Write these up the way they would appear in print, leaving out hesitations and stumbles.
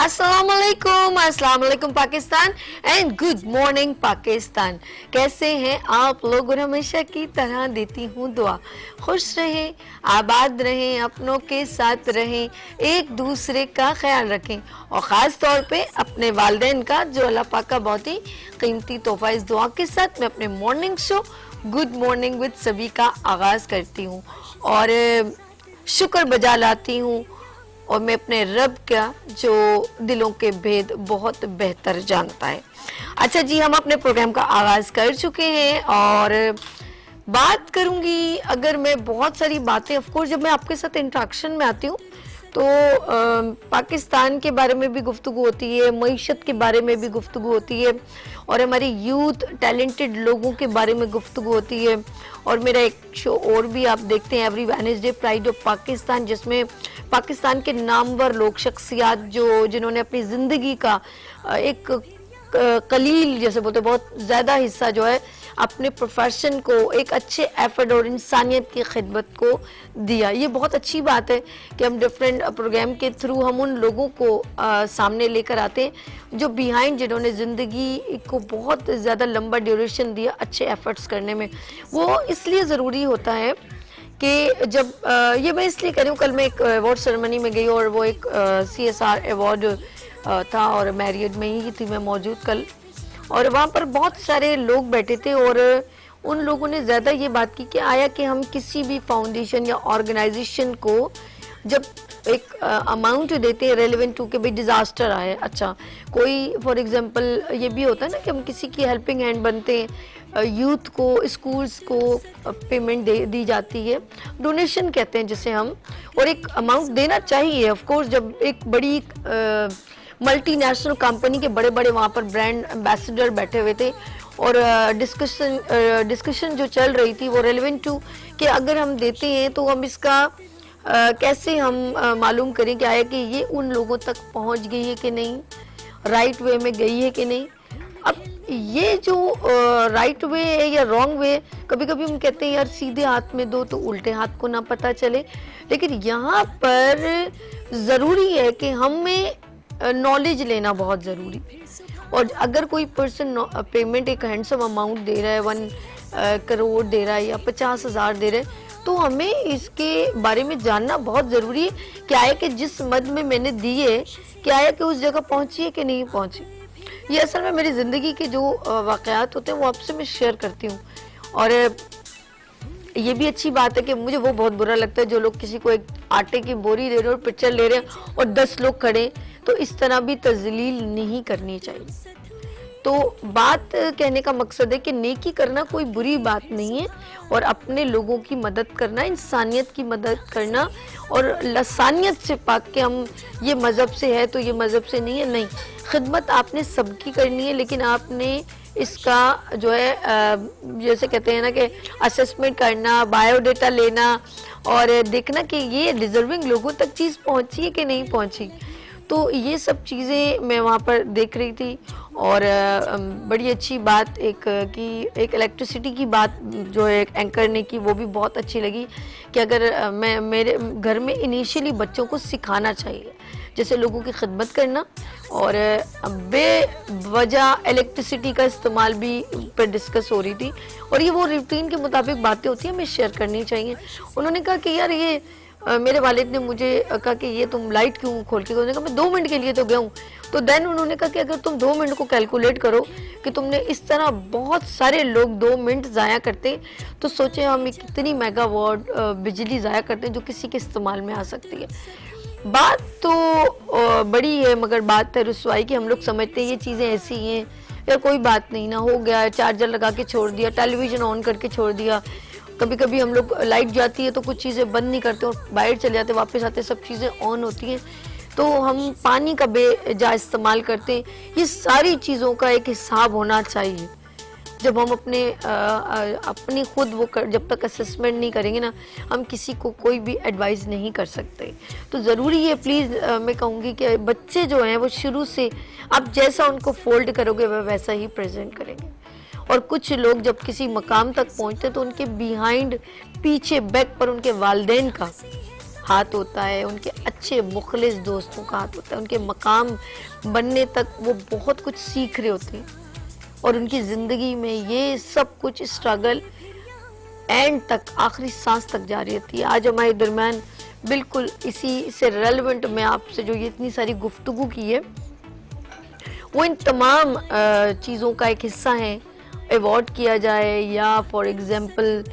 अस्सलाम वालेकुम Pakistan and good morning Pakistan. कैसे हैं आप लोग? और हमेशा की तरह देती हूँ दुआ, खुश रहें, आबाद रहें, अपनों के साथ रहें, एक दूसरे का ख्याल रखें और ख़ास तौर पे अपने वालिदैन का, जो अल्लाह पाक का बहुत ही कीमती तोहफा। इस दुआ के साथ मैं अपने morning show good morning with सभी का आगाज़ करती हूँ और शुक्र बजा लाती हूँ और मैं अपने रब का जो दिलों के भेद बहुत बेहतर जानता है। अच्छा जी, हम अपने प्रोग्राम का आगाज़ कर चुके हैं और बात करूंगी, अगर मैं बहुत सारी बातें, ऑफ कोर्स जब मैं आपके साथ इंटरेक्शन में आती हूँ तो पाकिस्तान के बारे में भी गुफ्तगू होती है, मईशत के बारे में भी गुफ्तगू होती है और हमारी यूथ टैलेंटेड लोगों के बारे में गुफ्तगू होती है। और मेरा एक शो और भी आप देखते हैं every Wednesday, pride of Pakistan, जिसमें पाकिस्तान के नामवर लोग, शख्सियात जो जिन्होंने अपनी ज़िंदगी का एक कलील जैसे बोलते बहुत ज़्यादा हिस्सा जो है अपने प्रोफेशन को एक अच्छे एफर्ट और इंसानियत की खिदमत को दिया। ये बहुत अच्छी बात है कि हम डिफरेंट प्रोग्राम के थ्रू हम उन लोगों को सामने लेकर आते हैं जो बिहाइंड, जिन्होंने ज़िंदगी को बहुत ज़्यादा लंबा ड्यूरेशन दिया अच्छे एफर्ट्स करने में। वो इसलिए ज़रूरी होता है कि जब ये मैं इसलिए कह रही हूँ, कल मैं एक अवार्ड सेरेमनी में गई और वो एक CSR अवार्ड था और मैरियड में ही थी मैं मौजूद कल, और वहाँ पर बहुत सारे लोग बैठे थे और उन लोगों ने ज़्यादा ये बात की कि आया कि हम किसी भी फाउंडेशन या ऑर्गेनाइजेशन को जब एक अमाउंट देते हैं रेलिवेंट टू के भाई डिज़ास्टर आए, अच्छा कोई फॉर एग्जांपल ये भी होता है ना कि हम किसी की हेल्पिंग हैंड बनते हैं, यूथ को, स्कूल्स को पेमेंट दी जाती है, डोनेशन कहते हैं जिसे हम, और एक अमाउंट देना चाहिए ऑफ कोर्स। जब एक बड़ी मल्टीनेशनल कंपनी के बड़े बड़े वहाँ पर ब्रांड एम्बेसडर बैठे हुए थे और डिस्कशन जो चल रही थी वो रेलेवेंट टू कि अगर हम देते हैं तो हम इसका कैसे हम मालूम करें कि आया कि ये उन लोगों तक पहुँच गई है कि नहीं, राइट वे में गई है कि नहीं। अब ये जो राइट वे है या रॉन्ग वे, कभी कभी हम कहते हैं यार सीधे हाथ में दो तो उल्टे हाथ को ना पता चले, लेकिन यहाँ पर ज़रूरी है कि हमें नॉलेज लेना बहुत ज़रूरी है। और अगर कोई पर्सन पेमेंट एक हैंडसम अमाउंट दे रहा है, 1 करोड़ दे रहा है या 50,000 दे रहा है, तो हमें इसके बारे में जानना बहुत ज़रूरी है। क्या है कि जिस मद में मैंने दी है, क्या है कि उस जगह पहुंची है कि नहीं पहुंची। ये असल में मेरी ज़िंदगी के जो वाक़यात होते हैं वो आपसे मैं शेयर करती हूँ। और ये भी अच्छी बात है कि मुझे वो बहुत बुरा लगता है जो लोग किसी को एक आटे की बोरी दे रहे हैं और पिक्चर ले रहे हैं और 10 लोग खड़े, तो इस तरह भी तजलील नहीं करनी चाहिए। तो बात कहने का मकसद है कि नेकी करना कोई बुरी बात नहीं है और अपने लोगों की मदद करना, इंसानियत की मदद करना, और लसानियत से पाक के हम ये मज़हब से है तो ये मज़हब से नहीं है, नहीं, खिदमत आपने सबकी करनी है, लेकिन आपने इसका जो है जैसे कहते हैं ना कि असेसमेंट करना, बायोडेटा लेना और देखना कि ये डिज़र्विंग लोगों तक चीज़ पहुंची है कि नहीं पहुंची। तो ये सब चीज़ें मैं वहाँ पर देख रही थी और बड़ी अच्छी बात एक इलेक्ट्रिसिटी की बात जो है एंकर ने की, वो भी बहुत अच्छी लगी कि अगर मैं मेरे घर में इनिशियली बच्चों को सिखाना चाहिए जैसे लोगों की खिदमत करना, और बेवजह इलेक्ट्रिसिटी का इस्तेमाल भी पर डिस्कस हो रही थी और ये वो रूटीन के मुताबिक बातें होती हैं, हमें शेयर करनी चाहिए। उन्होंने कहा कि यार ये मेरे वालिद ने मुझे कहा कि ये तुम लाइट क्यों खोल के, उन्होंने कहा मैं 2 मिनट के लिए तो गया हूँ। तो देन उन्होंने कहा कि अगर तुम 2 मिनट को कैलकुलेट करो कि तुमने इस तरह बहुत सारे लोग 2 मिनट ज़ाया करते, तो सोचे हम कितनी मेगावाट बिजली ज़ाया करते हैं जो किसी के इस्तेमाल में आ सकती है। बात तो बड़ी है, मगर बात है रुसवाई की। हम लोग समझते हैं ये चीज़ें ऐसी हैं यार, कोई बात नहीं ना, हो गया, चार्जर लगा के छोड़ दिया, टेलीविज़न ऑन करके छोड़ दिया। कभी कभी हम लोग लाइट जाती है तो कुछ चीज़ें बंद नहीं करते और बाहर चले जाते, वापस आते सब चीज़ें ऑन होती हैं। तो हम पानी का बेजा इस्तेमाल करते हैं। ये सारी चीज़ों का एक हिसाब होना चाहिए। जब हम अपनी खुद वो जब तक असेसमेंट नहीं करेंगे ना, हम किसी को कोई भी एडवाइस नहीं कर सकते। तो ज़रूरी है, प्लीज़ मैं कहूँगी कि बच्चे जो हैं वो शुरू से आप जैसा उनको फोल्ड करोगे वह वैसा ही प्रेजेंट करेंगे। और कुछ लोग जब किसी मकाम तक पहुँचते तो उनके बिहाइंड, पीछे बैक पर उनके वालिदैन का हाथ होता है, उनके अच्छे मुखलिस दोस्तों का हाथ होता है, उनके मकाम बनने तक वो बहुत कुछ सीख रहे होते हैं और उनकी ज़िंदगी में ये सब कुछ स्ट्रगल एंड तक, आखिरी सांस तक जारी रहती है। आज हमारे दरम्यान बिल्कुल इसी से रेलेवेंट मैं आपसे जो ये इतनी सारी गुफ्तगू की है वो इन तमाम चीज़ों का एक हिस्सा है। अवॉर्ड किया जाए या फॉर एग्ज़ाम्पल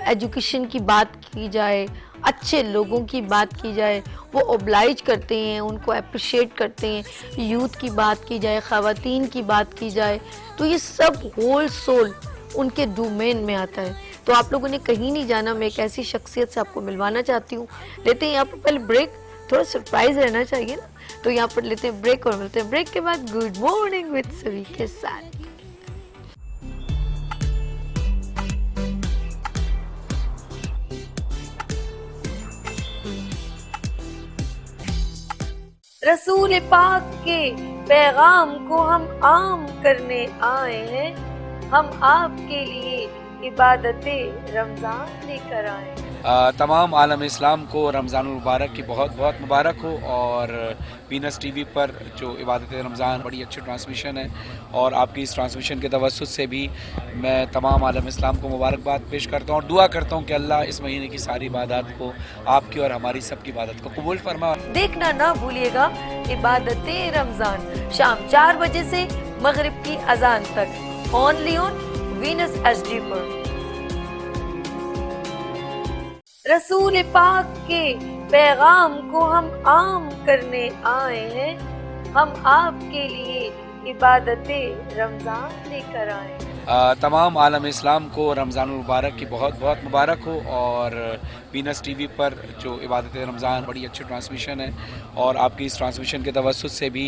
एजुकेशन की बात की जाए, अच्छे लोगों की बात की जाए, वो ओब्लाइज करते हैं, उनको अप्रिशिएट करते हैं। यूथ की बात की जाए, ख़वातीन की बात की जाए, तो ये सब होल सोल उनके डोमेन में आता है। तो आप लोगों ने कहीं नहीं जाना, मैं एक ऐसी शख्सियत से आपको मिलवाना चाहती हूँ। लेते हैं यहाँ पर पहले ब्रेक, थोड़ा सरप्राइज रहना चाहिए ना, तो यहाँ पर लेते हैं ब्रेक और मिलते हैं ब्रेक के बाद गुड मॉर्निंग विद सभी के साथ। रसूल पाक के पैगाम को हम आम करने आए हैं, हम आपके लिए इबादतें रमज़ान लेकर आए हैं। तमाम आलम इस्लाम को रमज़ानुल मुबारक की बहुत बहुत मुबारक हो। और पीनस टीवी पर जो इबादत रमज़ान बड़ी अच्छी ट्रांसमिशन है और आपकी इस ट्रांसमिशन के तवस्सुत से भी मैं तमाम आलम इस्लाम को मुबारकबाद पेश करता हूँ और दुआ करता हूँ कि अल्लाह इस महीने की सारी इबादत को, आपकी और हमारी सबकी इबादत को कबूल फरमाए। देखना ना भूलिएगा इबादत रमज़ान शाम 4 बजे से मगरिब की अजान तक, ओनली ऑन वीनस एचडी पर। रसूल पाक के पैगाम को हम आम करने आए हैं, हम आपके लिए इबादतें रमज़ान लेकर आए हैं। तमाम आलम इस्लाम को रमज़ानुल मुबारक की बहुत बहुत मुबारक हो। और पीनस टीवी पर जो इबादत रमज़ान बड़ी अच्छी ट्रांसमिशन है और आपकी इस ट्रांसमिशन के तवस्सुत से भी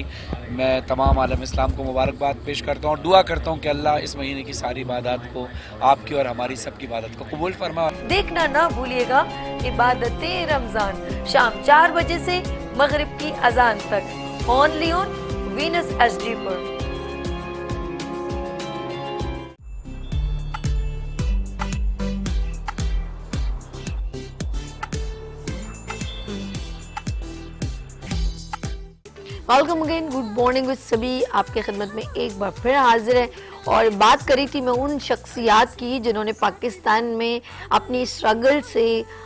मैं तमाम आलम इस्लाम को मुबारकबाद पेश करता हूँ और दुआ करता हूँ कि अल्लाह इस महीने की सारी इबादत को, आपकी और हमारी सबकी इबादत को कबूल फरमाए। देखना ना भूलिएगा इबादत रमज़ान शाम 4 बजे से मगरिब की अजान तक, ओनली ऑन वीनस एचडी पर। Welcome again, good morning with सभी आपके खिदमत में एक बार फिर हाजिर है। और बात करी थी मैं उन शख्सियात की जिन्होंने पाकिस्तान में अपनी स्ट्रगल से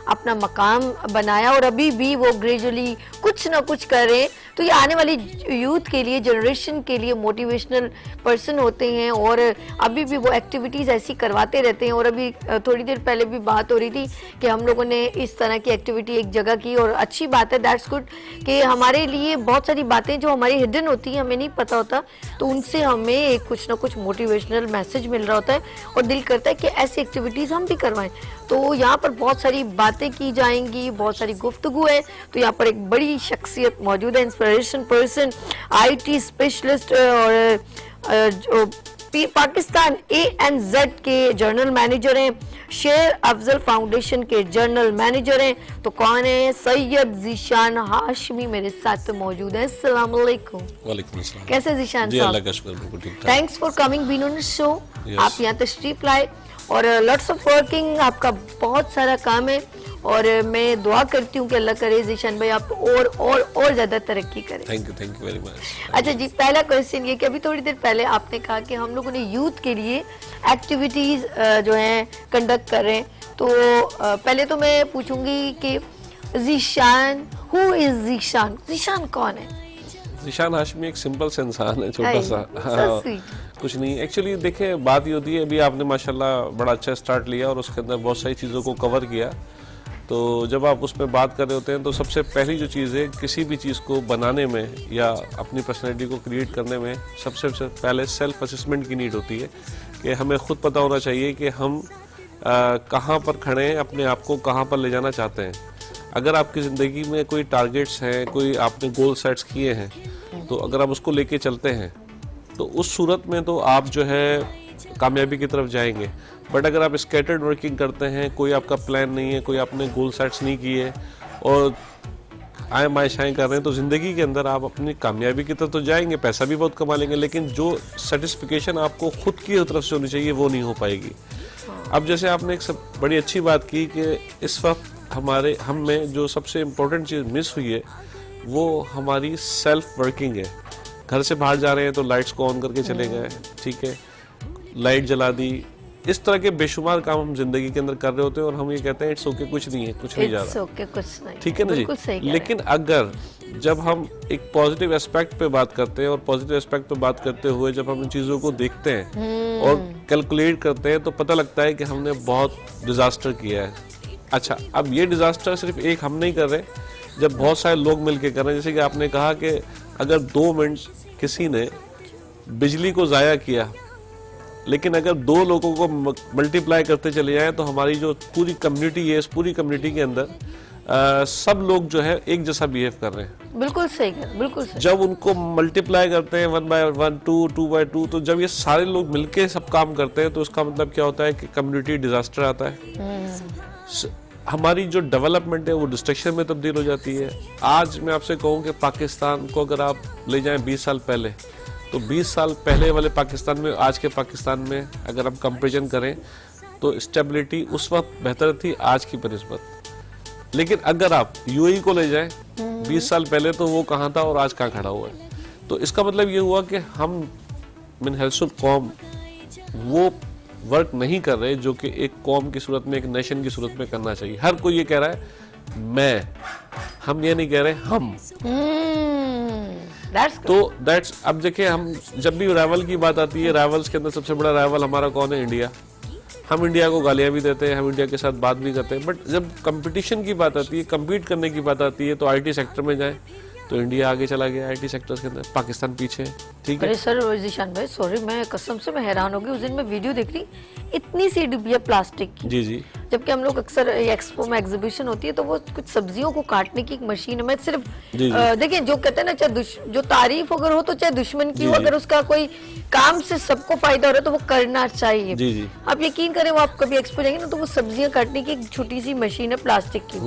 अपना मकाम बनाया और अभी भी वो ग्रेजुअली कुछ ना कुछ कर रहे हैं। तो ये आने वाली यूथ के लिए, जनरेशन के लिए मोटिवेशनल पर्सन होते हैं और अभी भी वो एक्टिविटीज़ ऐसी करवाते रहते हैं। और अभी थोड़ी देर पहले भी बात हो रही थी कि हम लोगों ने इस तरह की एक्टिविटी एक जगह की और अच्छी बात है, दैट्स गुड कि हमारे लिए बहुत सारी बातें जो हमारी हिडन होती हैं, हमें नहीं पता होता, तो उनसे हमें एक कुछ ना कुछ मोटिवेशनल मैसेज मिल रहा होता है और दिल करता है कि ऐसी एक्टिविटीज़ हम भी करवाएं। तो यहाँ पर बहुत सारी बातें की जाएंगी, बहुत सारी गुफ्तगू है। तो यहाँ पर एक बड़ी शख्सियत मौजूद है, इंस्पिरेशन पर्सन, IT स्पेशलिस्ट और जो पाकिस्तान ANZ के जर्नल मैनेजर हैं, शेर अफजल फाउंडेशन के जर्नल मैनेजर हैं। तो कौन है? सैयद ज़ीशान हाशमी मेरे साथ मौजूद है। अस्सलाम वालेकुम। वालेकुम अस्सलाम। कैसे ज़ीशान जी, साहब? अल्लाह का शुक्र, बिल्कुल ठीक ठाक। Thanks for coming been on show. Yes. आप यहाँ तशरीफ लाए और लॉट्स ऑफ वर्किंग, आपका बहुत सारा काम है और मैं दुआ करती हूँ कि अल्लाह करे ज़ीशान भाई आप और ज़्यादा तरक्की करें। Thank you very much. अच्छा जी, पहला क्वेश्चन ये कि अभी थोड़ी देर पहले आपने कहा कि हम लोगों ने यूथ के लिए एक्टिविटीज़ जो हैं कंडक्ट कर रहे हैं। तो पहले तो मैं पूछूंगी कि ज़ीशान, हु इज़ ज़ीशान? ज़ीशान कौन है? ज़ीशान हाशमी एक सिंपल सा इंसान है, छोटा सा। so sweet. कुछ नहीं, एक्चुअली देखिए बात ये होती है, अभी आपने माशाल्लाह बड़ा अच्छा स्टार्ट लिया और उसके अंदर बहुत सारी चीज़ों को कवर किया। तो जब आप उसमें बात कर रहे होते हैं तो सबसे पहली जो चीज़ है, किसी भी चीज़ को बनाने में या अपनी पर्सनैलिटी को क्रिएट करने में सबसे पहले सेल्फ असेसमेंट की नीड होती है कि हमें खुद पता होना चाहिए कि हम कहाँ पर खड़े हैं, अपने आप को कहाँ पर ले जाना चाहते हैं। अगर आपकी ज़िंदगी में कोई टारगेट्स हैं, कोई आपने गोल सेट्स किए हैं, तो अगर आप उसको लेके चलते हैं तो उस सूरत में तो आप जो है कामयाबी की तरफ जाएंगे। बट अगर आप स्कैटर्ड वर्किंग करते हैं, कोई आपका प्लान नहीं है, कोई आपने गोल सेट्स नहीं किए और आए माए शाएँ कर रहे हैं, तो ज़िंदगी के अंदर आप अपनी कामयाबी की तरफ तो जाएंगे, पैसा भी बहुत कमा लेंगे, लेकिन जो सेटिस्फिकेशन आपको खुद की तरफ से होनी चाहिए वो नहीं हो पाएगी। अब जैसे आपने एक सब बड़ी अच्छी बात की कि इस वक्त हम में जो सबसे इम्पोर्टेंट चीज़ मिस हुई है वो हमारी सेल्फ वर्किंग है। घर से बाहर जा रहे हैं तो लाइट्स को ऑन करके चले गए, ठीक है, लाइट जला दी। इस तरह के बेशुमार काम हम जिंदगी के अंदर कर रहे होते हैं और हम ये कहते हैं इट्स ओके, कुछ नहीं है, कुछ नहीं जा It's रहा, okay, कुछ नहीं, ठीक है ना बिल्कुल सही जी। कह लेकिन अगर जब हम एक पॉजिटिव एस्पेक्ट पे बात करते हैं और पॉजिटिव एस्पेक्ट पे बात करते हुए जब हम इन चीज़ों को देखते हैं और कैलकुलेट करते हैं तो पता लगता है कि हमने बहुत डिजास्टर किया है। अच्छा, अब ये डिजास्टर सिर्फ एक हम नहीं कर रहे, जब बहुत सारे लोग मिलके कर रहे हैं। जैसे कि आपने कहा कि अगर 2 मिनट किसी ने बिजली को ज़ाया किया, लेकिन अगर 2 लोगों को मल्टीप्लाई करते चले जाएं तो हमारी जो पूरी कम्युनिटी है, इस पूरी कम्युनिटी के अंदर सब लोग जो है एक जैसा बिहेव कर रहे हैं। बिल्कुल सही कह, बिल्कुल सही। जब उनको मल्टीप्लाई करते हैं 1 by 1, 2 by 2, तो जब ये सारे लोग मिलके सब काम करते हैं तो उसका मतलब क्या होता है कि कम्युनिटी डिजास्टर आता है। हमारी जो डेवलपमेंट है वो डिस्ट्रक्शन में तब्दील हो जाती है। आज मैं आपसे कहूँ कि पाकिस्तान को अगर आप ले जाएं 20 साल पहले, तो 20 साल पहले वाले पाकिस्तान में आज के पाकिस्तान में अगर हम कंपेरिजन करें तो स्टेबिलिटी उस वक्त बेहतर थी आज की बनिस्बत। लेकिन अगर आप यूएई को ले जाएं 20 साल पहले, तो वो कहाँ था और आज कहाँ खड़ा हुआ है। तो इसका मतलब ये हुआ कि हम मिन हैसुल कौम वो वर्क नहीं कर रहे जो कि एक कौम की सूरत में, एक नेशन की सूरत में करना चाहिए। हर कोई ये कह रहा है मैं, हम ये नहीं कह रहे हम। तो दैट्स, अब देखिए, हम जब भी राइवल की बात आती है, राइवल्स के अंदर सबसे बड़ा राइवल हमारा कौन है? इंडिया। हम इंडिया को गालियां भी देते हैं, हम इंडिया के साथ बात भी करते हैं, बट जब कंपटीशन की बात आती है, कम्पीट करने की बात आती है, तो आईटी सेक्टर में जाए तो इंडिया आगे चला गया आईटी सेक्टर के अंदर, पाकिस्तान पीछे है, ठीक है। अरे सर जीशान भाई, सॉरी, मैं कसम से मैं हैरान हो गई। उस दिन मैं वीडियो देख रही, इतनी सी डिब्बिया प्लास्टिक की, जी जी, जबकि हम लोग अक्सर एक्सपो में एग्जीबिशन होती है तो वो कुछ सब्जियों को काटने की एक मशीन है। मैं सिर्फ देखिए, जो कहते हैं ना, चाहे जो तारीफ अगर हो तो चाहे दुश्मन की हो, अगर उसका कोई काम से सबको फायदा हो रहा है तो वो करना चाहिए। जी जी। आप यकीन करें, वो आप कभी एक्सपो जाएंगे ना तो वो सब्जियां काटने की एक छोटी सी मशीन है प्लास्टिक की,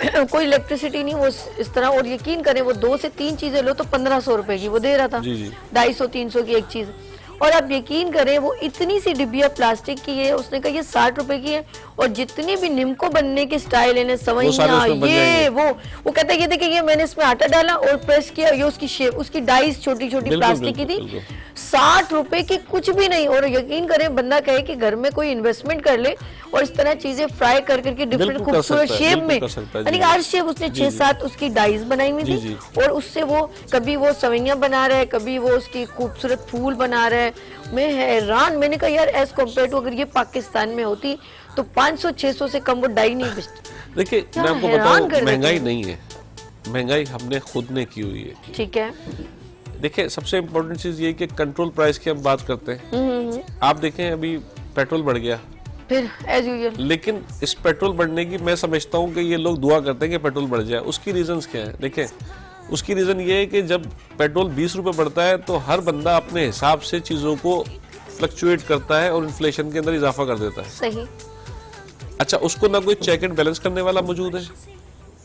कोई इलेक्ट्रिसिटी नहीं, वो इस तरह। और यकीन करें, वो 2 से 3 चीजें लो तो 1500 रुपए की वो दे रहा था, 250-300 की एक चीज। और आप यकीन करें, वो इतनी सी डिब्बिया प्लास्टिक की है, उसने कहा ये 60 रुपए की है, और जितनी भी निमको बनने के स्टाइल है, सवैयां, ये वो कहता है ये देखिए, ये मैंने इसमें आटा डाला और प्रेस किया, ये उसकी शेप, उसकी डाइस छोटी छोटी प्लास्टिक की थी, 60 रुपए की कुछ भी नहीं। और यकीन करें, बंदा कहे कि घर में कोई इन्वेस्टमेंट कर ले और इस तरह चीजें फ्राई कर करके डिफरेंट खूबसूरत शेप में, यानी हर शेप उसने 6-7 उसकी डाइस बनाई हुई थी, और उससे वो कभी वो सवैयां बना रहा है, कभी वो उसकी खूबसूरत फूल बना रहा है। मैं हैरान, मैंने कहा यार, एज कम्पेयर टू अगर ये पाकिस्तान में होती तो 500-600 से कम वो डाई नहीं बेचती। देखिए, मैं आपको बताऊं, महंगाई नहीं है, महंगाई हमने खुद ने की हुई है, ठीक है। देखिए, सबसे इम्पोर्टेंट चीज ये कि कंट्रोल प्राइस की हम बात करते हैं। आप देखें, अभी पेट्रोल बढ़ गया, फिर एज यूजुअल, लेकिन इस पेट्रोल बढ़ने की मैं समझता हूँ कि ये लोग दुआ करते हैं कि पेट्रोल बढ़ जाए। उसकी रीजंस क्या है? देखें, उसकी रीजन ये है कि जब पेट्रोल 20 रुपए बढ़ता है तो हर बंदा अपने हिसाब से चीजों को फ्लक्चुएट करता है और इन्फ्लेशन के अंदर इजाफा कर देता है। सही। अच्छा, उसको ना कोई चेक एंड बैलेंस करने वाला मौजूद है,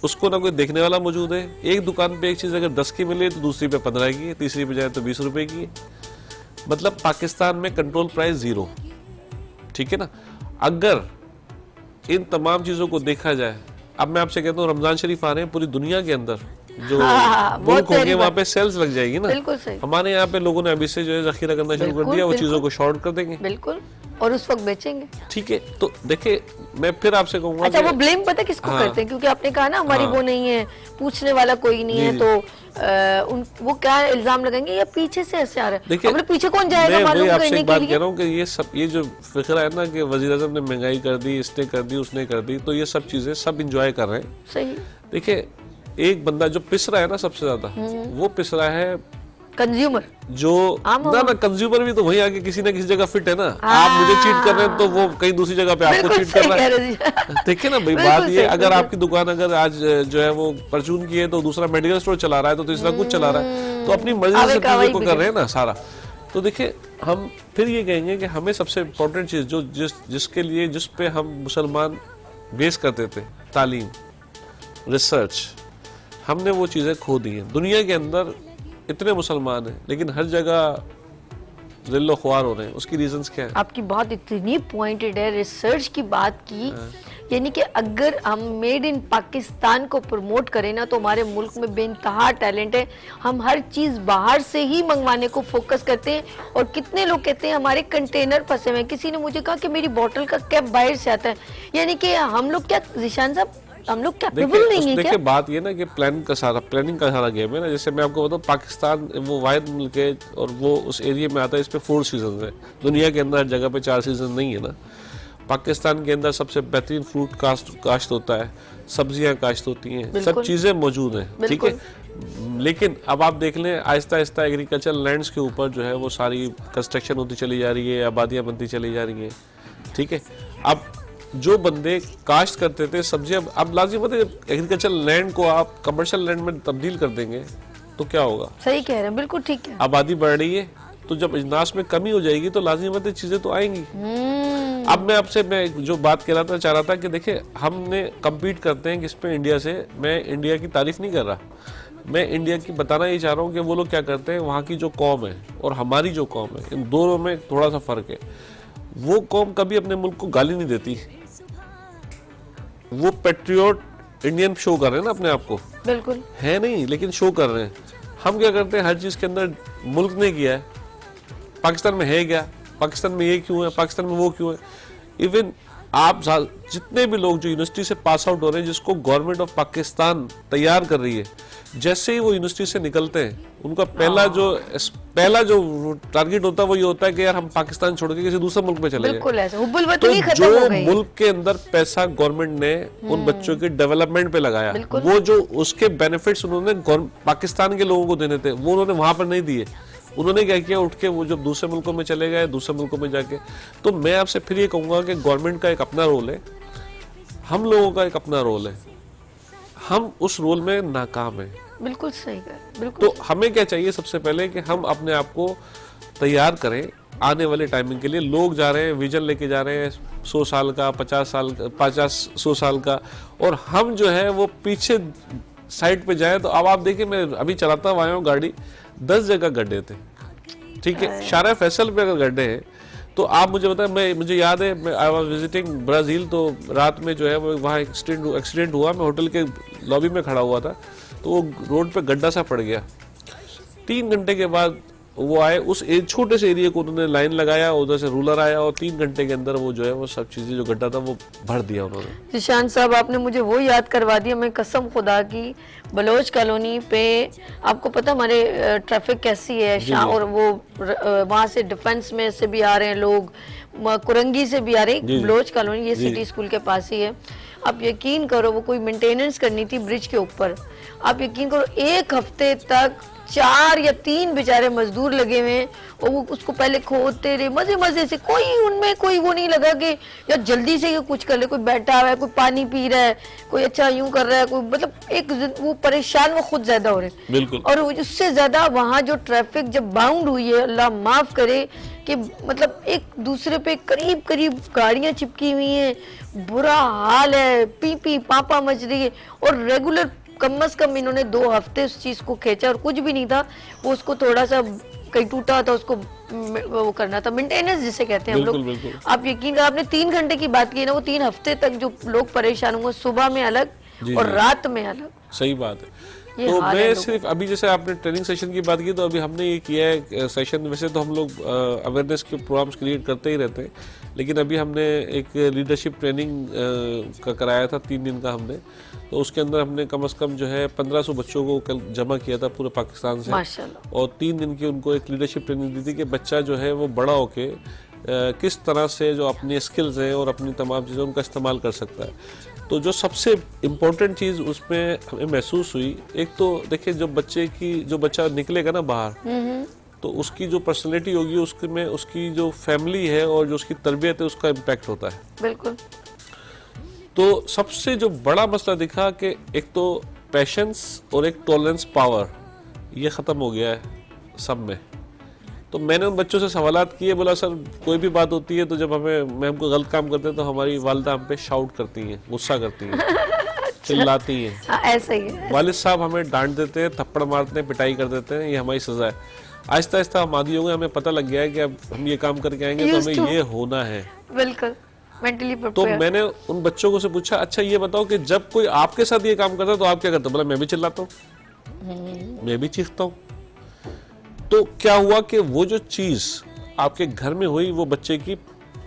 उसको ना कोई देखने वाला मौजूद है। एक दुकान पे एक चीज अगर 10 की मिले तो दूसरी पे 15 की, तीसरी पे जाए तो 20 रुपए की। मतलब पाकिस्तान में कंट्रोल प्राइस 0, ठीक है ना। अगर इन तमाम चीजों को देखा जाए, अब मैं आपसे कहता हूँ, रमजान शरीफ आ रहे हैं, पूरी दुनिया के अंदर जो मुल्क होंगे वहाँ पे सेल्स लग जाएगी ना। बिल्कुल सही। हमारे यहाँ पे लोगों ने अभी से जो है जखीरा करना शुरू कर दिया, वो चीजों को शॉर्ट कर देंगे, बिल्कुल, और उस वक्त बेचेंगे, ठीक है। तो देखिए, मैं फिर आपसे कहूँगा, अच्छा, वो ब्लेम पता किसको करते हैं? क्योंकि आपने कहा ना हमारी वो नहीं है, पूछने वाला कोई नहीं है, तो वो क्या इल्जाम लगाएंगे, या पीछे से ऐसे आ रहा है। देखिए, पीछे कौन जाएगा मालूम करने के लिए? बात कह रहा हूँ कि ये जो फिक्र है ना कि वजीर आज़म ने महंगाई कर दी, इसने कर दी, उसने कर दी, तो ये सब चीजें सब इंजॉय कर रहे हैं। सही। देखिए, एक बंदा जो पिस रहा है ना सबसे ज्यादा, वो पिस रहा है कंज्यूमर, जो ना कंज्यूमर भी तो वही आके किसी ना किसी जगह फिट है ना। आप मुझे चीट कर रहे हैं तो वो कहीं दूसरी जगह पे आपको चीट कर रहा है। देखिए ना भाई, बात ये, अगर आपकी दुकान अगर आज जो है वो परचून की है तो दूसरा मेडिकल स्टोर चला रहा है, तो तीसरा कुछ चला रहा है, तो अपनी मर्जी से चीजों को कर रहे हैं ना सारा। तो देखिए, हम फिर ये कहेंगे कि हमें सबसे इम्पोर्टेंट चीज जो जिसके लिए, जिस पे हम मुसलमान बेस करते थे, तालीम, रिसर्च, हमने वो चीजें खो दी हैं। दुनिया के अंदर इतने मुसलमान हैं, लेकिन हर जगह जिल्लो ख्वार हो रहे हैं। उसकी रीजंस क्या है? आपकी बात इतनी पॉइंटेड है, रिसर्च की बात की यानी कि अगर हम मेड इन पाकिस्तान को प्रमोट करें ना, तो हमारे मुल्क में बेइंतहा टैलेंट है। हम हर चीज़ बाहर से ही मंगवाने को फोकस करते हैं, और कितने लोग कहते हैं हमारे कंटेनर फंसे हुए हैं। किसी ने मुझे कहा कि मेरी बोतल का कैप बाहर से आता है। यानी कि हम लोग क्या, जिशान साहब, हम लोग कैपेबल नहीं है क्या? देखिए बात ये ना कि प्लानिंग का सारा गेम है ना। जैसे मैं आपको बताऊं, पाकिस्तान वो वाहिद मुल्क है और वो उस एरिया में आता है, इस पे 4 सीजन है। दुनिया के अंदर हर जगह पे 4 सीजन नहीं है ना। पाकिस्तान के अंदर सबसे बेहतरीन फ्रूट काश्त होता है, सब्जियां काश्त होती हैं, सब चीज़ें मौजूद हैं, ठीक है। लेकिन अब आप देख लें, आहिस्ता आहिस्ता एग्रीकल्चर लैंड्स के ऊपर जो है वो सारी कंस्ट्रक्शन होती चली जा रही है, आबादियाँ बनती चली जा रही हैं, ठीक है। अब जो बंदे काश्त करते थे सब्जियां, अब लाजिम है एग्रीकल्चर लैंड को आप कमर्शियल लैंड में तब्दील कर देंगे तो क्या होगा? सही कह रहे हैं, बिल्कुल ठीक है। आबादी बढ़ रही है, तो जब इजनास में कमी हो जाएगी तो लाजिम है चीजें तो आएंगी। अब मैं आपसे जो बात चाह रहा था कि देखिए, हमने कम्पीट करते हैं किस पे? इंडिया से। मैं इंडिया की तारीफ नहीं कर रहा, मैं इंडिया की बताना ही चाह रहा हूँ कि वो लोग क्या करते हैं। वहाँ की जो कौम है और हमारी जो कौम है, इन दोनों में थोड़ा सा फर्क है। वो कौम कभी अपने मुल्क को गाली नहीं देती, वो पेट्रियोट इंडियन शो कर रहे हैं ना अपने आप को, बिल्कुल है नहीं, लेकिन शो कर रहे हैं। हम क्या करते हैं, हर चीज के अंदर मुल्क ने किया है, पाकिस्तान में है क्या, पाकिस्तान में ये क्यों है, पाकिस्तान में वो क्यों है। इवन आप जितने भी लोग जो यूनिवर्सिटी से पास आउट हो रहे हैं, जिसको गवर्नमेंट ऑफ पाकिस्तान तैयार कर रही है, जैसे ही वो यूनिवर्सिटी से निकलते हैं, उनका पहला जो टारगेट होता है वो ये होता है कि यार हम पाकिस्तान छोड़ के किसी दूसरे मुल्क में चले बिल्कुल ऐसा, हुब्बुल जाए। वतनी तो खत्म हो जो गई। मुल्क के अंदर पैसा गवर्नमेंट ने उन बच्चों के डेवलपमेंट पे लगाया, वो जो उसके बेनिफिट्स उन्होंने पाकिस्तान के लोगों को देने थे, वो उन्होंने वहां पर नहीं दिए। उन्होंने क्या किया, उठ के वो जब दूसरे मुल्कों में चले गए, दूसरे मुल्कों में जाके। तो मैं आपसे फिर ये कहूंगा कि गवर्नमेंट का एक अपना रोल है, हम लोगों का एक अपना रोल है, हम उस रोल में नाकाम है। बिल्कुल सही है, बिल्कुल। तो हमें क्या चाहिए, सबसे पहले कि हम अपने आप को तैयार करें आने वाले टाइमिंग के लिए। लोग जा रहे हैं, विजन लेके जा रहे हैं 100 साल का, 50-100 साल का, और हम जो है वो पीछे साइड पे जाए। तो अब आप देखिए, मैं अभी चलाता हुआ आया हूँ गाड़ी, 10 जगह गड्ढे थे, ठीक है। शारा फैसल पे अगर गड्ढे हैं तो आप मुझे बताएं, मुझे याद है, मैं आई वाज विजिटिंग ब्राजील, तो रात में जो है वो वहाँ एक्सीडेंट हुआ। मैं होटल के लॉबी में खड़ा हुआ था, तो वो रोड पे गड्ढा सा पड़ गया। 3 घंटे के बाद वो आए, उस छोटे से एरिया को उन्होंने लाइन लगाया, उधर से रूलर आया, और 3 घंटे के अंदर वो जो है वो सब चीजें, जो गड्ढा था वो भर दिया उन्होंने। जिशान साहब, आपने मुझे वो याद करवा दिया। मैं कसम खुदा की, बलोच कॉलोनी पे आपको पता हमारे ट्रैफिक कैसी है शाम, और वो वहाँ से डिफेंस में से भी आ रहे हैं लोग, कुरंगी से भी आ रहे हैं। बलोच कॉलोनी ये सिटी स्कूल के पास ही है। आप यकीन करो, वो कोई मेंटेनेंस करनी थी ब्रिज के ऊपर। आप यकीन करो, 1 हफ्ते तक 4 या 3 बेचारे मजदूर लगे हुए हैं, और वो उसको पहले खोदते रहे मजे से। कोई उनमें कोई वो नहीं लगा कि यार जल्दी से ये कुछ कर ले। कोई बैठा हुआ है, कोई पानी पी रहा है, कोई अच्छा यूं कर रहा है, कोई मतलब एक वो परेशान, वो खुद ज्यादा हो रहे हैं। बिल्कुल। और उससे ज्यादा वहाँ जो ट्रैफिक जब बाउंड हुई है, अल्लाह माफ करे, कि मतलब एक दूसरे पे करीब करीब गाड़ियां चिपकी हुई हैं, बुरा हाल है, पी पापा मच रही है। और रेगुलर कम से कम इन्होंने 2 हफ्ते उस चीज को खींचा, और कुछ भी नहीं था वो, उसको थोड़ा सा कहीं टूटा था, उसको वो करना था, मेंटेनेंस जिसे कहते हैं हम लोग। बिल्कुल। आप यकीन करें, आपने 3 घंटे की बात की ना, वो 3 हफ्ते तक जो लोग परेशान होंगे, सुबह में अलग और रात में अलग। सही बात है। तो मैं सिर्फ अभी, जैसे आपने ट्रेनिंग सेशन की बात की, तो अभी हमने ये किया है सेशन। वैसे तो हम लोग अवेयरनेस के प्रोग्राम्स क्रिएट करते ही रहते हैं, लेकिन अभी हमने एक लीडरशिप ट्रेनिंग का कराया था, 3 दिन का हमने। तो उसके अंदर हमने कम से कम जो है 1500 बच्चों को कल जमा किया था पूरे पाकिस्तान से, माशाल्लाह। और 3 दिन की उनको एक लीडरशिप ट्रेनिंग दी थी कि बच्चा जो है वो बड़ा होके किस तरह से जो अपनी स्किल्स हैं और अपनी तमाम चीज़ें उनका इस्तेमाल कर सकता है। तो जो सबसे इम्पोर्टेंट चीज़ उसमें हमें महसूस हुई, एक तो देखिए, जो बच्चा निकलेगा ना बाहर, तो उसकी जो पर्सनैलिटी होगी, उसमें उसकी जो फैमिली है और जो उसकी तरबियत है, उसका इम्पैक्ट होता है। बिल्कुल। तो सबसे जो बड़ा मसला दिखा कि एक तो पैशंस और एक टॉलरेंस पावर, ये ख़त्म हो गया है सब में। तो मैंने उन बच्चों से सवालात किए, बोला सर कोई भी बात होती है तो जब हमको गलत काम करते हैं तो हमारी वालिदा हम पे शाउट करती हैं, गुस्सा करती हैं, चिल्लाती हैं। हाँ, ऐसा ही है। वालिद साहब हमें डांट देते हैं, थप्पड़ मारते हैं, पिटाई कर देते हैं, ये हमारी सजा है। आहिस्ता आहिस्ता हम आदी हो गए, हमें पता लग गया है कि अब हम ये काम करके आएंगे तो हमें ये होना है। बिल्कुल। मेंटली तो प्रिपेयर। मैंने उन बच्चों को से पूछा, अच्छा ये बताओ कि जब कोई आपके साथ ये काम करता है तो आप क्या करते हो? बोला मैं भी चिल्लाता हूँ, मैं भी चीखता हूँ। तो क्या हुआ कि वो जो चीज आपके घर में हुई वो बच्चे की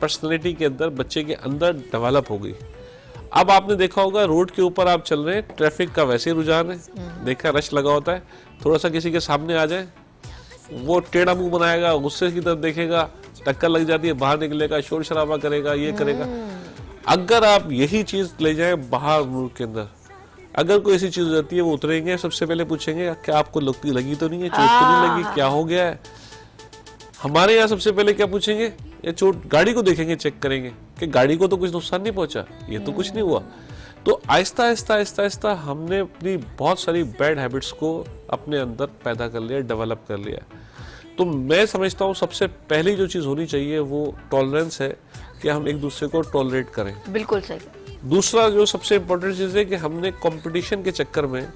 पर्सनैलिटी के अंदर, बच्चे के अंदर डेवलप हो गई। अब आपने देखा होगा रोड के ऊपर आप चल रहे हैं, ट्रैफिक का वैसे ही रुझान है, देखा रश लगा होता है, थोड़ा सा किसी के सामने आ जाए वो टेढ़ा मुंह बनाएगा, गुस्से की तरफ देखेगा, टक्कर लग जाती है, बाहर निकलेगा, शोर शराबा करेगा, ये करेगा। अगर आप यही चीज ले जाएं बाहर मुल्क के अंदर, अगर कोई ऐसी चीज हो जाती है वो उतरेंगे, सबसे पहले पूछेंगे क्या आपको लगी तो नहीं है, चोट तो नहीं लगी, क्या हो गया है। हमारे यहाँ सबसे पहले क्या पूछेंगे, ये चोट, गाड़ी को देखेंगे, चेक करेंगे कि गाड़ी को तो कुछ नुकसान नहीं पहुंचा, ये तो कुछ नहीं हुआ। तो आहिस्ता आहिस्ता आहिस्ता आहिस्ता हमने अपनी बहुत सारी बैड हैबिट्स को अपने अंदर पैदा कर लिया, डेवलप कर लिया। तो मैं समझता हूँ सबसे पहली जो चीज़ होनी चाहिए वो टॉलरेंस है, कि हम एक दूसरे को टॉलरेट करें। बिल्कुल सही। दूसरा जो सबसे इम्पोर्टेंट चीज़ है कि हमने कंपटीशन के चक्कर में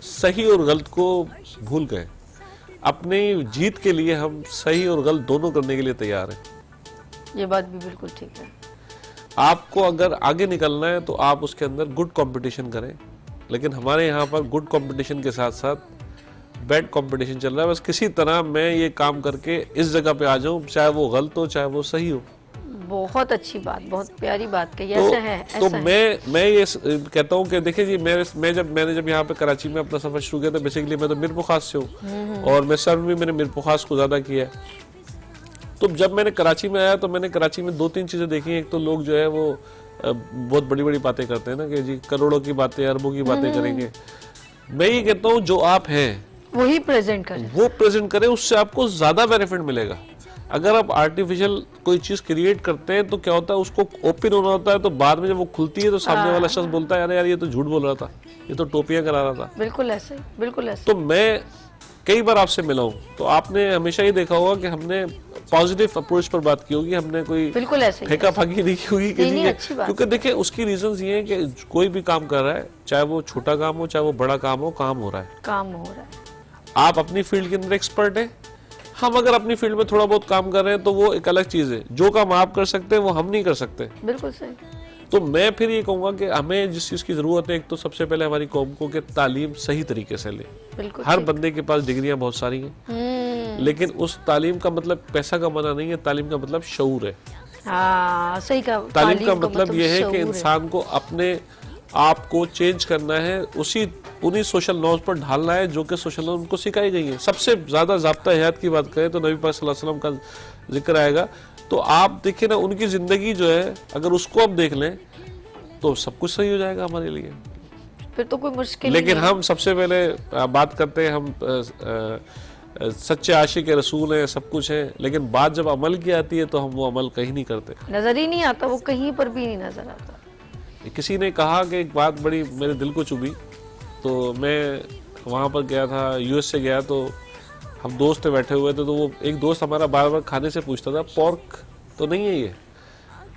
सही और गलत को भूल गए। अपनी जीत के लिए हम सही और गलत दोनों करने के लिए तैयार हैं। ये बात भी बिल्कुल ठीक है। आपको अगर आगे निकलना है तो आप उसके अंदर गुड कंपटीशन करें, लेकिन हमारे यहाँ पर गुड कंपटीशन के साथ साथ बैड कंपटीशन चल रहा है। बस किसी तरह मैं ये काम करके इस जगह पे आ जाऊं, चाहे वो गलत हो चाहे वो सही हो। बहुत अच्छी बात, बहुत प्यारी बात कही। तो, ऐसा है, तो ऐसा है। मैं ये कहता हूँ कि देखिए जी, मैंने जब यहाँ पे कराची में अपना सफर शुरू किया था, बेसिकली मैं तो मीरपुखास से हूँ और मैं सर्व में मैंने मीरपुखास को ज्यादा किया है। तो जब मैंने कराची में आया तो मैंने कराची में 2-3 चीजें देखी। एक तो लोग जो है वो बहुत बड़ी बड़ी बातें करते हैं ना, कि जी करोड़ों की बातें, अरबों की बातें करेंगे। मैं ये कहता हूँ जो आप हैं वही प्रेजेंट करें, वो प्रेजेंट करें, उससे आपको ज्यादा बेनिफिट मिलेगा। अगर आप आर्टिफिशियल कोई चीज क्रिएट करते हैं तो क्या होता है, उसको ओपन होना होता है, तो बाद में जब वो खुलती है तो सामने वाला शख्स बोलता है अरे यार ये तो झूठ बोल रहा था, ये तो टोपियां करा रहा था। बिल्कुल ऐसे ही, बिल्कुल ऐसे। तो मैं कई बार आपसे मिला हूं, तो आपने हमेशा ही देखा होगा कि हमने पॉजिटिव अप्रोच पर बात की होगी, हमने कोई बिल्कुल ऐसे ही, फेंका फाकी नहीं की होगी कि नहीं, जी अच्छी बात। क्योंकि देखिए उसकी रीजंस ये है कि कोई भी काम कर रहा है, चाहे वो छोटा काम हो चाहे वो बड़ा काम हो, काम हो रहा है, काम हो रहा है। आप अपनी फील्ड के अंदर एक्सपर्ट है, हम अगर अपनी फील्ड में थोड़ा बहुत काम कर रहे हैं तो वो एक अलग चीज है। जो काम आप कर सकते हैं वो हम नहीं कर सकते। बिल्कुल सही। तो मैं फिर ये कहूंगा कि हमें जिस चीज की जरूरत है, एक तो सबसे पहले हमारी कौम को कि तालीम सही तरीके से ले। बिल्कुल हर बंदे के पास डिग्रियां बहुत सारी हैं, लेकिन उस तालीम का मतलब पैसा कमाना नहीं है, तालीम का मतलब शऊर है। हाँ सही कहा। तालीम का मतलब ये है कि शऊर इंसान को अपने आप को चेंज करना है, उन्हीं सोशल नॉर्म्स पर ढालना है जो कि सोशल नॉर्म उनको सिखाई गई है। सबसे ज्यादा ज़ाब्ता हयात की बात करें तो नबी पाक सल्लल्लाहु अलैहि वसल्लम का जिक्र आएगा। तो आप देखिए ना, उनकी जिंदगी जो है अगर उसको आप देख लें तो सब कुछ सही हो जाएगा हमारे लिए। फिर तो कोई मुश्किल लेकिन नहीं है। हम सबसे पहले बात करते हैं, हम सच्चे आशिक रसूल हैं, सब कुछ है, लेकिन बात जब अमल की आती है तो हम वो अमल कहीं नहीं करते, नजर ही नहीं आता, वो कहीं पर भी नहीं नजर आता। किसी ने कहा कि एक बात बड़ी मेरे दिल को चुभी। तो मैं वहाँ पर गया था, यूएस से गया, तो हम दोस्त बैठे हुए थे, तो वो एक दोस्त हमारा बार बार खाने से पूछता था पोर्क तो नहीं है ये,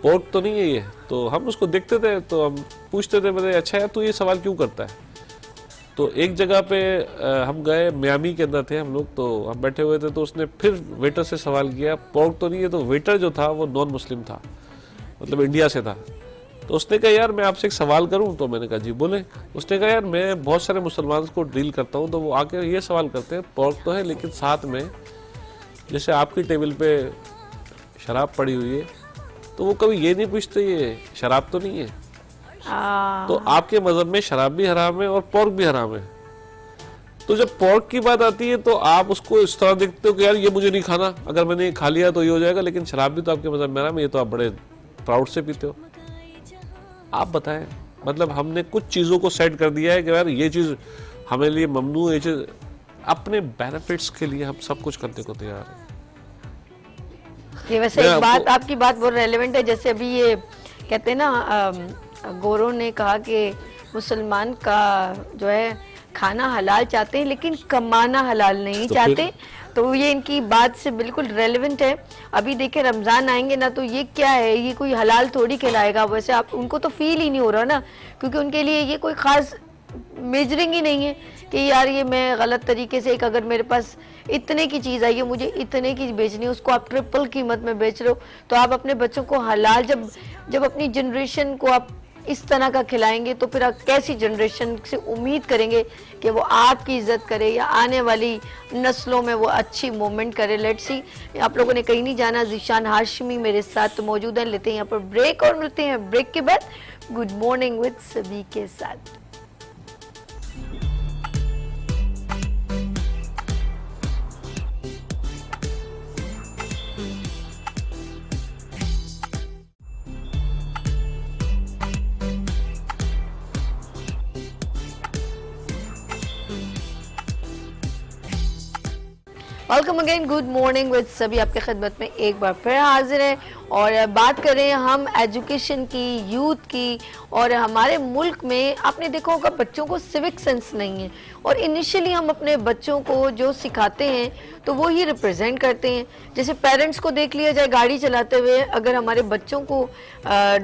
पोर्क तो नहीं है ये। तो हम उसको देखते थे तो हम पूछते थे, बोले अच्छा यार तू ये सवाल क्यों करता है। तो एक जगह पे हम गए, मियामी के अंदर थे हम लोग, तो हम बैठे हुए थे, तो उसने फिर वेटर से सवाल किया पोर्क तो नहीं है। तो वेटर जो था वो नॉन मुस्लिम था, मतलब इंडिया से था। तो उसने कहा यार मैं आपसे एक सवाल करूं। तो मैंने कहा जी बोले। उसने कहा यार मैं बहुत सारे मुसलमान को डील करता हूं, तो वो आके ये सवाल करते हैं पोर्क तो है, लेकिन साथ में जैसे आपकी टेबल पे शराब पड़ी हुई है, तो वो कभी ये नहीं पूछते ये शराब तो नहीं है। तो आपके मजहब में शराब भी हराम है और पोर्क भी हराम है। तो जब पोर्क की बात आती है तो आप उसको इस तरह देखते हो कि यार ये मुझे नहीं खाना, अगर मैंने खा लिया तो ये हो जाएगा, लेकिन शराब भी तो आपके मजहब में हराम है, ये तो आप बड़े प्राउड से पीते हो। आप बताएं, मतलब हमने कुछ चीज़ों को सेट कर दिया है कि यार ये चीज़ हमारे लिए ममनू है, ये चीज़ अपने बेनिफिट्स के लिए हम सब कुछ करने को तैयार हैं। ये वैसे एक बात, आपकी बात बहुत रेलेवेंट है। जैसे अभी ये कहते हैं ना, गोरों ने कहा कि मुसलमान का जो है खाना हलाल चाहते हैं लेकिन कमाना हलाल नहीं तो चाहते। तो ये इनकी बात से बिल्कुल रेलेवेंट है। अभी देखिए रमज़ान आएंगे ना, तो ये क्या है, ये कोई हलाल थोड़ी खिलाएगा। वैसे आप उनको तो फील ही नहीं हो रहा ना, क्योंकि उनके लिए ये कोई ख़ास मेजरिंग ही नहीं है कि यार ये मैं गलत तरीके से, एक अगर मेरे पास इतने की चीज़ आई है, मुझे इतने की बेचनी है, उसको आप ट्रिपल कीमत में बेच रहे हो, तो आप अपने बच्चों को हलाल, जब अपनी जनरेशन को आप इस तरह का खिलाएंगे तो फिर आप कैसी जनरेशन से उम्मीद करेंगे कि वो आपकी इज्जत करे या आने वाली नस्लों में वो अच्छी मूवमेंट करे। लेट्स सी, आप लोगों ने कहीं नहीं जाना, ज़ीशान हाशमी मेरे साथ तो मौजूद हैं। लेते हैं यहाँ पर ब्रेक और मिलते हैं ब्रेक के बाद गुड मॉर्निंग विद सभी के साथ। Welcome again, good morning with सभी आपके खिदमत में एक बार फिर हाजिर है और बात करें हम एजुकेशन की, यूथ की। और हमारे मुल्क में आपने देखा होगा बच्चों को सिविक सेंस नहीं है और इनिशियली हम अपने बच्चों को जो सिखाते हैं तो वो ही रिप्रेजेंट करते हैं। जैसे पेरेंट्स को देख लिया जाए गाड़ी चलाते हुए, अगर हमारे बच्चों को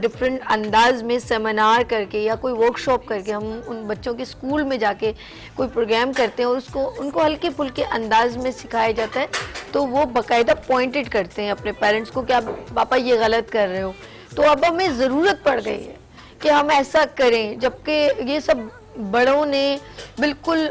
डिफरेंट अंदाज में सेमिनार करके या कोई वर्कशॉप करके हम उन बच्चों के स्कूल में जाके कोई प्रोग्राम करते हैं और उसको उनको हल्के फुल्के अंदाज में सिखाया जाता है तो वो बाकायदा पॉइंटेड करते हैं अपने पेरेंट्स को कि आप पापा ये गलत कर रहे हो। तो अब हमें ज़रूरत पड़ गई है कि हम ऐसा करें, जबकि ये सब बड़ों ने बिल्कुल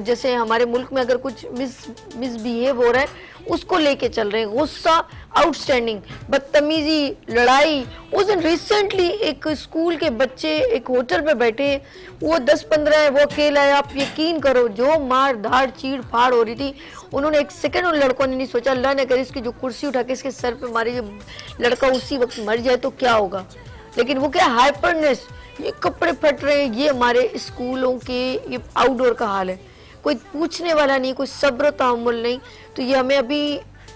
जैसे हमारे मुल्क में अगर कुछ मिसबिहेव हो रहा है उसको लेके चल रहे हैं, गुस्सा आउटस्टैंडिंग, बदतमीजी, लड़ाई। उस दिन रिसेंटली एक स्कूल के बच्चे एक होटल पे बैठे, वो 10-15 है, वो अकेला है, आप यकीन करो जो मार धाड़ चीड़ फाड़ हो रही थी, उन्होंने एक सेकंड उन लड़कों ने नहीं सोचा अल्लाह ने करे इसकी जो कुर्सी उठा के इसके सर पे मारी, जब लड़का उसी वक्त मर जाए तो क्या होगा। लेकिन वो क्या हाइपरनेस, ये कपड़े फट रहे हैं, ये हमारे स्कूलों के ये आउटडोर का हाल है, कोई पूछने वाला नहीं, कोई सब्र तहम्मुल नहीं। तो ये हमें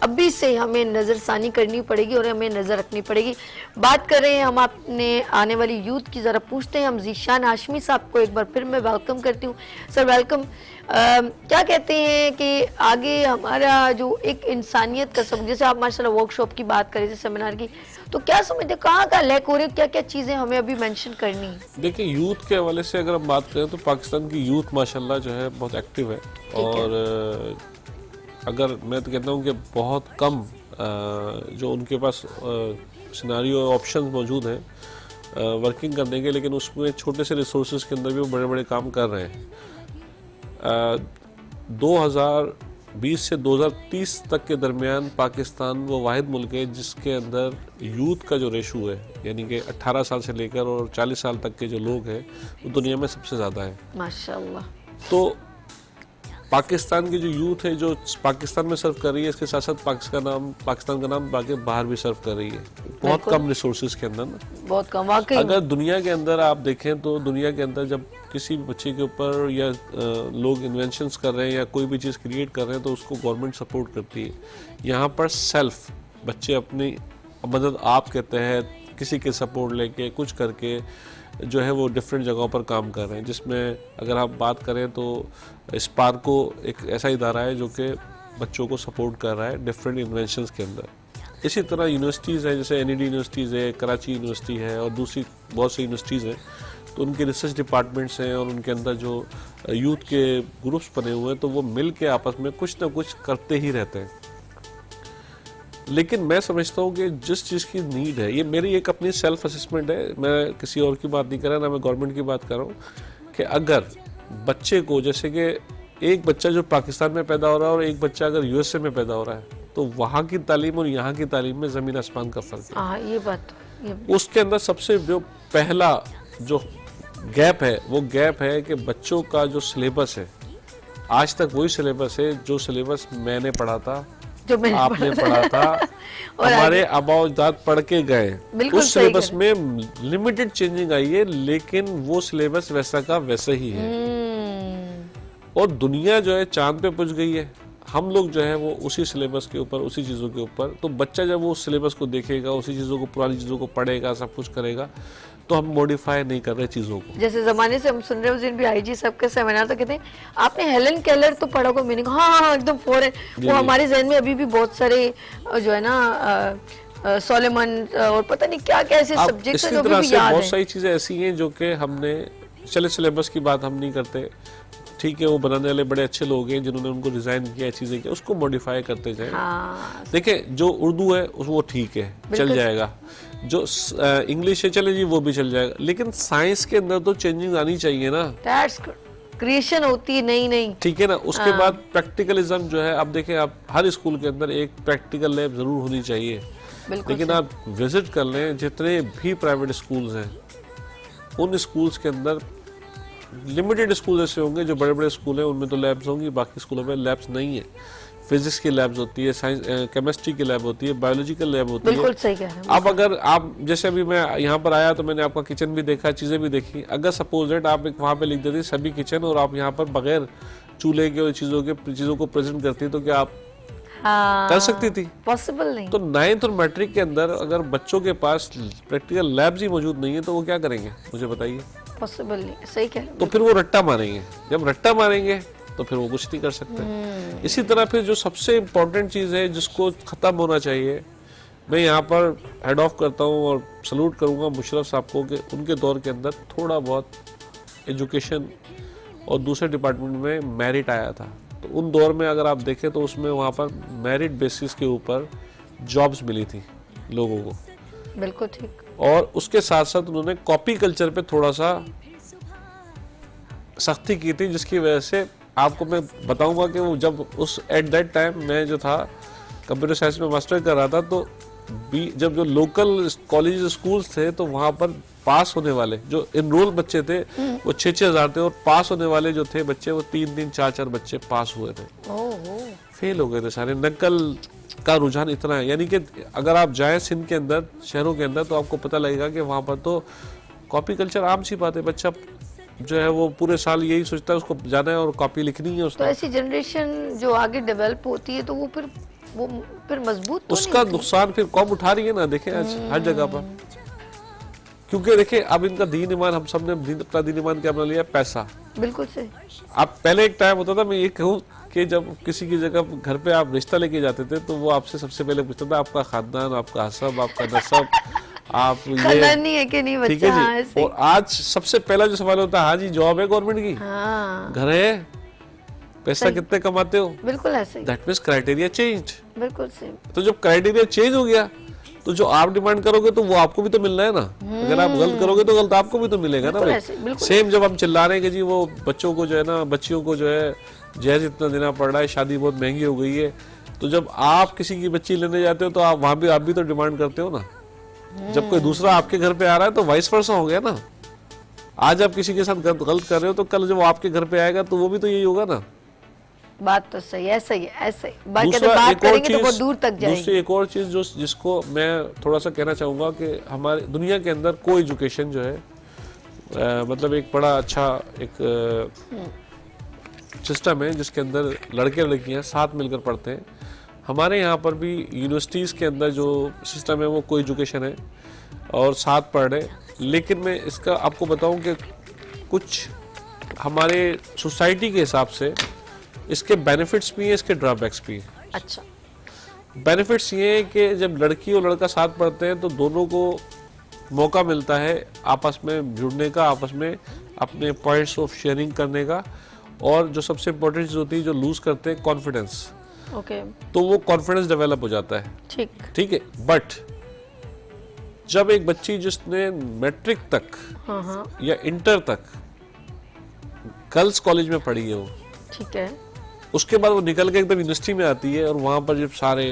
अभी से हमें नज़रसानी करनी पड़ेगी और हमें नज़र रखनी पड़ेगी। बात कर रहे हैं हम अपने आने वाली यूथ की, ज़रा पूछते हैं हम ज़ीशान हाशमी साहब को एक बार फिर मैं वेलकम करती हूँ। Sir welcome. क्या कहते हैं कि आगे हमारा जो एक इंसानियत का सबक, जैसे आप माशाल्लाह वर्कशॉप की बात करें थे, सेमिनार की, तो क्या समझते कहाँ का लैक हो रही है, क्या क्या चीज़ें हमें अभी मेंशन करनी है? देखिए, यूथ के हवाले से अगर हम बात करें तो पाकिस्तान की यूथ माशाल्लाह जो है बहुत एक्टिव है और अगर मैं तो कहता हूँ कि बहुत कम जो उनके पास सिनारियो ऑप्शंस मौजूद हैं वर्किंग करने के, लेकिन उसमें छोटे से रिसोर्सेज के अंदर भी वो बड़े बड़े काम कर रहे हैं। 2020 से 2030 तक के दरमियान पाकिस्तान वो वाहिद मुल्क है जिसके अंदर यूथ का जो रेशो है, यानी कि 18 साल से लेकर और 40 साल तक के जो लोग हैं वो दुनिया में सबसे ज़्यादा है माशाल्लाह। तो पाकिस्तान की जो यूथ है जो पाकिस्तान में सर्व कर रही है, इसके साथ साथ पाकिस्तान का नाम बाहर भी सर्व कर रही है, बहुत कम रिसोर्सेज के अंदर ना, बहुत कम। अगर दुनिया के अंदर आप देखें तो दुनिया के अंदर जब किसी बच्चे के ऊपर या लोग इन्वेंशंस कर रहे हैं या कोई भी चीज़ क्रिएट कर रहे हैं तो उसको गवर्नमेंट सपोर्ट करती है। यहाँ पर सेल्फ बच्चे अपनी मदद आप कहते हैं किसी के सपोर्ट लेके कुछ करके जो है वो डिफरेंट जगहों पर काम कर रहे हैं, जिसमें अगर आप बात करें तो स्पार्को एक ऐसा इदारा है जो कि बच्चों को सपोर्ट कर रहा है डिफरेंट इन्वेंशंस के अंदर। इसी तरह यूनिवर्सिटीज़ हैं, जैसे NED यूनिवर्सिटीज़ है, कराची यूनिवर्सिटी है और दूसरी बहुत सी यूनिवर्सिटीज़ हैं, तो उनके रिसर्च डिपार्टमेंट्स हैं और उनके अंदर जो यूथ के ग्रुप्स बने हुए हैं तो वो मिल के आपस में कुछ ना कुछ करते ही रहते हैं। लेकिन मैं समझता हूँ कि जिस चीज़ की नीड है, ये मेरी एक अपनी सेल्फ असेसमेंट है, मैं किसी और की बात नहीं कर रहा, ना मैं गवर्नमेंट की बात कर रहा हूँ, कि अगर बच्चे को, जैसे कि एक बच्चा जो पाकिस्तान में पैदा हो रहा है और एक बच्चा अगर USA में पैदा हो रहा है तो वहाँ की तालीम और यहाँ की तालीम में ज़मीन आसमान का फ़र्क है। ये बात उसके अंदर सबसे जो पहला जो गैप है वो गैप है कि बच्चों का जो सिलेबस है आज तक वही सिलेबस है जो सिलेबस मैंने पढ़ा था, जो आपने पढ़ा था, हमारे आबाओ अजदाद पढ़ के गए, उस सिलेबस में लिमिटेड चेंजिंग आई है लेकिन वो सिलेबस वैसा का वैसा ही है। और दुनिया जो है चांद पे पहुंच गई है, हम लोग जो है वो उसी सिलेबस के ऊपर, उसी चीज़ों के ऊपर। तो बच्चा जब वो उस सिलेबस को देखेगा, उसी चीज़ों को, पुरानी चीज़ों को पढ़ेगा, सब कुछ करेगा, तो हम मॉडिफाई नहीं कर रहे चीज़ों को। जैसे ज़माने से हम सुन रहे हैं, उस दिन भी IG साहब का सेमिनार तो कहते हैं आपने हेलन केलर तो पढ़ा को मीनिंग, हाँ एकदम फौरन वो हमारे जहन में अभी भी बहुत सारे जो है ना सोलेमन और पता नहीं क्या क्या ऐसे सब्जेक्ट्स हैं जो भी याद है। बहुत सारी चीज़ें ऐसी हैं जो कि हमने चले सिलेबस की बात हम नहीं करते, ठीक है, वो बनाने वाले बड़े अच्छे लोग हैं जिन्होंने उनको डिज़ाइन किया, चीज़ें किया, उसको मॉडिफाई करते जाएं। हाँ, देखिए जो उर्दू है वो ठीक है, चल जाएगा, जो इंग्लिश है चले जी वो भी चल जाएगा, लेकिन साइंस के अंदर तो चेंजिंग आनी चाहिए ना, दैट्स क्रिएशन होती है नई नई। ठीक है ना। उसके बाद प्रैक्टिकलिज्म जो है, अब देखें आप हर स्कूल के अंदर एक प्रैक्टिकल लैब जरूर होनी चाहिए, बिल्कुल लेकिन आप विजिट कर लें जितने भी प्राइवेट स्कूल्स हैं, उन स्कूल्स के अंदर लिमिटेड स्कूल ऐसे होंगे, जो बड़े बड़े स्कूल हैं उनमें तो लैब्स होंगी, बाकी स्कूलों में लैब्स नहीं है। फिजिक्स की लैब्स होती है, साइंस केमिस्ट्री की लैब होती है, बायोलॉजिकल लैब होती है। बिल्कुल सही कह रहे हैं। अब अगर आप जैसे अभी मैं यहाँ पर आया तो मैंने आपका किचन भी देखा, चीज़ें भी देखी, अगर सपोज दैट आप एक वहाँ पे लिख देते सभी किचन और आप यहाँ पर बगैर चूल्हे के और चीज़ों को प्रेजेंट करती, तो क्या आप हाँ, कर सकती थी? पॉसिबल नहीं। तो 9th और मैट्रिक के अंदर अगर बच्चों के पास प्रैक्टिकल लैब्स ही मौजूद नहीं है तो वो क्या करेंगे, मुझे बताइए। पॉसिबल नहीं, सही कह रहे हैं। तो फिर वो रट्टा मारेंगे, जब रट्टा मारेंगे तो फिर वो कुछ नहीं कर सकते। इसी तरह फिर जो सबसे इम्पोर्टेंट चीज़ है जिसको ख़त्म होना चाहिए, मैं यहाँ पर हेड ऑफ करता हूँ और सलूट करूँगा मुशर्रफ साहब को कि उनके दौर के अंदर थोड़ा बहुत एजुकेशन और दूसरे डिपार्टमेंट में मेरिट आया था। तो उन दौर में अगर आप देखें तो उसमें वहाँ पर मेरिट बेसिस के ऊपर जॉब्स मिली थी लोगों को, बिल्कुल ठीक। और उसके साथ साथ उन्होंने कॉपी कल्चर पे थोड़ा सा सख्ती की थी, जिसकी वजह से आपको मैं बताऊंगा कि वो जब उस एट दैट टाइम मैं जो था कंप्यूटर साइंस में मास्टर कर रहा था, तो जब जो लोकल कॉलेज स्कूल्स थे तो वहाँ पर पास होने वाले जो इनरोल बच्चे थे वो 6-6 हज़ार थे, और पास होने वाले जो थे बच्चे वो 3-3, 4-4 बच्चे पास हुए थे, फेल हो गए थे सारे। नकल का रुझान इतना है, यानी कि अगर आप जाएं सिंध के अंदर, शहरों के अंदर, तो आपको पता लगेगा कि वहाँ पर तो कॉपी कल्चर आम सी बात है। बच्चा जो है वो पूरे साल यही सोचता है उसको जाना है और कॉपी लिखनी है उसको। तो ऐसी जनरेशन जो आगे डेवलप होती है तो वो फिर मजबूत तो उसका नहीं नुकसान फिर कौन उठा रही है ना, देखें आज हर जगह पर, क्योंकि देखिए अब इनका दीन ईमान, हम सब ने अपना दीन ईमान क्या बना लिया, पैसा। बिल्कुल सही। अब पहले एक टाइम होता था, मैं ये कहूँ कि जब किसी की जगह घर पे आप रिश्ता लेके जाते थे तो वो आपसे सबसे पहले पूछता था आपका खानदान, आपका हसब, आपका नसब, आप खानदानी है कि नहीं ठीक बच्चा। है जी। और आज सबसे पहला जो सवाल होता है, हाँ जी जॉब है गवर्नमेंट की, हाँ, घर है, पैसा कितने कमाते हो, बिल्कुल ऐसे ही। That means criteria change. बिल्कुल सही। तो जब क्राइटेरिया चेंज हो गया तो जो आप डिमांड करोगे तो वो आपको भी तो मिलना है ना, अगर आप गलत करोगे तो गलत आपको भी तो मिलेगा ना भाई। सेम जब हम चिल्ला रहे हैं कि जी वो बच्चों को जो है ना, बच्चियों को जो है जहेज इतना देना पड़ रहा है, शादी बहुत महंगी हो गई है, तो जब आप किसी की बच्ची लेने जाते हो तो आप वहां भी आप भी तो डिमांड करते हो ना। जब कोई दूसरा आपके घर पे आ रहा है तो वाइस वर्सा हो गया ना। आज आप किसी के साथ गलत कर रहे हो तो कल जब आपके घर पे आएगा तो वो भी तो यही होगा ना। बात तो सही, ऐसा ही ऐसे ही। बात करेंगे तो बहुत दूर तक जाएंगे। दूसरी एक और चीज जिसको मैं थोड़ा सा कहना चाहूंगा कि हमारे दुनिया के अंदर को एजुकेशन जो है मतलब एक बड़ा अच्छा एक सिस्टम है जिसके अंदर लड़के लड़कियां साथ मिलकर पढ़ते हैं। हमारे यहाँ पर भी यूनिवर्सिटीज़ के अंदर जो सिस्टम है वो को एजुकेशन है और साथ पढ़ रहे, लेकिन मैं इसका आपको बताऊं कि कुछ हमारे सोसाइटी के हिसाब से इसके बेनिफिट्स भी हैं, इसके ड्रॉबैक्स भी हैं। अच्छा, बेनिफिट्स ये हैं कि जब लड़की और लड़का साथ पढ़ते हैं तो दोनों को मौका मिलता है आपस में जुड़ने का, आपस में अपने पॉइंट्स ऑफ शेयरिंग करने का, और जो सबसे इम्पोर्टेंट चीज़ होती है जो लूज करते हैं कॉन्फिडेंस, ओके, तो वो कॉन्फिडेंस डेवलप हो जाता है। ठीक है, बट जब एक बच्ची जिसने मैट्रिक तक या इंटर तक गर्ल्स कॉलेज में पढ़ी है वो, ठीक है, उसके बाद वो निकल के एकदम यूनिवर्सिटी में आती है और वहां पर जब सारे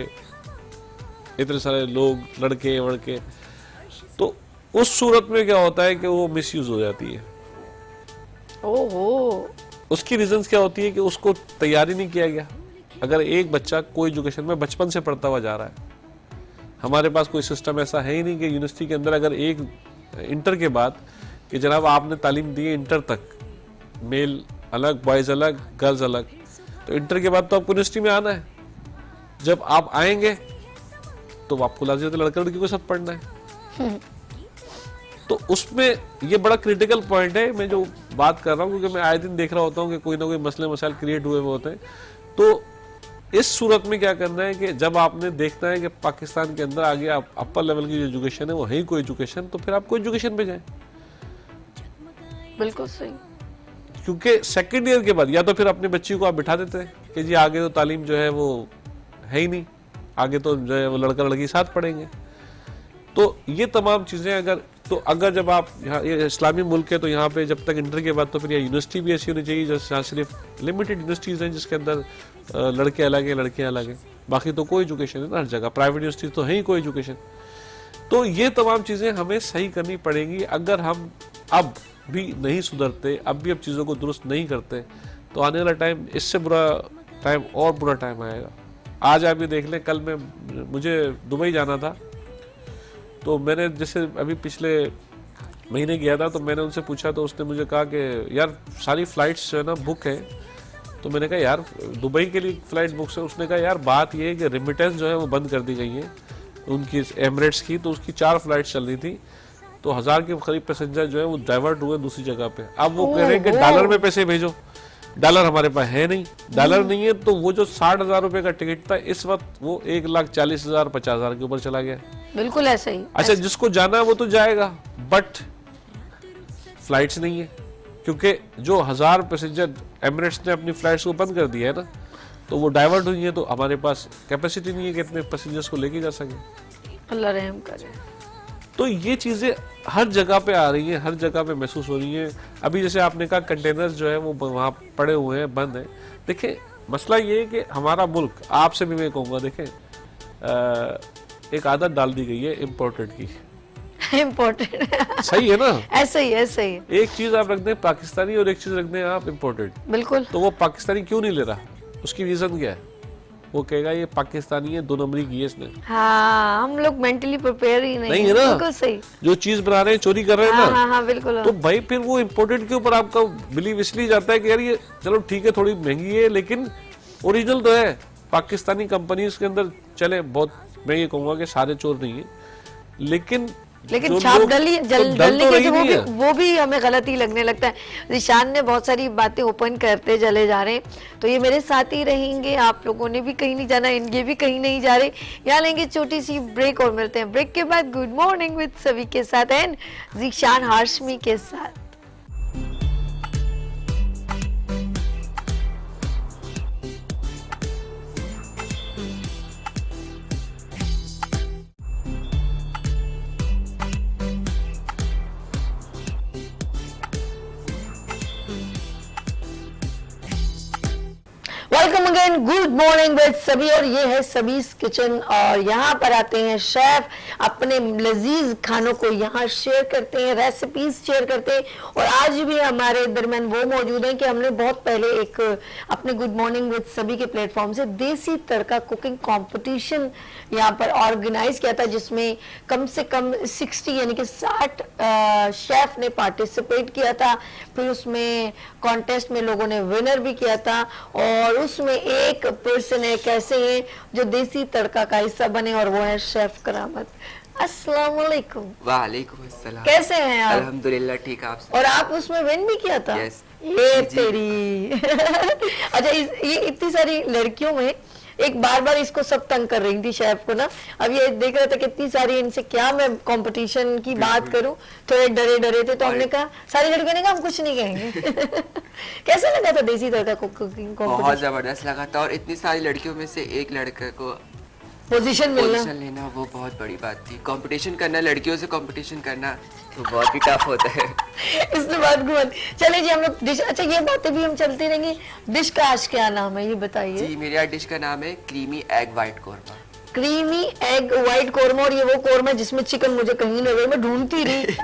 इतने सारे लोग लड़के वड़के, तो उस सूरत में क्या होता है कि वो मिसयूज हो जाती है। ओहो, उसकी रीजंस क्या होती है कि उसको तैयारी नहीं किया गया। अगर एक बच्चा कोई एजुकेशन में बचपन से पढ़ता हुआ जा रहा है, हमारे पास कोई सिस्टम ऐसा है ही नहीं कि यूनिवर्सिटी के अंदर अगर एक इंटर के बाद कि जनाब आपने तालीम दी है इंटर तक, मेल अलग, बॉयज अलग, गर्ल्स अलग, तो इंटर के बाद तो आपको यूनिवर्सिटी में आना है। जब आप आएंगे तो आपको लाजिम लड़का लड़की के साथ पढ़ना है। तो उसमें ये बड़ा क्रिटिकल पॉइंट है, मैं जो बात कर रहा हूँ, क्योंकि मैं आए दिन देख रहा होता हूँ कि कोई ना कोई मसले मसाइल क्रिएट हुए होते हैं। तो इस सूरत में क्या करना है कि जब आपने देखना है कि पाकिस्तान के अंदर आगे आप अपर लेवल की जो एजुकेशन है वो है ही कोई एजुकेशन, तो फिर आप कोई एजुकेशन पे जाएं। बिल्कुल सही। क्योंकि सेकंड ईयर के बाद या तो फिर अपने बच्ची को आप बिठा देते हैं कि जी आगे तो तालीम जो है वो है ही नहीं, आगे तो जो है वो लड़का लड़की साथ पढ़ेंगे। तो ये तमाम चीज़ें अगर जब आप यहाँ, ये इस्लामी मुल्क है तो यहाँ पे जब तक इंटर के बाद तो फिर यूनिवर्सिटी भी ऐसी होनी चाहिए जहाँ सिर्फ लिमिटेड यूनिवर्सिटीज़ हैं जिसके अंदर लड़के अलग हैं लड़कियाँ अलग हैं, बाकी तो कोई एजुकेशन है ना हर जगह, प्राइवेट यूनिवर्सिटी तो है ही कोई एजुकेशन। तो ये तमाम चीज़ें हमें सही करनी पड़ेंगी। अगर हम अब भी नहीं सुधरते, अब भी चीज़ों को दुरुस्त नहीं करते, तो आने वाला टाइम इससे बुरा टाइम और बुरा टाइम आएगा। आज आप ये देख लें, कल मुझे दुबई जाना था, तो मैंने जैसे अभी पिछले महीने गया था, तो मैंने उनसे पूछा तो उसने मुझे कहा कि यार सारी फ़्लाइट्स जो है ना बुक है। तो मैंने कहा यार दुबई के लिए फ़्लाइट बुक है। उसने कहा यार बात ये है कि रेमिटेंस जो है वो बंद कर दी गई है उनकी एमिरेट्स की, तो उसकी 4 फ्लाइट्स चल रही थी, तो 1000 के करीब पैसेंजर जो है वो डाइवर्ट हुए दूसरी जगह पे। अब वो कह रहे हैं कि डॉलर में पैसे भेजो, डॉलर हमारे पास है नहीं, डॉलर नहीं है, तो वो जो 60,000 रुपए का टिकट था इस वक्त वो 1,40,000 50,000 के ऊपर चला गया। बिल्कुल ऐसा ही। अच्छा, जिसको जाना है वो तो जाएगा, बट फ्लाइट्स नहीं है, क्योंकि जो 1000 पैसेंजर एमिरेट्स ने अपनी फ्लाइट्स को बंद कर दिया है ना, तो वो डाइवर्ट हुई है, तो हमारे पास कैपेसिटी नहीं है कि इतने पैसेंजर्स को लेके जा सके। अल्लाह रहम करे। तो ये चीज़ें हर जगह पे आ रही हैं, हर जगह पे महसूस हो रही हैं। अभी जैसे आपने कहा कंटेनर्स जो है वो वहाँ पड़े हुए हैं, बंद हैं। देखें मसला ये है कि हमारा मुल्क, आपसे भी मैं कहूँगा, देखें एक आदत डाल दी गई है इम्पोर्टेड की। इम्पोर्टेड सही है ना? ऐसा ही ऐसा ही। एक चीज़ आप रख दें पाकिस्तानी और एक चीज़ रख दें आप इम्पोर्टेड। बिल्कुल। तो वो पाकिस्तानी क्यों नहीं ले रहा? उसकी रीज़न क्या है? वो कहेगा ये पाकिस्तानी है, 2 नंबरी की है इसने। हाँ, हम लोग मेंटली प्रिपेयर ही नहीं है ना? बिल्कुल सही। जो चीज बना रहे हैं चोरी कर रहे हैं ना। हाँ, बिल्कुल। तो भाई फिर वो इम्पोर्टेड के ऊपर आपका बिलीव इसलिए जाता है कि यार ये चलो ठीक है थोड़ी महंगी है, लेकिन ओरिजिनल तो है। पाकिस्तानी कंपनीज के अंदर चले बहुत, मैं ये कहूंगा कि सारे चोर नहीं है, लेकिन छाप डलने के तो वो भी हमें गलत ही लगने लगता है। निशान ने बहुत सारी बातें ओपन करते चले जा रहे हैं, तो ये मेरे साथ ही रहेंगे, आप लोगों ने भी कहीं नहीं जाना, इनके भी कहीं नहीं जा रहे। यहाँ लेंगे छोटी सी ब्रेक और मिलते हैं ब्रेक के बाद गुड मॉर्निंग विद सभी के साथ एंड ज़ीशान हाशमी के साथ। Welcome again, good morning with सभी, और ये है सबीज किचन, और यहाँ पर आते हैं शेफ, अपने लजीज खानों को यहाँ शेयर करते हैं, रेसिपीज शेयर करते हैं। और आज भी हमारे दरमियान वो मौजूद हैं कि हमने बहुत पहले एक अपने गुड मॉर्निंग विद सभी के प्लेटफॉर्म से देसी तड़का कुकिंग कंपटीशन यहाँ पर ऑर्गेनाइज किया था, जिसमें कम से कम 60 यानी कि 60 शेफ ने पार्टिसिपेट किया था। फिर उसमें कॉन्टेस्ट में लोगों ने विनर भी किया था, और उसमें एक पर्सन है कैसे हैं जो देसी तड़का का हिस्सा बने, और वो है शेफ करामत। अस्सलाम वालेकुम। वालेकुम अस्सलाम। कैसे हैं आप? अल्हम्दुलिल्लाह ठीक, आप और आप उसमें विन भी किया था? यस। ये तेरी अच्छा, ये इतनी सारी लड़कियों में एक बार इसको सब तंग कर रही थी शेफ को ना। अब ये देख रहा था कितनी सारी, इनसे क्या मैं कंपटीशन की बात करूं, थोड़े डरे थे, तो हमने कहा, सारी लड़कियों ने कहा हम कुछ नहीं कहेंगे। कैसा लगा था देसी तड़का कुकिंग बहुत कंपटीशन? जबरदस्त लगा था, और इतनी सारी लड़कियों में से एक लड़के को पोजीशन लेना वो बहुत बड़ी बात थी। कंपटीशन करना, लड़कियों से कंपटीशन करना तो बहुत ही टफ होता है। इसने बात घुमा। चले जी हम लोग डिश, अच्छा ये बातें भी हम चलती रहेंगी। डिश का आज क्या नाम है ये बताइए? जी, मेरी आज डिश का नाम है creamy egg white korma. Creamy egg white korma, और ये वो कोरमा है जिसमें चिकन मुझे कहीं नजर, मैं ढूंढती रही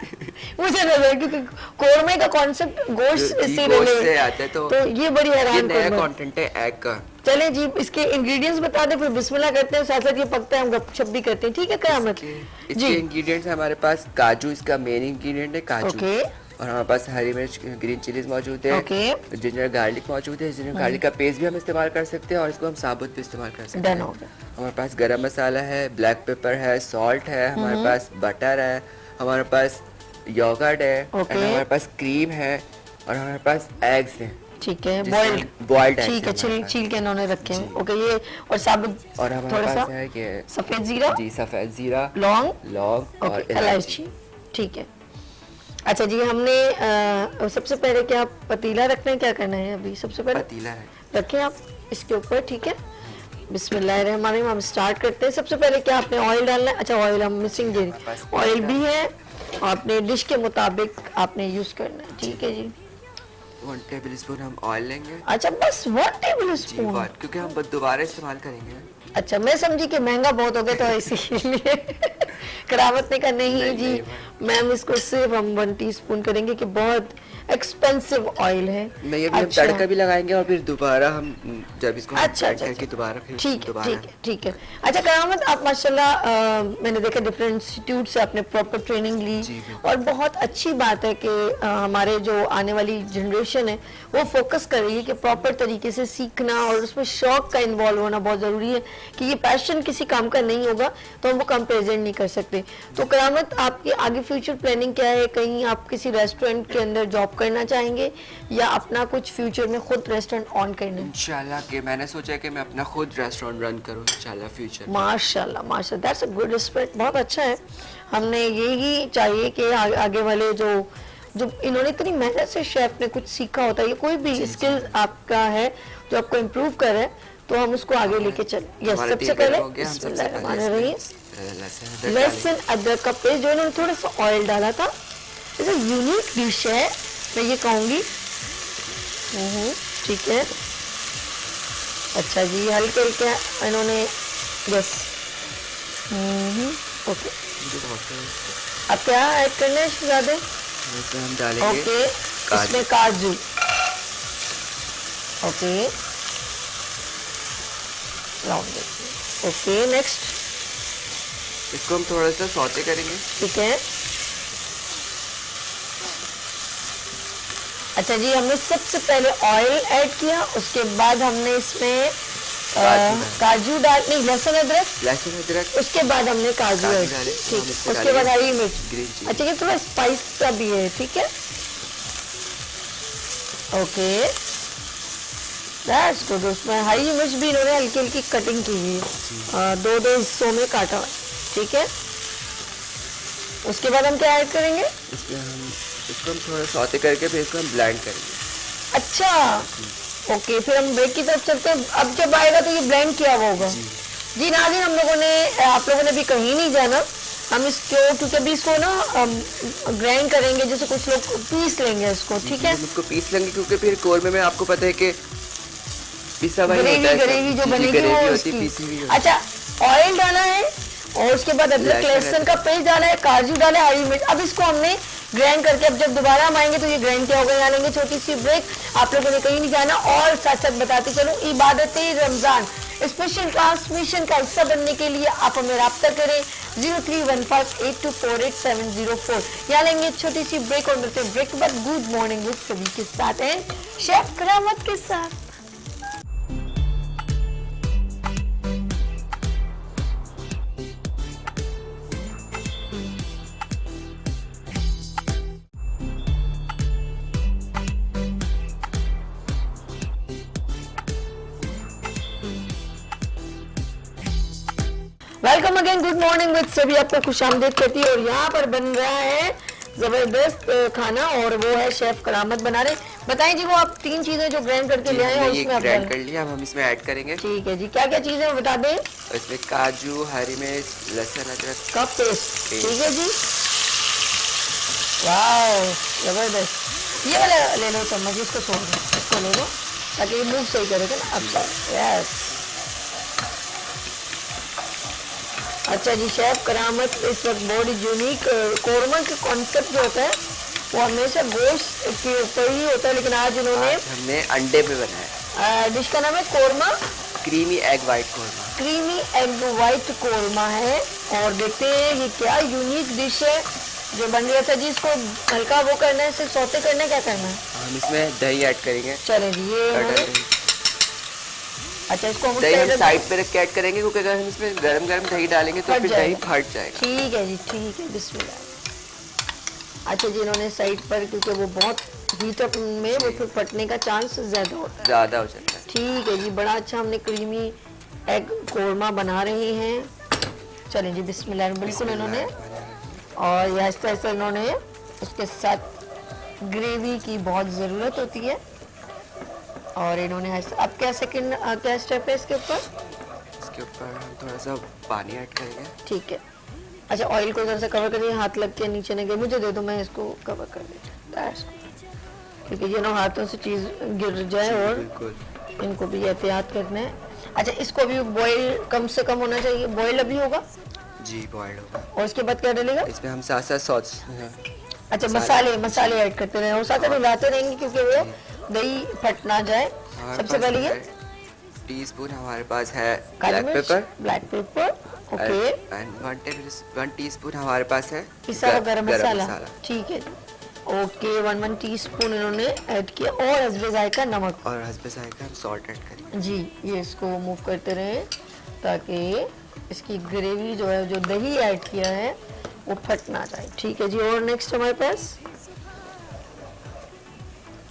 मुझे नजर, क्योंकि कोरमे का कॉन्सेप्ट गोश्त से आता है, तो ये बड़ी हैरान नया कंटेंट है एग का। चले जी इसके इंग्रेडिएंट्स बता दे, फिर बिस्मिल्लाह करते हैं, साथ साथ ये पकता है हम गपशप भी करते हैं, ठीक है? कयामत इसके इंग्रेडिएंट्स हमारे पास काजू, इसका मेन इंग्रेडिएंट है काजू, और हमारे पास हरी मिर्च, ग्रीन चिलीज मौजूद है, जिंजर गार्लिक मौजूद है। जिंजर गार्लिक का पेस्ट भी हम इस्तेमाल कर सकते हैं, और इसको हम साबुत भी इस्तेमाल कर सकते हैं। हमारे पास गरम मसाला है, ब्लैक पेपर है, सॉल्ट है, हमारे पास बटर है, हमारे पास योगर्ट है, हमारे पास क्रीम है, और हमारे पास एग्स हैं। ठीक है, बॉइल्ड ठीक है, छील के इन्होंने रखे हैं। ओके, ये और साबुत, और हमारे पास है कि सफेद जीरा, जी सफेद जीरा, लौंग और इलायची। ठीक है, अच्छा जी, हमने सबसे पहले क्या पतीला रखना है, क्या करना है अभी? सबसे पहले पतीला है, रखें आप इसके ऊपर, ठीक है। बिस्मिल्लाहिर्रहमानिर्रहीम, हम स्टार्ट करते हैं। सबसे पहले क्या आपने ऑयल डालना है? अच्छा, ऑयल हम मिसिंग दे रही, ऑयल भी है, आपने डिश के मुताबिक आपने यूज करना है, ठीक है जी। 1 टेबल स्पून हम ऑयल लेंगे। अच्छा, बस 1 टेबल जी स्पून। 1, क्योंकि हम दोबारा इस्तेमाल करेंगे। अच्छा, मैं समझी कि महंगा बहुत हो गया तो इसीलिए करामत ने कहा नहीं जी मैम, इसको सिर्फ हम 1 टीस्पून करेंगे कि बहुत एक्सपेंसिव ऑयल है। नहीं, अभी अच्छा, हम तड़का भी लगाएंगे और फिर दोबारा हम जब इसको अच्छा, ऐड अच्छा, करके दोबारा फिर ठीक है, दोबारा ठीक है, ठीक है। अच्छा करामत, आप माशाल्लाह मैंने देखा डिफरेंट इंस्टीट्यूट से आपने प्रॉपर ट्रेनिंग ली, जी, बिल्कुल। और बहुत अच्छी बात है कि हमारे जो आने वाली जनरेशन है वो फोकस कर रही है कि प्रॉपर तरीके से सीखना और उसमें शौक का इन्वॉल्व होना बहुत ज़रूरी है कि ये पैशन किसी काम का नहीं होगा तो हम वो काम प्रेजेंट नहीं कर सकते। तो करामत, आपकी आगे फ्यूचर प्लानिंग क्या है? कहीं आप किसी रेस्टोरेंट के अंदर जॉब करना चाहेंगे या अपना कुछ फ्यूचर में खुद रेस्टोरेंट ऑन करना है? इंशाल्लाह कि मैंने सोचा है कि मैं अपना खुद रेस्टोरेंट रन करूं इंशाल्लाह फ्यूचर। माशाल्लाह माशाल्लाह, दैट्स अ गुड रिस्पेक्ट, बहुत अच्छा है। हमने यही चाहिए कि आगे वाले जो इन्होंने इतनी मेहनत से शेफ ने कुछ सीखा होता है, ये कोई भी स्किल आपका है जो आपको इम्प्रूव करे तो हम उसको आगे लेके चले। यस, सबसे पहले बिस्मिल्लाहिर्रहमानिर्रहीम, लहसुन अदरक का पेस्ट जो इन्होंने थोड़ा सा ऑयल डाला था, इट्स अ यूनिक डिश है, मैं ये कहूँगी। ठीक है, अच्छा जी, हल्के हल्के इन्होंने, यस, ओके। अब क्या ऐड करना है शहजादे? इसमें हम डालेंगे ओके, इसमें काजू, ओके, ओके, नेक्स्ट, इसको हम थोड़ा सा सौते करेंगे। ठीक है। अच्छा जी, हमने सबसे पहले ऑयल ऐड किया, उसके बाद हमने इसमें काजू डाल, नहीं, लहसुन अदरक, उसके बाद हमने काजू ऐड, ठीक, उसके बाद हरी मिर्च। अच्छा, ये थोड़ा स्पाइस का भी है, ठीक है, ओके, दैट्स गुड। उसमें हरी मिर्च भी इन्होंने हल्की हल्की कटिंग की हुई है, 2-2 हिस्सों में काटा, ठीक है। उसके बाद हम क्या ऐड करेंगे? इसमें हम इसको हम थोड़ा सौते करके फिर इसको हम ब्लेंड करेंगे। अच्छा, ओके, फिर हम ब्रेक की तरफ चलते हैं। अब जब आएगा तो ये ब्लेंड किया हुआ होगा। जी नाज़रीन, आप लोगों ने भी कहीं नहीं जाना, हम इसको, क्योंकि अभी इसको ना ग्राइंड करेंगे, जैसे कुछ लोग पीस लेंगे इसको, ठीक है, हम इसको पीस लेंगे क्योंकि फिर कोरमे में आपको पता है कि पिसा हुआ ही होता है, ग्रेवी जो बनेगी वो होती है, पीसी हुई होती है। अच्छा, ऑयल डाला है और उसके बाद अदरक लहसुन का पेस्ट डाला है, काजू डाला है, हरी मिर्च। अब इसको हमने ग्राइंड करके, अब जब दोबारा हम आएंगे तो ये ग्राइंड क्या होगा। यहाँ लेंगे छोटी सी ब्रेक, आप लोगों ने कहीं नहीं जाना। और साथ साथ बताते चलूं, इबादत रमजान स्पेशल ट्रांसमिशन का हिस्सा बनने के लिए आप हमें रब्ता करें 031582487004। यहाँ लेंगे छोटी सी ब्रेक और मिलते हैं ब्रेक के बाद गुड मॉर्निंग विद सभी के साथ एंड शेफ करामत के साथ। Welcome again, good morning with सभी, आपको खुशामदीद कहती है। और यहाँ पर बन रहा है जबरदस्त खाना और वो है शेफ करामत बना रहे। बताएं जी, वो आप 3 चीजें जो ग्राइंड करके ले आए हैं उसमें आप ग्राइंड कर लिया, हम इसमें ऐड करेंगे। ठीक है जी, क्या क्या चीजें बता दें? इसमें काजू, हरी मिर्च, लहसुन अदरक का पेस्ट, ठीक है जी, वाह जबरदस्त। ये वाला ले लो चम्मच, इसको छोड़ दो, इसको ले लो ताकि ये मूव सही करेगा ना। अच्छा, यस, अच्छा जी, शेफ करामत इस वक्त बहुत यूनिक कोरमा के कॉन्सेप्ट जो होता है वो हमेशा गोश्त के ऊपर ही होता है, लेकिन आज उन्होंने हमने अंडे पे बनाया। डिश का नाम है korma, creamy egg white korma. Creamy egg white korma है। और देखते हैं ये क्या यूनिक डिश है जो बन रहा था जी। इसको हल्का वो करना है, सिर्फ सौते करना है, क्या करना है? हम इसमें दही ऐड करेंगे। चलें जी, ये अच्छा, इसको हम साइड पे रख के ऐड करेंगे क्योंकि अगर हम इसमें गरम गरम दही डालेंगे तो फिर दही फट जाएगा। ठीक है जी, ठीक है, बिस्मिल्लाह। अच्छा जी, इन्होंने साइड पर, क्योंकि वो बहुत हीट अप में वो फिर फटने का चांस ज्यादा होता है, ज्यादा हो जाता है। ठीक है जी, बड़ा अच्छा हमने क्रीमी एग कोरमा बना रहे हैं। चलें जी, बिस्मिल्लाह, बिल्कुल इन्होंने, और आहिस्ता आहिस्ता इन्होंने उसके साथ ग्रेवी की बहुत ज़रूरत होती है। और इन्होंने अब क्या सेकंड क्या स्टेप है इसके ऊपर? इसके ऊपर हम थोड़ा सा पानी ऐड करेंगे। ठीक है। अच्छा, ऑयल को जरा सा कवर करिए, हाथ लग के नीचे न गिरे। मुझे दे दो, मैं इसको कवर कर देती हूँ, क्योंकि ये ना हाथों से चीज़ गिर जाए और बिल्कुल इनको भी एहतियात करना है। अच्छा, इसको भी बॉईल कम से कम होना चाहिए। बॉईल अभी होगा जी, बॉइल्ड होगा। और उसके बाद क्या डलेगा? इसमें हम साथ साथ सॉस अच्छा, मसाले ऐड करते रहे और साथ साथ मिलाते रहेंगे क्योंकि वो दही फट ना जाए। सबसे पहले ये टीस्पून हमारे पास है काली ब्लैक मिर्च, paper, black pepper, okay, and 1 teaspoon हमारे पास है पिसा हुआ गरम मसाला। ठीक है, ओके, 1 टीस्पून इन्होंने ऐड किया और हस्बे जायका नमक। और हस्बे जायका हम सॉल्ट ऐड करेंगे। जी, ये इसको मूव करते रहे ताकि इसकी ग्रेवी जो है, जो दही ऐड किया है वो फट ना जाए। ठीक है जी। और नेक्स्ट हमारे पास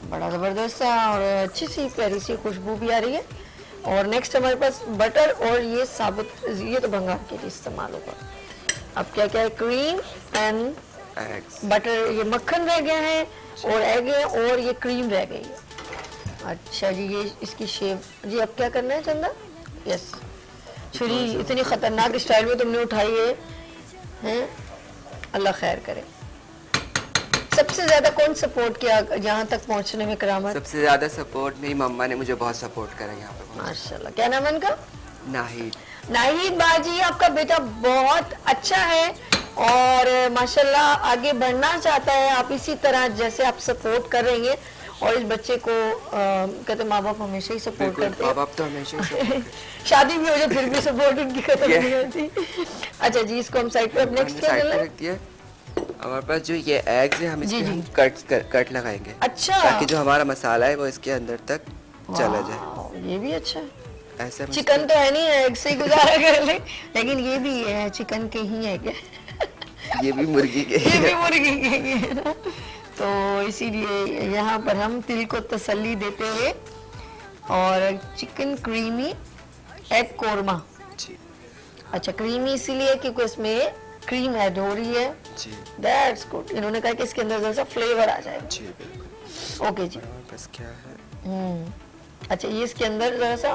बड़ा ज़बरदस्त सा और अच्छी सी प्यारी सी खुशबू भी आ रही है। और नेक्स्ट हमारे पास बटर और ये साबुत, ये तो भंगार के लिए इस्तेमाल होगा। अब क्या क्या है? क्रीम एंड एग्स, बटर, ये मक्खन रह गया है और एग है और ये क्रीम रह गई है। अच्छा जी, ये इसकी शेप जी। अब क्या करना है चंदा? यस, छुरी इतनी खतरनाक स्टाइल में तुमने उठाई है, हैं? अल्लाह खैर करे। सबसे ज्यादा कौन सपोर्ट किया यहाँ तक पहुँचने में करामत? सबसे ज्यादा सपोर्ट मेरी मम्मा ने मुझे बहुत सपोर्ट करा यहाँ पे। माशाल्लाह। क्या नाम है इनका? नाहिद। नाहिद बाजी, आपका बेटा बहुत अच्छा है और माशाल्लाह आगे बढ़ना चाहता है। आप इसी तरह जैसे आप सपोर्ट कर रही हैं और इस बच्चे को कहते माँ बाप हमेशा ही सपोर्ट करते हैं। माँ बाप तो हमेशा ही support करते शादी भी हो जाए फिर भी सपोर्ट उनकी खत्म नहीं होती। अच्छा जी, इसको हम साइड पे, अब हैं। नेक्स्ट क्या साइड करना पे है? रख दिया। हमारे पास जो ये एग्स है, हम जी, इसके जी। हम कट लगाएंगे। अच्छा, ताकि जो हमारा मसाला है वो इसके अंदर तक चला जाए। वाह, ये भी अच्छा है। ऐसे हम चिकन तो है नहीं, एग से ही गुजारा कर ले, लेकिन ये भी है चिकन के ही है क्या? ये भी मुर्गी के ये भी मुर्गी के ही है ना। तो इसीलिए यहाँ पर हम तिल को तसल्ली देते हुए और चिकन क्रीमी एग कोरमा। जी अच्छा, क्रीमी इसीलिए क्योंकि इसमें क्रीम ऐड हो रही है। जी दैट्स गुड। इन्होंने कहा कि इसके अंदर जैसा फ्लेवर आ जाए। जी बिल्कुल। ओके जी। हमारे पास क्या है? अच्छा, ये इसके अंदर जरा सा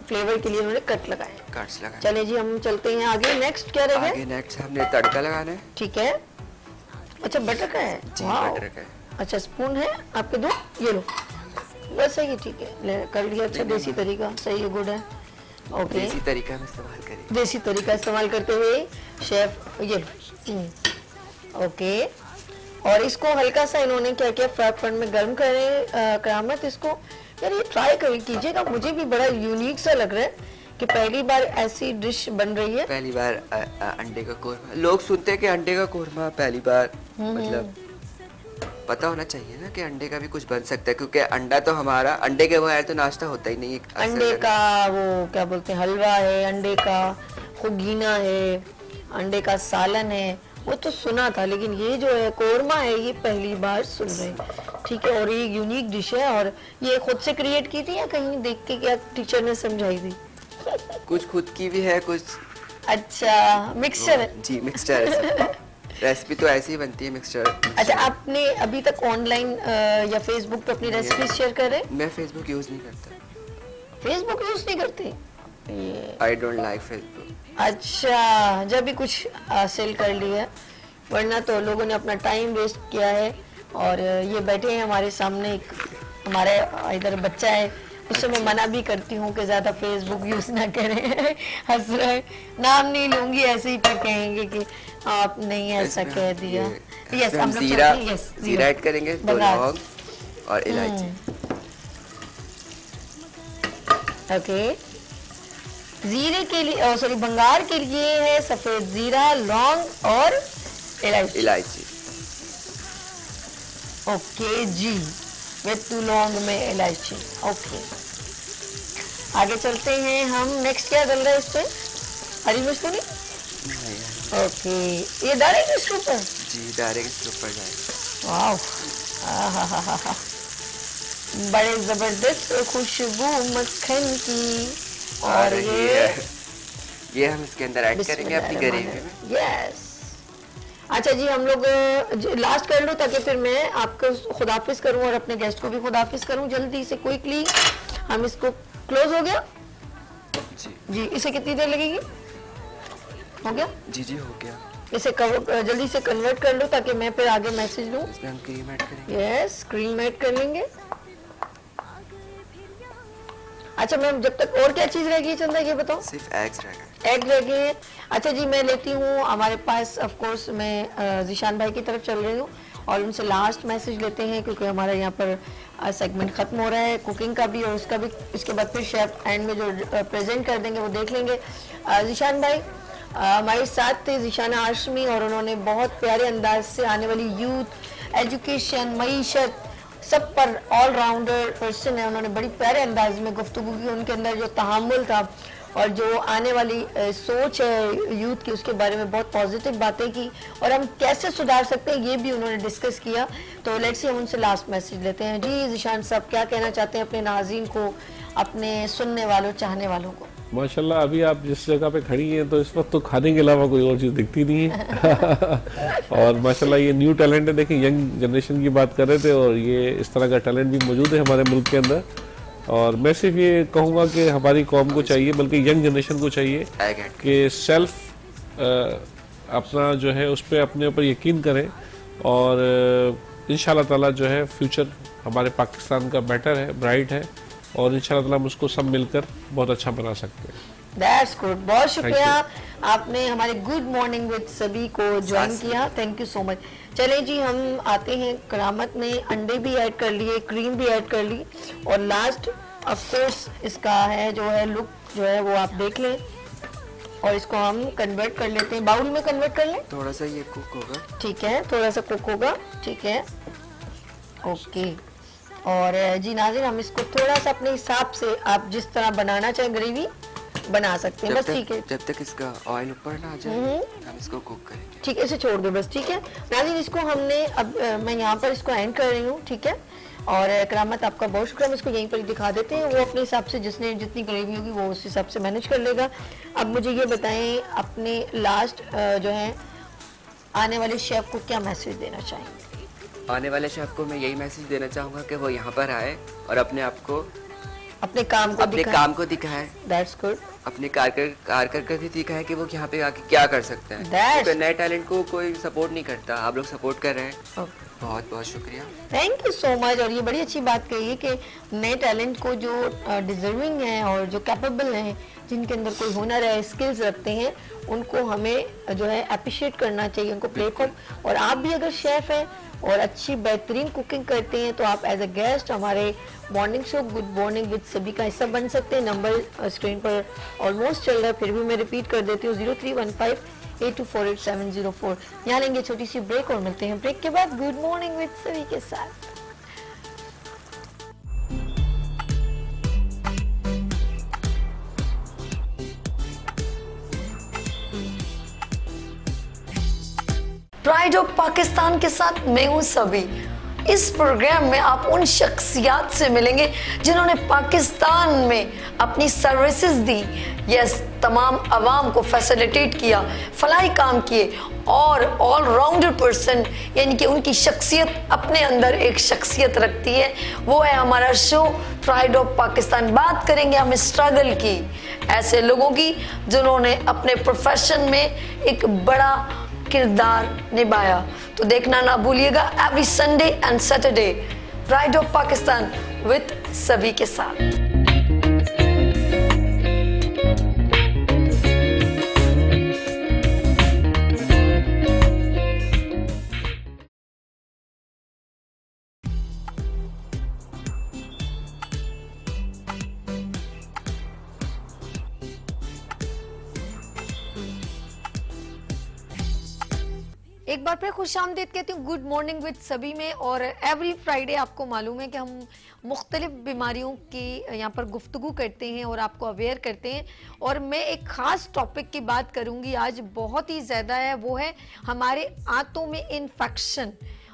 फ्लेवर के लिए उन्होंने कट लगाए। कट्स लगाए। चले जी, हम चलते हैं आगे। नेक्स्ट क्या रह आगे गया? नेक्स्ट हमने तड़का लगाना है। ठीक है। अच्छा, बटर का है? जी, वाओ। बटर का है। अच्छा, स्पून है आपके दो? ये लो, बस है ये, ठीक है, ले कर लिया। अच्छा, देसी तरीका सही है, गुड है। ओके, देसी तरीका हम इस्तेमाल करेंगे। देसी तरीका इस्तेमाल करते हुए शेफ ये लो। ओके, और इसको हल्का सा इन्होंने क्या किया, फ्राई पैन में गर्म करें। करामत, इसको यार ये ट्राई कीजिएगा, मुझे भी बड़ा यूनिक सा लग रहा है कि पहली बार ऐसी डिश बन रही है। पहली बार अंडे का कोरमा। लोग सुनते हैं कि अंडे का कोरमा पहली बार, मतलब पता होना चाहिए ना कि अंडे का भी कुछ बन सकता है, क्योंकि अंडा तो हमारा, अंडे के बगैर तो नाश्ता होता ही नहीं है। अंडे का वो क्या बोलते हैं, हलवा है, अंडे का खुगीना है, अंडे का सालन है, वो तो सुना था, लेकिन ये जो है कोरमा है, ये पहली बार सुन रहे हैं। ठीक है, और ये यूनिक डिश है। और ये खुद से क्रिएट की थी या कहीं देख के क्या टीचर ने समझाई थी? कुछ खुद की भी है, कुछ अच्छा, मिक्सचर है। जी मिक्सचर रेसिपी तो ऐसी ही बनती है, मिक्सचर। अच्छा, आपने अभी तक ऑनलाइन या फेसबुक पे अपनी रेसिपी शेयर कर रहे हैं? मैं फेसबुक यूज नहीं करता। फेसबुक यूज नहीं करते? ये आई डोंट लाइक फेसबुक। अच्छा, जब भी कुछ हासिल कर लिया, वरना तो लोगों ने अपना टाइम वेस्ट किया है। और ये बैठे हैं हमारे सामने, एक हमारा इधर बच्चा है, उससे मैं मना भी करती हूँ कि ज़्यादा फेसबुक यूज़ ना करें। हंस रहे, नाम नहीं लूँगी, ऐसे ही फिर कहेंगे कि आप नहीं ऐसा कह दिया। यस, हम लोग जीरा, यस, जीरा ऐड करेंगे, 2 लौंग और इलायची। ओके, जीरे के लिए, सॉरी, बंगार के लिए है सफेद जीरा, लौंग और इलायची। ओके जी, विद 2 लौंग में इलायची। ओके, आगे चलते हैं हम। नेक्स्ट क्या डल रहा है इस पे? हरी मिर्च तो नहीं? ओके, ये डालेंगे इसके ऊपर? जी, डायरेक्ट इसके ऊपर जाएगा। वाह, आहा, बड़े जबरदस्त खुशबू मक्खन की। और ये हम इसके अंदर ऐड करेंगे अपनी ग्रेवी में। यस, अच्छा जी, हम लोग लास्ट कर लो ताकि फिर मैं आपको खुदाफिज करूं और अपने गेस्ट को भी खुदाफिज करूं जल्दी से क्विकली। हम इसको क्लोज हो गया जी। इसे कितनी देर लगेगी? हो गया जी हो गया। इसे जल्दी से कन्वर्ट कर लो ताकि मैं फिर आगे मैसेज लूं। इसमें हम क्रीम ऐड करेंगे। यस, क्रीम ऐड कर लेंगे। अच्छा मैम, जब तक और क्या चीज रह गई चंदा, ये बताओ। सिर्फ एग्स रह गए। एग रह गए हैं। अच्छा जी, मैं लेती हूँ हमारे पास, ऑफ कोर्स मैं जीशान भाई की तरफ चल रही हूँ और उनसे लास्ट मैसेज लेते हैं क्योंकि हमारा यहाँ पर सेगमेंट खत्म हो रहा है कुकिंग का भी और उसका भी। इसके बाद फिर शेफ एंड में जो प्रेजेंट कर देंगे वो देख लेंगे। जीशान भाई हमारे साथ थे, जीशाना हाशमी, और उन्होंने बहुत प्यारे अंदाज से आने वाली यूथ, एजुकेशन, मईशत, सब पर ऑल राउंडर पर्सन है। उन्होंने बड़ी प्यारे अंदाज में गुफ्तगू की। उनके अंदर जो तहामुल था और जो आने वाली सोच है यूथ की, उसके बारे में बहुत पॉजिटिव बातें की और हम कैसे सुधार सकते हैं ये भी उन्होंने डिस्कस किया। तो लेट्स सी, हम उनसे लास्ट मैसेज लेते हैं। जी जीशान साहब, क्या कहना चाहते हैं अपने नाज़रीन को, अपने सुनने वालों, चाहने वालों को? माशाल्लाह, अभी आप जिस जगह पे खड़ी हैं तो इस वक्त तो खाने के अलावा कोई और चीज़ दिखती नहीं है। और माशाल्लाह ये न्यू टैलेंट है। देखिए, यंग जनरेशन की बात कर रहे थे और ये इस तरह का टैलेंट भी मौजूद है हमारे मुल्क के अंदर। और मैं सिर्फ ये कहूँगा कि हमारी कौम को चाहिए, बल्कि यंग जनरेशन को चाहिए कि सेल्फ अपना जो है उस पर अपने ऊपर यकीन करें और इंशाल्लाह ताला जो है फ्यूचर हमारे पाकिस्तान का बेटर है, ब्राइट है और इंशाल्लाह ताला हम उसको सब मिलकर बहुत अच्छा बना सकते हैं। That's good. बहुत शुक्रिया, आपने हमारे गुड मॉर्निंग विद सभी को ज्वाइन किया। Thank you so much. चले जी, हम आते हैं। करामत ने अंडे भी ऐड कर लिए, क्रीम भी ऐड कर ली और लास्ट ऑफ कोर्स इसका है जो है लुक जो है वो आप देख लें और इसको हम कन्वर्ट कर लेते हैं। बाउल में कन्वर्ट कर लें। थोड़ा सा ये कुक होगा। ठीक है, थोड़ा सा कुक होगा। ठीक है, ओके। और जी नाज़रीन, हम इसको थोड़ा सा अपने हिसाब से, आप जिस तरह बनाना चाहें ग्रेवी बना सकते हैं, बस ठीक है। जब तक इसका ऑयल ऊपर ना आ जाए हम इसको कुक करेंगे। ठीक है, इसे छोड़ दो बस। ठीक है नाज़रीन, इसको हमने अब मैं यहाँ पर इसको एंड कर रही हूँ। ठीक है, और करामत आपका बहुत शुक्रिया। हम इसको यहीं पर ही दिखा देते हैं, वो अपने हिसाब से जिसने जितनी ग्रेवी होगी वो उस हिसाब से मैनेज कर लेगा। अब मुझे ये बताएं, अपने लास्ट जो है आने वाले शेफ को क्या मैसेज देना चाहेंगे? आने वाले शेफ को मैं यही मैसेज देना चाहूँगा कि वो यहाँ पर आए और अपने आप को, अपने काम को दिखाए। That's good. अपने कारकर्दगी दिखाए कि वो यहाँ पे आके क्या कर सकते हैं। क्योंकि नए टैलेंट को कोई सपोर्ट नहीं करता, आप लोग सपोर्ट कर रहे हैं। बहुत बहुत शुक्रिया, थैंक यू सो मच। और ये बड़ी अच्छी बात कही है कि नए टैलेंट को जो डिजर्विंग है और जो कैपेबल हैं, जिनके अंदर कोई हुनर है, स्किल्स रखते हैं, उनको हमें जो है अप्रिशिएट करना चाहिए, उनको प्लेटफॉर्म। और आप भी अगर शेफ हैं और अच्छी बेहतरीन कुकिंग करते हैं तो आप एज अ गेस्ट हमारे morning show good morning with सभी का हिस्सा बन सकते हैं। नंबर स्क्रीन पर ऑलमोस्ट चल रहा है, फिर भी मैं रिपीट कर देती हूँ, 031582484704। यहाँ लेंगे छोटी सी ब्रेक और मिलते हैं ब्रेक के बाद गुड मॉर्निंग विद सभी के साथ। प्राइड ऑफ पाकिस्तान के साथ मैं हूं सभी। इस प्रोग्राम में आप उन शख्सियात से मिलेंगे जिन्होंने पाकिस्तान में अपनी सर्विसेज दी, यस, तमाम अवाम को फैसिलिटेट किया, फलाही काम किए और ऑल राउंडर पर्सन, यानी कि उनकी शख्सियत अपने अंदर एक शख्सियत रखती है। वो है हमारा शो प्राइड ऑफ पाकिस्तान। बात करेंगे हम स्ट्रगल की, ऐसे लोगों की जिन्होंने अपने प्रोफेशन में एक बड़ा किरदार निभाया। तो देखना ना भूलिएगा every Sunday and Saturday pride of Pakistan with सभी के साथ। एक बार फिर खुशामदीद कहती हूँ गुड मॉर्निंग विद सभी में। और एवरी फ्राइडे आपको मालूम है कि हम मुख्तलिफ बीमारियों की यहाँ पर गुफ्तगू करते हैं और आपको अवेयर करते हैं। और मैं एक ख़ास टॉपिक की बात करूँगी आज, बहुत ही ज़्यादा है, वो है हमारे आंतों में इन्फेक्शन।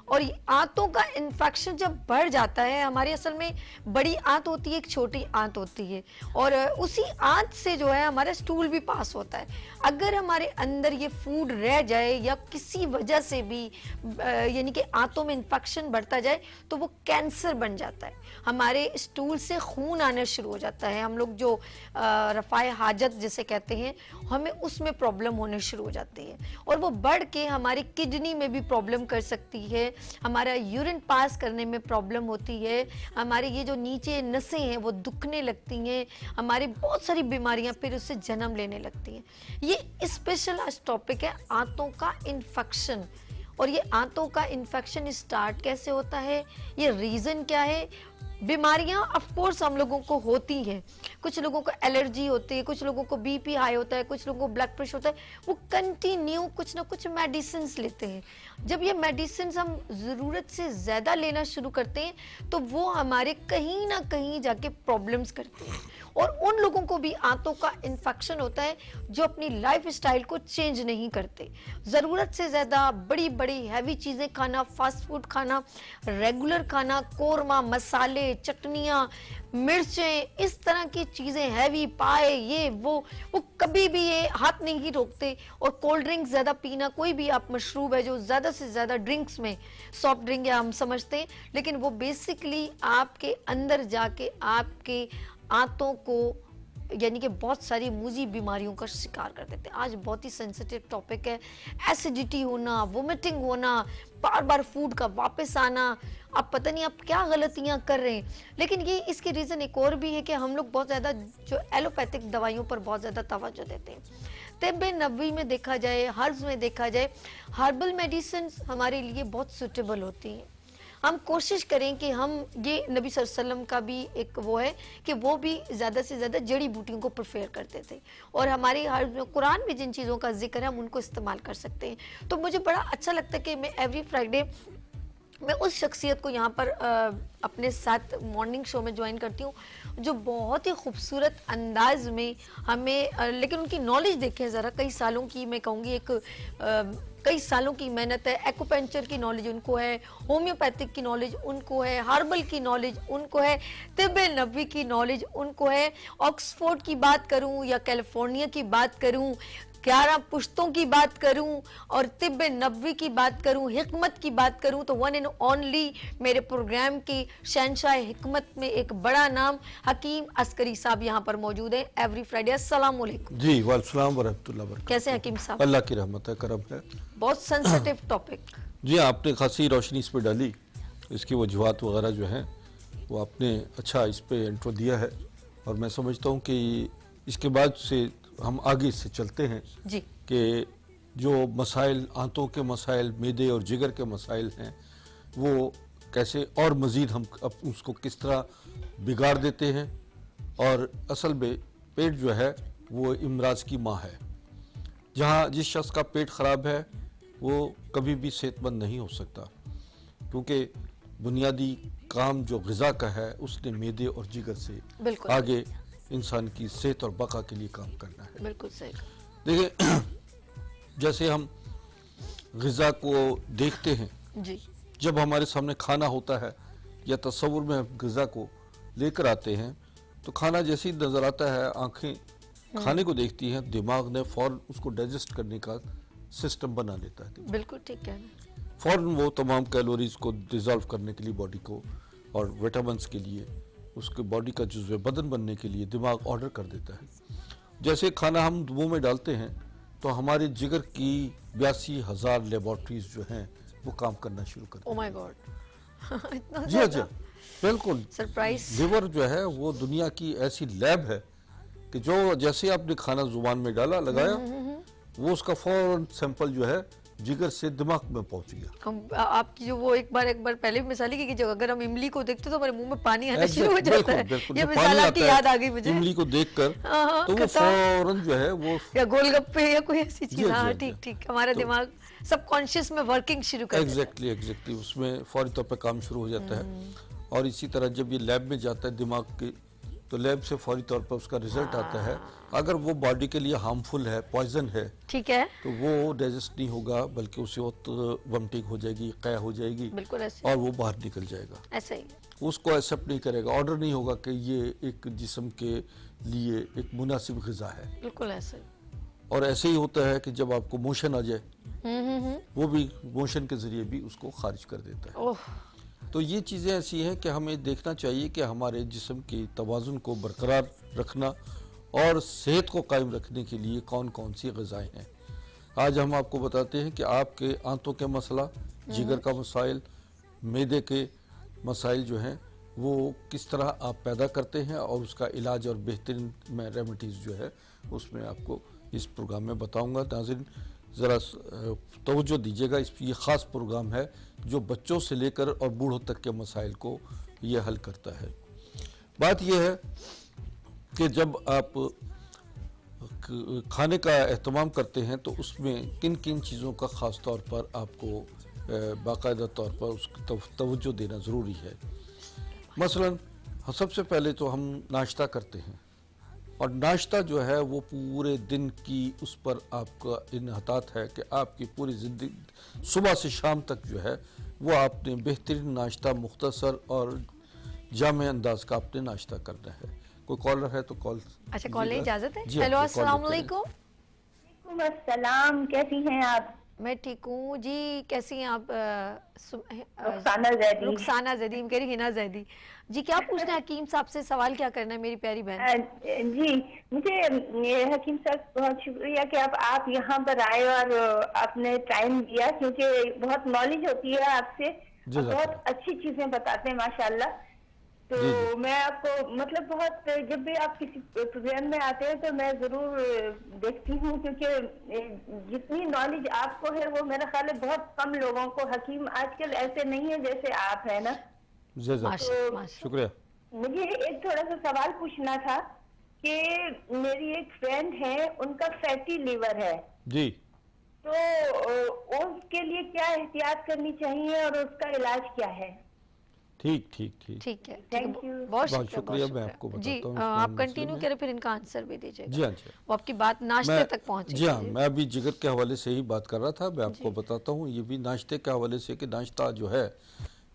और ये आंतों का इन्फेक्शन जब बढ़ जाता है, हमारी असल में बड़ी आंत होती है, एक छोटी आंत होती है, और उसी आंत से जो है हमारा स्टूल भी पास होता है। अगर हमारे अंदर ये फूड रह जाए या किसी वजह से भी यानी कि आंतों में इन्फेक्शन बढ़ता जाए तो वो कैंसर बन जाता है। हमारे स्टूल से खून आना शुरू हो जाता है, हम लोग जो रफ़ाए हाजत जिसे कहते हैं, हमें उसमें प्रॉब्लम होने शुरू हो जाती है, और वो बढ़ के हमारी किडनी में भी प्रॉब्लम कर सकती है, हमारा यूरिन पास करने में प्रॉब्लम होती है, हमारे ये जो नीचे नसें हैं वो दुखने लगती हैं, हमारी बहुत सारी बीमारियां फिर उससे जन्म लेने लगती हैं। ये स्पेशल आज टॉपिक है आंतों का इन्फेक्शन। और ये आंतों का इन्फेक्शन स्टार्ट कैसे होता है, ये रीज़न क्या है। बीमारियां ऑफ कोर्स हम लोगों को होती हैं, कुछ लोगों को एलर्जी होती है, कुछ लोगों को बीपी हाई होता है, कुछ लोगों को ब्लड प्रेशर होता है, वो कंटिन्यू कुछ ना कुछ मेडिसिन लेते हैं। जब ये मेडिसिन हम ज़रूरत से ज़्यादा लेना शुरू करते हैं तो वो हमारे कहीं ना कहीं जाके प्रॉब्लम्स करते हैं, और उन लोगों को भी आंतों का इन्फेक्शन होता है जो अपनी लाइफ स्टाइल को चेंज नहीं करते। ज़रूरत से ज़्यादा बड़ी बड़ी हैवी चीज़ें खाना, फास्ट फूड खाना, रेगुलर खाना, कोरमा, मसाले, चटनियाँ, मिर्चें, इस तरह की चीज़ें, हैवी पाए, ये वो कभी भी ये हाथ नहीं रोकते। और कोल्ड ड्रिंक्स ज़्यादा पीना, कोई भी आप मशरूब है जो ज़्यादा से ज़्यादा ड्रिंक्स में, सॉफ्ट ड्रिंक या हम समझते हैं, लेकिन वो बेसिकली आपके अंदर जाके आपके आंतों को यानी कि बहुत सारी मूजी बीमारियों का शिकार कर देते हैं। आज बहुत ही सेंसिटिव टॉपिक है, एसिडिटी होना, वोमिटिंग होना, बार बार फूड का वापस आना, आप पता नहीं आप क्या गलतियां कर रहे हैं। लेकिन ये इसके रीज़न एक और भी है कि हम लोग बहुत ज़्यादा जो एलोपैथिक दवाइयों पर बहुत ज़्यादा तवज्जो देते हैं। तिब्बे नबवी में देखा जाए, हर्ब्स में देखा जाए, हर्बल मेडिसिन हमारे लिए बहुत सूटेबल होती हैं। हम कोशिश करें कि हम ये नबी सल्लल्लाहु अलैहि वसल्लम का भी एक वो है कि वो भी ज़्यादा से ज़्यादा जड़ी बूटियों को प्रेफर करते थे, और हमारी हर कुरान में जिन चीज़ों का जिक्र है हम उनको इस्तेमाल कर सकते हैं। तो मुझे बड़ा अच्छा लगता है कि मैं एवरी फ्राइडे मैं उस शख्सियत को यहाँ पर अपने साथ मॉर्निंग शो में ज्वाइन करती हूँ जो बहुत ही खूबसूरत अंदाज में हमें लेकिन उनकी नॉलेज देखें ज़रा, कई सालों की, मैं कहूँगी एक कई सालों की मेहनत है। एक्यूपंक्चर की नॉलेज उनको है, होम्योपैथिक की नॉलेज उनको है, हर्बल की नॉलेज उनको है, तिब्बे नबवी की नॉलेज उनको है। ऑक्सफोर्ड की बात करूं या कैलिफोर्निया की बात करूं, 11 पुश्तों की बात करूं और तिब्बे नबवी की बात करूं, हिकमत की बात करूं, तो वन एंड ओनली मेरे प्रोग्राम की शहंशाह हिकमत में एक बड़ा नाम हकीम अस्करी साहब यहाँ पर मौजूद हैं एवरी फ्राइडे। अस्सलाम वालेकुम। जी वालेकुम वरहमतुल्लाह वबरकातुहू। कैसे हकीम साहब? अल्लाह की रहमत है, करम है। बहुत सेंसिटिव टॉपिक। जी आपने खासी रोशनी इस पर डाली, इसकी वजूहत वगैरह जो हैं वो आपने अच्छा इस पे इंट्रो दिया है, और मैं समझता हूँ कि इसके बाद से हम आगे से चलते हैं जी कि जो मसाइल, आंतों के मसाइल, मैदे और जिगर के मसाइल हैं, वो कैसे और मज़ीद हम उसको किस तरह बिगाड़ देते हैं। और असल में पेट जो है वो इमराज की माँ है। जहाँ जिस शख्स का पेट ख़राब है वो कभी भी सेहतमंद नहीं हो सकता, क्योंकि बुनियादी काम जो ग़िज़ा का है उसने मैदे और जिगर से आगे इंसान की सेहत और बका के लिए काम करना है। बिल्कुल सही। देखिए जैसे हम ग़िज़ा को देखते हैं जी, जब हमारे सामने खाना होता है या तस्वुर में हम ग़िज़ा को लेकर आते हैं तो खाना जैसे ही नज़र आता है, आंखें खाने को देखती हैं, दिमाग ने फ़ौरन उसको डाइजेस्ट करने का सिस्टम बना लेता है। बिल्कुल ठीक कहना। फ़ौरन वो तमाम कैलोरीज को डिज़ोल्व करने के लिए बॉडी को और विटामिन्स के लिए उसके बॉडी का जुज़्व बदन बनने के लिए दिमाग ऑर्डर कर देता है। जैसे खाना हम मुंह में डालते हैं तो हमारे जिगर की 82,000 लेबॉर्ट्रीज जो हैं वो काम करना शुरू कर देती हैं। ओह माय गॉड, इतना जी जी बिल्कुल। सरप्राइज। लिवर जो है वो दुनिया की ऐसी लैब है कि जो जैसे आपने खाना जुबान में डाला, लगाया, वो उसका फौरन सैंपल जो है जिगर से दिमाग में पहुंच गया। हम आपकी जो वो एक बार पहले भी मिसाल की जगह अगर हम इमली को देखते तो हमारे मुंह में पानी आना शुरू हो जाता है। ये मिसाल आपकी याद आ गई मुझे, इमली को देखकर तो वो फौरन जो है वो या गोलगप्पे या कोई ऐसी चीज। हाँ ठीक ठीक, हमारा दिमाग सबकॉन्शियस में वर्किंग शुरू कर देता है। एग्जैक्टली उसमें फौरी तौर पर काम शुरू हो जाता है। और इसी तरह जब ये लैब में जाता है दिमाग के तो लैब से फौरी तौर पर उसका रिजल्ट आता है। अगर वो बॉडी के लिए हार्मफुल है, पॉइजन है, ठीक है, तो वो डाइजेस्ट नहीं होगा, बल्कि उसे वोमिटिंग हो जाएगी, कै हो जाएगी बिल्कुल ऐसे, और वो बाहर निकल जाएगा। ऐसे ही। उसको एक्सेप्ट नहीं करेगा, ऑर्डर नहीं होगा कि ये एक जिस्म के लिए एक मुनासिब ग़िज़ा है। बिल्कुल ऐसे। और ऐसे ही होता है कि जब आपको मोशन आ जाए, वो भी मोशन के ज़रिए भी उसको खारिज कर देता है। ओह, तो ये चीज़ें ऐसी हैं कि हमें देखना चाहिए कि हमारे जिस्म की तवाज़ुन को बरकरार रखना और सेहत को कायम रखने के लिए कौन कौन सी ग़िज़ाएँ हैं। आज हम आपको बताते हैं कि आपके आंतों के मसला, जिगर का मसाइल, मैदे के मसाइल जो हैं वो किस तरह आप पैदा करते हैं और उसका इलाज और बेहतरीन मैं रेमेडीज़ जो है उसमें आपको इस प्रोग्राम में बताऊंगा। नाज़रीन ज़रा तवज्जो दीजिएगा, ये ख़ास प्रोग्राम है जो बच्चों से लेकर और बूढ़ों तक के मसाइल को ये हल करता है। बात यह है कि जब आप खाने का एहतमाम करते हैं तो उसमें किन किन चीज़ों का ख़ास तौर पर आपको बाकायदा तौर पर उसकी तवज्जो देना ज़रूरी है। मसलन सबसे पहले तो हम नाश्ता करते हैं और नाश्ता जो है वो पूरे दिन की उस पर आपका इन्हतात है कि आपकी पूरी ज़िंदगी सुबह से शाम तक जो है वो आपने बेहतरीन नाश्ता, मुख्तसर और जामे अंदाज का आपने नाश्ता करना है। कोई कॉलर है तो कॉल। अच्छा, कॉल की इजाजत है। जी, हेलो, आपको कॉल अस्सलाम लेते हैं। वालेकुम। अस्सलाम, कैसी हैं आप? मैं ठीक हूँ जी, कैसी हैं आप? रुखसाना जैदी। रुखसाना जैदी, कह रही हिना जैदी जी। क्या पूछना है हकीम साहब से? सवाल क्या करना है मेरी प्यारी बहन? जी, मुझे हकीम साहब बहुत शुक्रिया कि आप यहाँ पर आए और आपने टाइम दिया, क्योंकि बहुत नॉलेज होती है आपसे, बहुत अच्छी चीजें बताते हैं माशाल्लाह। तो मैं आपको मतलब बहुत, जब भी आप किसी प्रोग्राम में आते हैं तो मैं जरूर देखती हूँ, क्योंकि जितनी नॉलेज आपको है वो मेरा ख्याल है बहुत कम लोगों को। हकीम आजकल ऐसे नहीं है जैसे आप है ना। तो शुक्रिया। मुझे एक थोड़ा सा सवाल पूछना था कि मेरी एक फ्रेंड है, उनका फैटी लीवर है जी, तो उसके लिए क्या एहतियात करनी चाहिए और उसका इलाज क्या है? ठीक ठीक ठीक ठीक है, Thank you. बहुत बहुत शुक्रिया, शुक्रिया। बहुत मैं शुक्रिया। आपको जी, बताता हूँ आप कंटिन्यू करें, फिर इनका आंसर भी दीजिएगा। जी हाँ जी, वो आपकी बात नाश्ते तक पहुंची। जी हाँ, मैं अभी जिगर के हवाले से ही बात कर रहा था। मैं आपको बताता हूँ ये भी नाश्ते के हवाले से कि नाश्ता जो है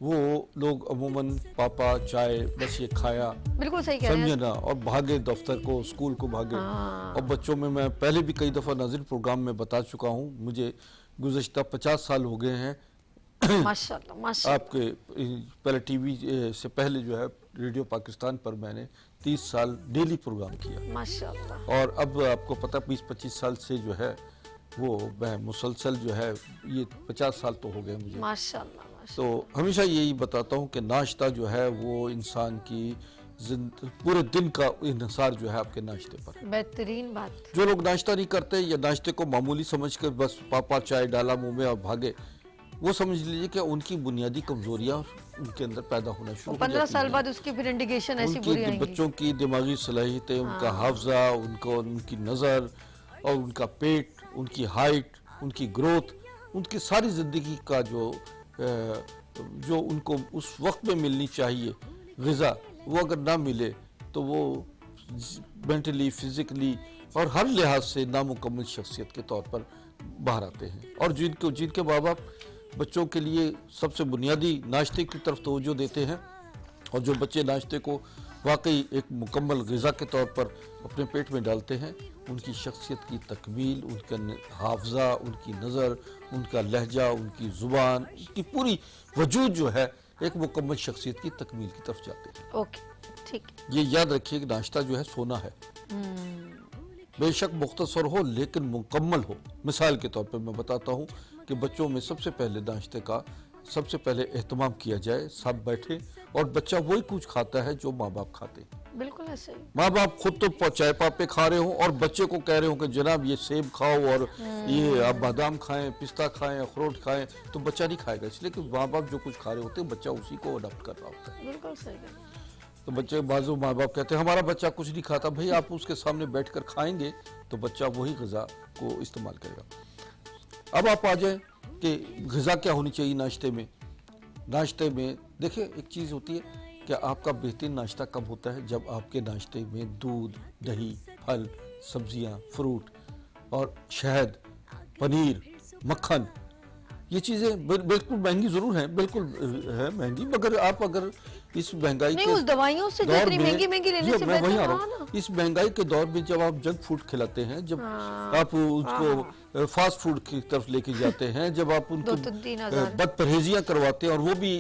वो लोग अमूमन पापा चाय बस ये खाया, बिल्कुल सही कह रहे समझे हैं। ना, और भागे दफ्तर को, स्कूल को भागे। और बच्चों में मैं पहले भी कई दफ़ा नाज़िर प्रोग्राम में बता चुका हूँ, मुझे गुज़श्ता 50 साल हो गए हैं माशाल्लाह, माशाल्लाह। आपके पहले टीवी से पहले जो है रेडियो पाकिस्तान पर मैंने 30 साल डेली प्रोग्राम किया, माशाल्लाह। और अब आपको पता 20-25 साल से जो है वो मैं मुसलसल जो है ये 50 साल तो हो गए मुझे। माशाल्लाह, तो हमेशा यही बताता हूँ कि नाश्ता जो है वो इंसान की पूरे दिन का इन्हिसार जो है आपके नाश्ते पर है। बेहतरीन बात। जो लोग नाश्ता नहीं करते या नाश्ते को मामूली समझ कर बस पापा चाय डाला मुंह में और भागे, वो समझ लीजिए कि उनकी बुनियादी कमजोरियां उनके अंदर पैदा होना शुरू हो 15 साल जाती बाद उसकी फिर इंडिकेशन ऐसी बुरी हैं। आएंगी। बच्चों की दिमागी सलाहियतें, उनका हाफजा, उनकी नज़र और उनका पेट, उनकी हाइट, उनकी ग्रोथ, उनकी सारी ज़िंदगी का जो उनको उस वक्त में मिलनी चाहिए ग़िज़ा, वो अगर ना मिले तो वो मेंटली, फिज़िकली और हर लिहाज से नामुकम्मल शख्सियत के तौर पर बाहर आते हैं। और जिनके माँ बाप बच्चों के लिए सबसे बुनियादी नाश्ते की तरफ तवज्जो देते हैं और जो बच्चे नाश्ते को वाकई एक मुकम्मल ग़िज़ा के तौर पर अपने पेट में डालते हैं, उनकी शख्सियत की तकमील, उनका हाफजा, उनकी नज़र, उनका लहजा, उनकी ज़ुबान, उनकी पूरी वजूद जो है एक मुकम्मल शख्सियत की तकमील की तरफ जाते हैं। ओके, ठीक। ये याद रखिए कि नाश्ता जो है सोना है, बेशक मुख्तसर हो लेकिन मुकम्मल हो। मिसाल के तौर पर मैं बताता हूँ कि बच्चों में सबसे पहले नाश्ते का सबसे पहले एहतमाम किया जाए, सब बैठे और बच्चा वही कुछ खाता है जो माँ बाप खाते हैं। बिल्कुल ऐसे ही। माँ बाप खुद तो चाय पापे खा रहे हो और बच्चे को कह रहे हो कि जनाब ये सेब खाओ और ये आप बादाम खाएं, पिस्ता खाएं, अखरोट खाएं, तो बच्चा नहीं खाएगा, इसलिए कि माँ बाप जो कुछ खा रहे होते हैं बच्चा उसी को अडॉप्ट कर रहा होता है। बिल्कुल सही कह रहे हैं। तो बच्चे बाजू माँ बाप कहते हैं हमारा बच्चा कुछ नहीं खाता, भाई आप उसके सामने बैठकर खाएंगे तो बच्चा वही ग़िज़ा को इस्तेमाल करेगा। अब आप आ जाए कि ग़िज़ा क्या होनी चाहिए नाश्ते में। नाश्ते में देखिए एक चीज़ होती है कि आपका बेहतरीन नाश्ता कब होता है, जब आपके नाश्ते में दूध, दही, फल, सब्जियां, फ्रूट और शहद, पनीर, मक्खन, ये चीज़ें बिल्कुल महंगी ज़रूर हैं, बिल्कुल है महंगी, मगर आप अगर इस महंगाई नहीं, के उस दवाइयों से जो दौर इतनी में- महंगी लेने जी, से मैं वहीं आ बेहतर रहा हाँ हूँ। ना। इस महंगाई के दौर में जब आप जंक फूड खिलाते हैं, जब आप उसको फास्ट फूड की तरफ लेके जाते हैं, जब आप उनको 2-3 हज़ार बदपरहेजियां करवाते हैं, और वो भी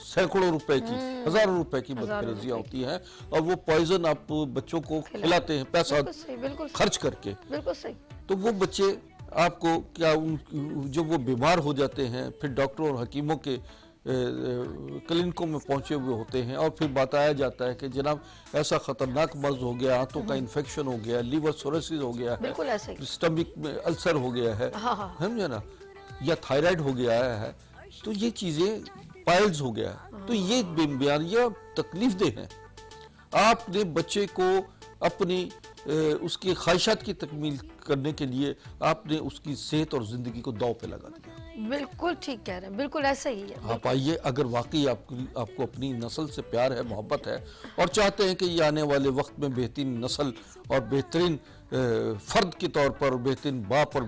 सैकड़ों रुपए की, हजारों रुपए की बदपरहेजियां होती हैं, और वो पॉइजन आप बच्चों को खिलाते हैं पैसा बिल्कुल सही, बिल्कुल सही, खर्च करके, बिल्कुल सही। तो वो बच्चे आपको क्या जब वो बीमार हो जाते हैं, फिर डॉक्टरों और हकीमों के क्लिनिकों में पहुंचे हुए होते हैं, और फिर बताया जाता है कि जनाब ऐसा खतरनाक मर्ज हो गया, आंतों का इन्फेक्शन हो गया, लीवर सोरोसिस हो गया है, बिल्कुल ऐसा ही। स्टमक में अल्सर हो गया है, हाँ, हाँ। समझे ना, या थायराइड हो गया है, तो ये चीजें पाइल्स हो गया है, तो ये बीमारियां तकलीफ देह हैं। आपने बच्चे को अपनी उसकी ख्वाहिशात की तकमील करने के लिए आपने उसकी सेहत और जिंदगी को दांव पे लगा दिया। बिल्कुल ठीक कह रहे हैं, बिल्कुल ऐसा ही है। आप आइए, अगर वाकई आपको अपनी नस्ल से प्यार है, मोहब्बत है, और चाहते हैं कि ये आने वाले वक्त में बेहतरीन नस्ल और बेहतरीन फर्द के तौर पर, बेहतरीन बाप और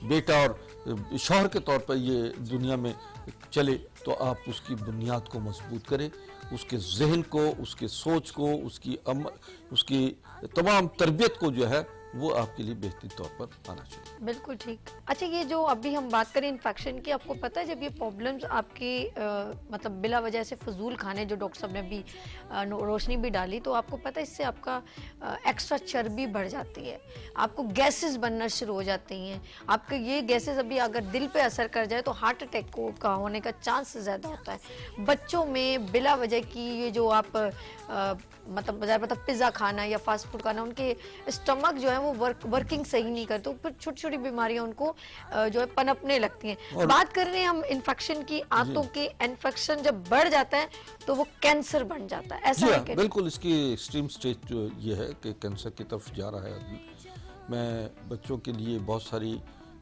बेटा और शौहर के तौर पर ये दुनिया में चले, तो आप उसकी बुनियाद को मजबूत करें, उसके जहन को, उसके सोच को, उसकी तमाम तरबियत को जो है वो आपके लिए बेहतरीन तौर पर आना चाहिए। बिल्कुल ठीक। अच्छा, ये जो अभी हम बात करें इन्फेक्शन की, आपको पता है जब ये प्रॉब्लम्स आपके मतलब बिला वजह से फजूल खाने, जो डॉक्टर साहब ने भी रोशनी भी डाली, तो आपको पता है इससे आपका एक्स्ट्रा चर्बी बढ़ जाती है, आपको गैसेस बनना शुरू हो जाती हैं, आपके ये गैसेस अभी अगर दिल पे असर कर जाए तो हार्ट अटैक का होने का चांस ज़्यादा होता है। बच्चों में बिला वजह की ये जो आप मतलब पिज़्ज़ा खाना या फास्ट फूड खाना, उनके स्टमक जो है वो वर्किंग सही नहीं करते, फिर छोटी छोटी बीमारियां उनको जो है पनपने लगती हैं। बात कर रहे हैं हम इन्फेक्शन की, आंतों के इन्फेक्शन जब बढ़ जाता है तो वो कैंसर बन जाता है, ऐसा जी है हाँ, क्या? बिल्कुल इसकी एक्सट्रीम स्टेज जो ये है कि कैंसर की तरफ जा रहा है अभी। मैं बच्चों के लिए बहुत सारी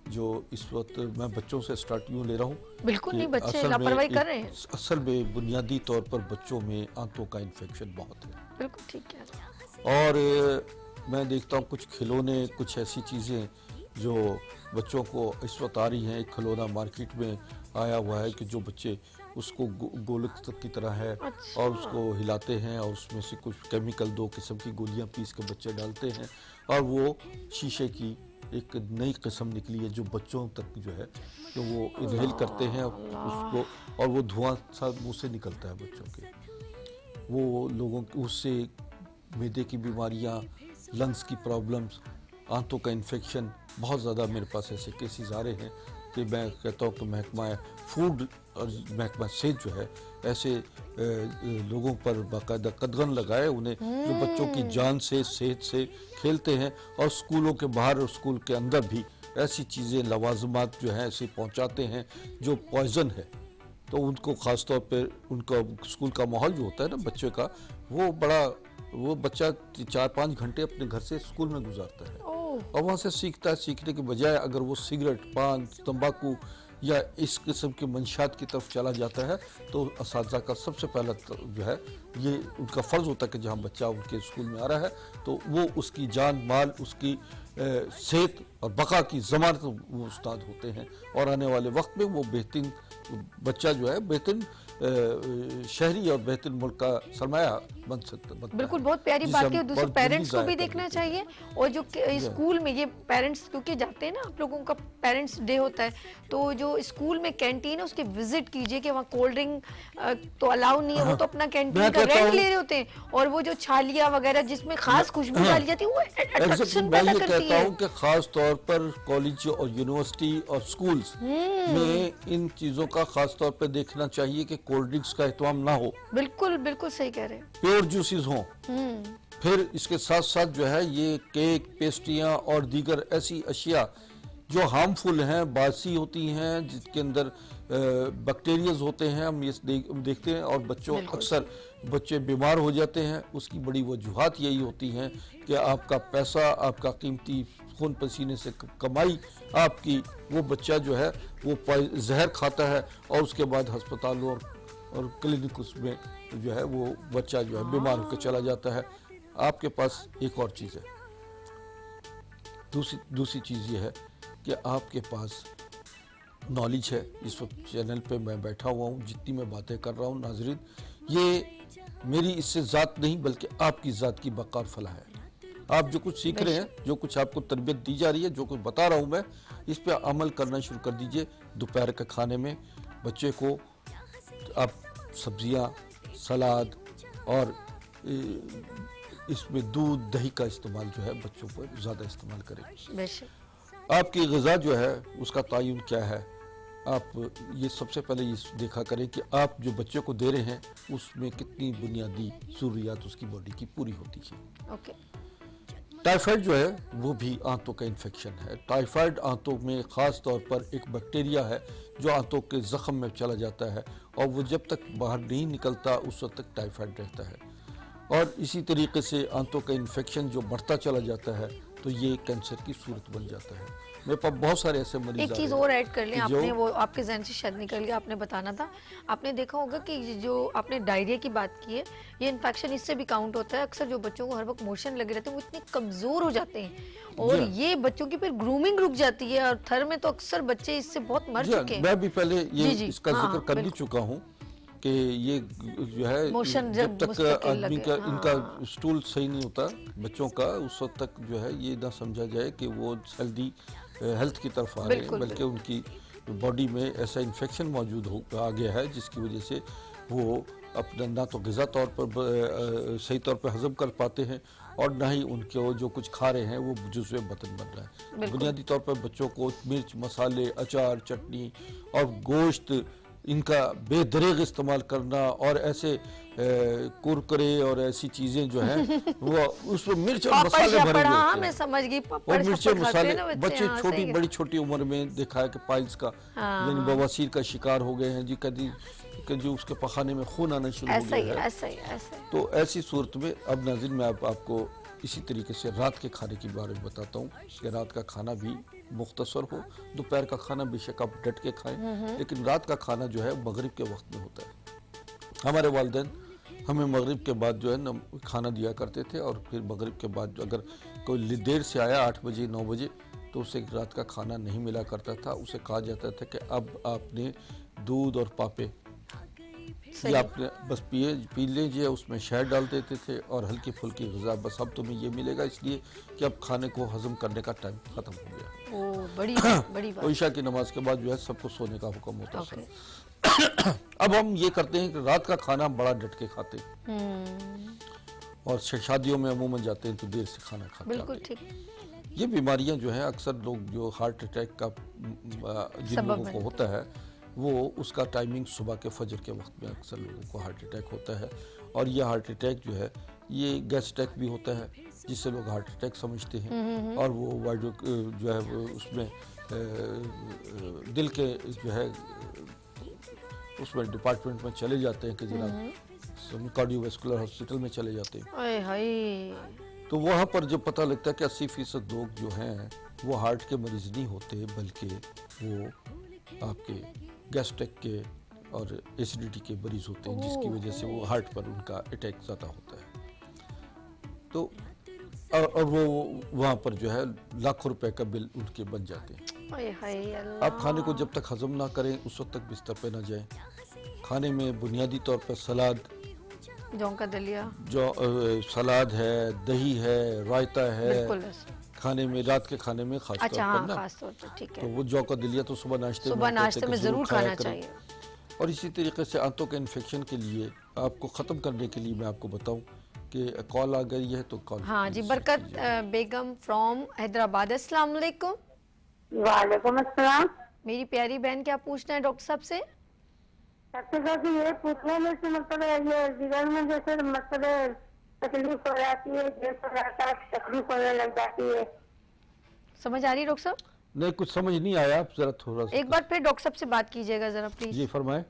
जो इस वक्त मैं बच्चों से स्टार्ट यूँ ले रहा हूँ, बिल्कुल कि नहीं, बच्चे असल में लापरवाही कर रहे हैं। असल में बुनियादी तौर पर बच्चों में आंतों का इन्फेक्शन बहुत है, बिल्कुल ठीक कह रहे हैं। और मैं देखता हूँ कुछ खिलौने, कुछ ऐसी चीज़ें जो बच्चों को इस वक्त आ रही हैं। एक खिलौना मार्केट में आया हुआ है कि जो बच्चे उसको गोलक की तरह है, अच्छा। और उसको हिलाते हैं, और उसमें से कुछ केमिकल 2 किस्म की गोलियां पीस के बच्चे डालते हैं, और वो शीशे की एक नई किस्म निकली है जो बच्चों तक जो है तो वो इनहेल करते हैं उसको, और वो धुआं सा मुंह से निकलता है बच्चों के। वो लोगों उससे मैदे की बीमारियां, लंग्स की प्रॉब्लम्स, आंतों का इन्फेक्शन, बहुत ज़्यादा मेरे पास ऐसे केसेस आ रहे हैं कि मैं कहता हूँ कि महकमा फूड और महकमा सेहत जो है ऐसे लोगों पर बाकायदा कदगन लगाए, उन्हें जो बच्चों की जान से, सेहत से खेलते हैं, और स्कूलों के बाहर और स्कूल के अंदर भी ऐसी चीज़ें, लवाजमात जो हैं ऐसे पहुँचाते हैं जो पॉइजन है। तो उनको ख़ास तौर पे उनका स्कूल का माहौल जो होता है ना बच्चे का, वो बच्चा 4-5 घंटे अपने घर से स्कूल में गुजारता है, और वहाँ से सीखता है। सीखने के बजाय अगर वो सिगरेट, पान, तंबाकू या इस किस्म की मंशात की तरफ चला जाता है, तो असातिज़ा का सबसे पहला जो है ये उनका फ़र्ज़ होता है कि जहाँ बच्चा उनके स्कूल में आ रहा है तो वो उसकी जान माल, उसकी सेहत और बका की ज़मानत वो उस्ताद होते हैं, और आने वाले वक्त में वो बेहतरीन बच्चा जो है बेहतरीन शहरी और बेहतरीन मुल्क का सरमाया बनता बिल्कुल, है। बहुत प्यारी जिसे बात हम की। दूसरे बहुत पेरेंट्स जल्दी को भी ज़ाया कर देखना देते हैं। चाहिए, और जो स्कूल में ये पेरेंट्स क्योंकि जाते हैं ना, आप लोगों का पेरेंट्स डे होता है, तो जो स्कूल में कैंटीन है उसके विजिट कीजिए कि वहाँ कोल्ड ड्रिंक तो अलाउ नहीं है, वो तो अपना कैंटीन मैं का कहता रेंट हूँ- ले रहे होते हैं, और वो जो छालिया वगैरह जिसमें खास खुशबू डाली जाती है वो अट्रैक्शन मैं पैदा ये करती कहता है। हूँ कि खास तौर पर कॉलेज और यूनिवर्सिटी और स्कूल्स में इन चीज़ों का खास तौर पर देखना चाहिए कि कोल्ड ड्रिंक्स का एहतमाम ना हो, बिल्कुल बिल्कुल सही कह रहे हैं। प्योर जूसेस हों। फिर इसके साथ साथ जो है ये केक, पेस्ट्रियाँ और दीगर ऐसी अशिया जो हार्मफुल हैं, बासी होती हैं, जिसके अंदर बैक्टीरियाज होते हैं, हम ये देखते हैं, और बच्चों अक्सर बच्चे बीमार हो जाते हैं। उसकी बड़ी वजूहात यही होती हैं कि आपका पैसा, आपका कीमती खून पसीने से कमाई आपकी, वो बच्चा जो है वो जहर खाता है, और उसके बाद अस्पतालों और क्लिनिक उसमें जो है वो बच्चा जो है बीमार होकर चला जाता है। आपके पास एक और चीज़ है, दूसरी चीज़ ये है कि आपके पास नॉलेज है। इस वक्त चैनल पे मैं बैठा हुआ हूँ, जितनी मैं बातें कर रहा हूँ नाजरीन, ये मेरी इससे ज़ात नहीं बल्कि आपकी ज़ात की बकार फला है। आप जो कुछ सीख रहे हैं, जो कुछ आपको तरबियत दी जा रही है, जो कुछ बता रहा हूँ मैं, इस पे अमल करना शुरू कर दीजिए। दोपहर के खाने में बच्चे को आप सब्जियां, सलाद और इसमें दूध दही का इस्तेमाल जो है बच्चों पर ज़्यादा इस्तेमाल करें। बेशक। आपकी ग़िज़ा जो है उसका तयन क्या है, आप ये सबसे पहले ये देखा करें कि आप जो बच्चे को दे रहे हैं उसमें कितनी बुनियादी ज़रूरियात उसकी बॉडी की पूरी होती है। ओके। टाइफाइड जो है वो भी आंतों का इन्फेक्शन है। टाइफाइड आंतों में ख़ास तौर पर एक बैक्टीरिया है जो आंतों के ज़ख्म में चला जाता है और वो जब तक बाहर नहीं निकलता उस वक्त तक टाइफाइड रहता है। और इसी तरीके से आंतों का इन्फेक्शन जो बढ़ता चला जाता है तो ये कैंसर की सूरत बन जाता है। मेरे पास बहुत सारे ऐसे मरीज एक चीज और ऐड कर लें, आपने वो आपके जहन से शायद निकल गया, आपने बताना था। आपने देखा होगा कि जो आपने डायरिया की बात की है, ये इन्फेक्शन इससे भी काउंट होता है। अक्सर जो बच्चों को हर वक्त मोशन लगे रहते हैं वो इतने कमजोर हो जाते हैं और ये बच्चों की फिर ग्रूमिंग रुक जाती है और थर में तो अक्सर बच्चे इससे बहुत मर चुके हैं। मैं भी पहले ये इसका हाँ, जिक्र कर भी चुका हूँ कि ये जो है मोशन जब तक मुस्तकिल आदमी लगे, का इनका स्टूल सही नहीं होता बच्चों का, उस वक्त तक जो है ये ना समझा जाए कि वो हेल्थ की तरफ आ रहे हैं, बल्कि उनकी बॉडी में ऐसा इन्फेक्शन मौजूद आ गया है जिसकी वजह से वो अपना ना तो ग़िज़ा तौर पर सही तौर पर हज़म कर पाते हैं और ना ही उनके जो कुछ खा रहे हैं वो जुज़्वे बदन बन रहा है। बुनियादी तौर पर बच्चों को मिर्च, मसाले, अचार, चटनी और गोश्त इनका बेदरेग इस्तेमाल करना और ऐसे कुरकुरे और ऐसी चीजें जो हैं वो उसमें मिर्च और मसाले भरे हुए होते हैं। मैं समझ गई, और मिर्च मसाले बच्चे छोटी बड़ी छोटी उम्र में देखा है कि पाइल्स का यानी बवासीर का शिकार हो गए हैं जी, कभी कि जो उसके पखाने में खून आना शुरू हो गया है। ऐसा ही। तो ऐसी सूरत में अब नाज़रीन मैं आपको इसी तरीके से रात के खाने के बारे में बताता हूँ कि रात का खाना भी मुख्तसर हो। दोपहर का खाना बेशक आप डट के खाएं, लेकिन रात का खाना जो है मगरिब के वक्त में होता है। हमारे वालिदैन हमें मगरिब के बाद जो है न खाना दिया करते थे और फिर मगरिब के बाद अगर कोई देर से आया 8 बजे 9 बजे तो उसे रात का खाना नहीं मिला करता था। उसे कहा जाता था कि अब आपने दूध और पापे ये आपने बस पी लीजिए, उसमें शहद डाल देते थे और हल्की फुल्की ग़िज़ा, बस अब तुम्हें ये मिलेगा इसलिए कि अब खाने को हजम करने का टाइम ख़त्म हो गया। बड़ी बात। ईशा की नमाज के बाद जो है सबको सोने का हुक्म होता है। अब हम ये करते हैं कि रात का खाना बड़ा डट के खाते हैं और शादियों में अमूमन जाते हैं तो देर से खाना खाते हैं। बिल्कुल ठीक। ये बीमारियां जो हैं अक्सर लोग जो हार्ट अटैक का जिन लोगों को होता है वो उसका टाइमिंग सुबह के फजर के वक्त में अक्सर लोगों को हार्ट अटैक होता है। और ये हार्ट अटैक जो है ये गैस अटैक भी होता है जिससे लोग हार्ट अटैक समझते हैं और वो जो है वो उसमें दिल के जो है उसमें डिपार्टमेंट में चले जाते हैं कि जनाब कार्डियोवैस्कुलर हॉस्पिटल में चले जाते हैं। तो वहाँ पर जब पता लगता है कि 80% लोग जो हैं वो हार्ट के मरीज़ नहीं होते बल्कि वो आपके गैस्ट्रिक के और एसिडिटी के मरीज़ होते हैं जिसकी वजह से वो हार्ट पर उनका अटैक ज़्यादा होता है। तो और वो वहाँ पर जो है लाखों रुपए का बिल उनके बन जाते हैं। आप खाने को जब तक हजम ना करें उस वक्त तक बिस्तर पे ना जाएं। खाने में बुनियादी तौर पर सलाद, जौ का दलिया, जो सलाद है, दही है, रायता है खाने में, रात के खाने में खास तौर पर ना, ठीक है। तो वो जौ का दलिया तो सुबह नाश्ते में जरूर खाना चाहिए। और इसी तरीके से आंतों के इन्फेक्शन के लिए आपको ख़त्म करने के लिए मैं आपको बताऊं कि कॉल आ गई है तो कॉल। हाँ जी, बरकत बेगम फ्रॉम हैदराबाद। अस्सलाम वालेकुम। वालेकुम अस्सलाम। मेरी प्यारी बहन क्या पूछना है डॉक्टर साहब से? डॉक्टर साहब ये पूछने में से मतलब ये जिगर में जैसे मतलब तकलीफ हो जाती है, जैसे रहता है तकलीफ होने लग जाती है। समझ आ रही है डॉक्टर साहब? नहीं, कुछ समझ नहीं आया, आप जरा थोड़ा सा एक बार फिर डॉक्टर साहब से बात कीजिएगा जरा प्लीज। जी फरमाएं।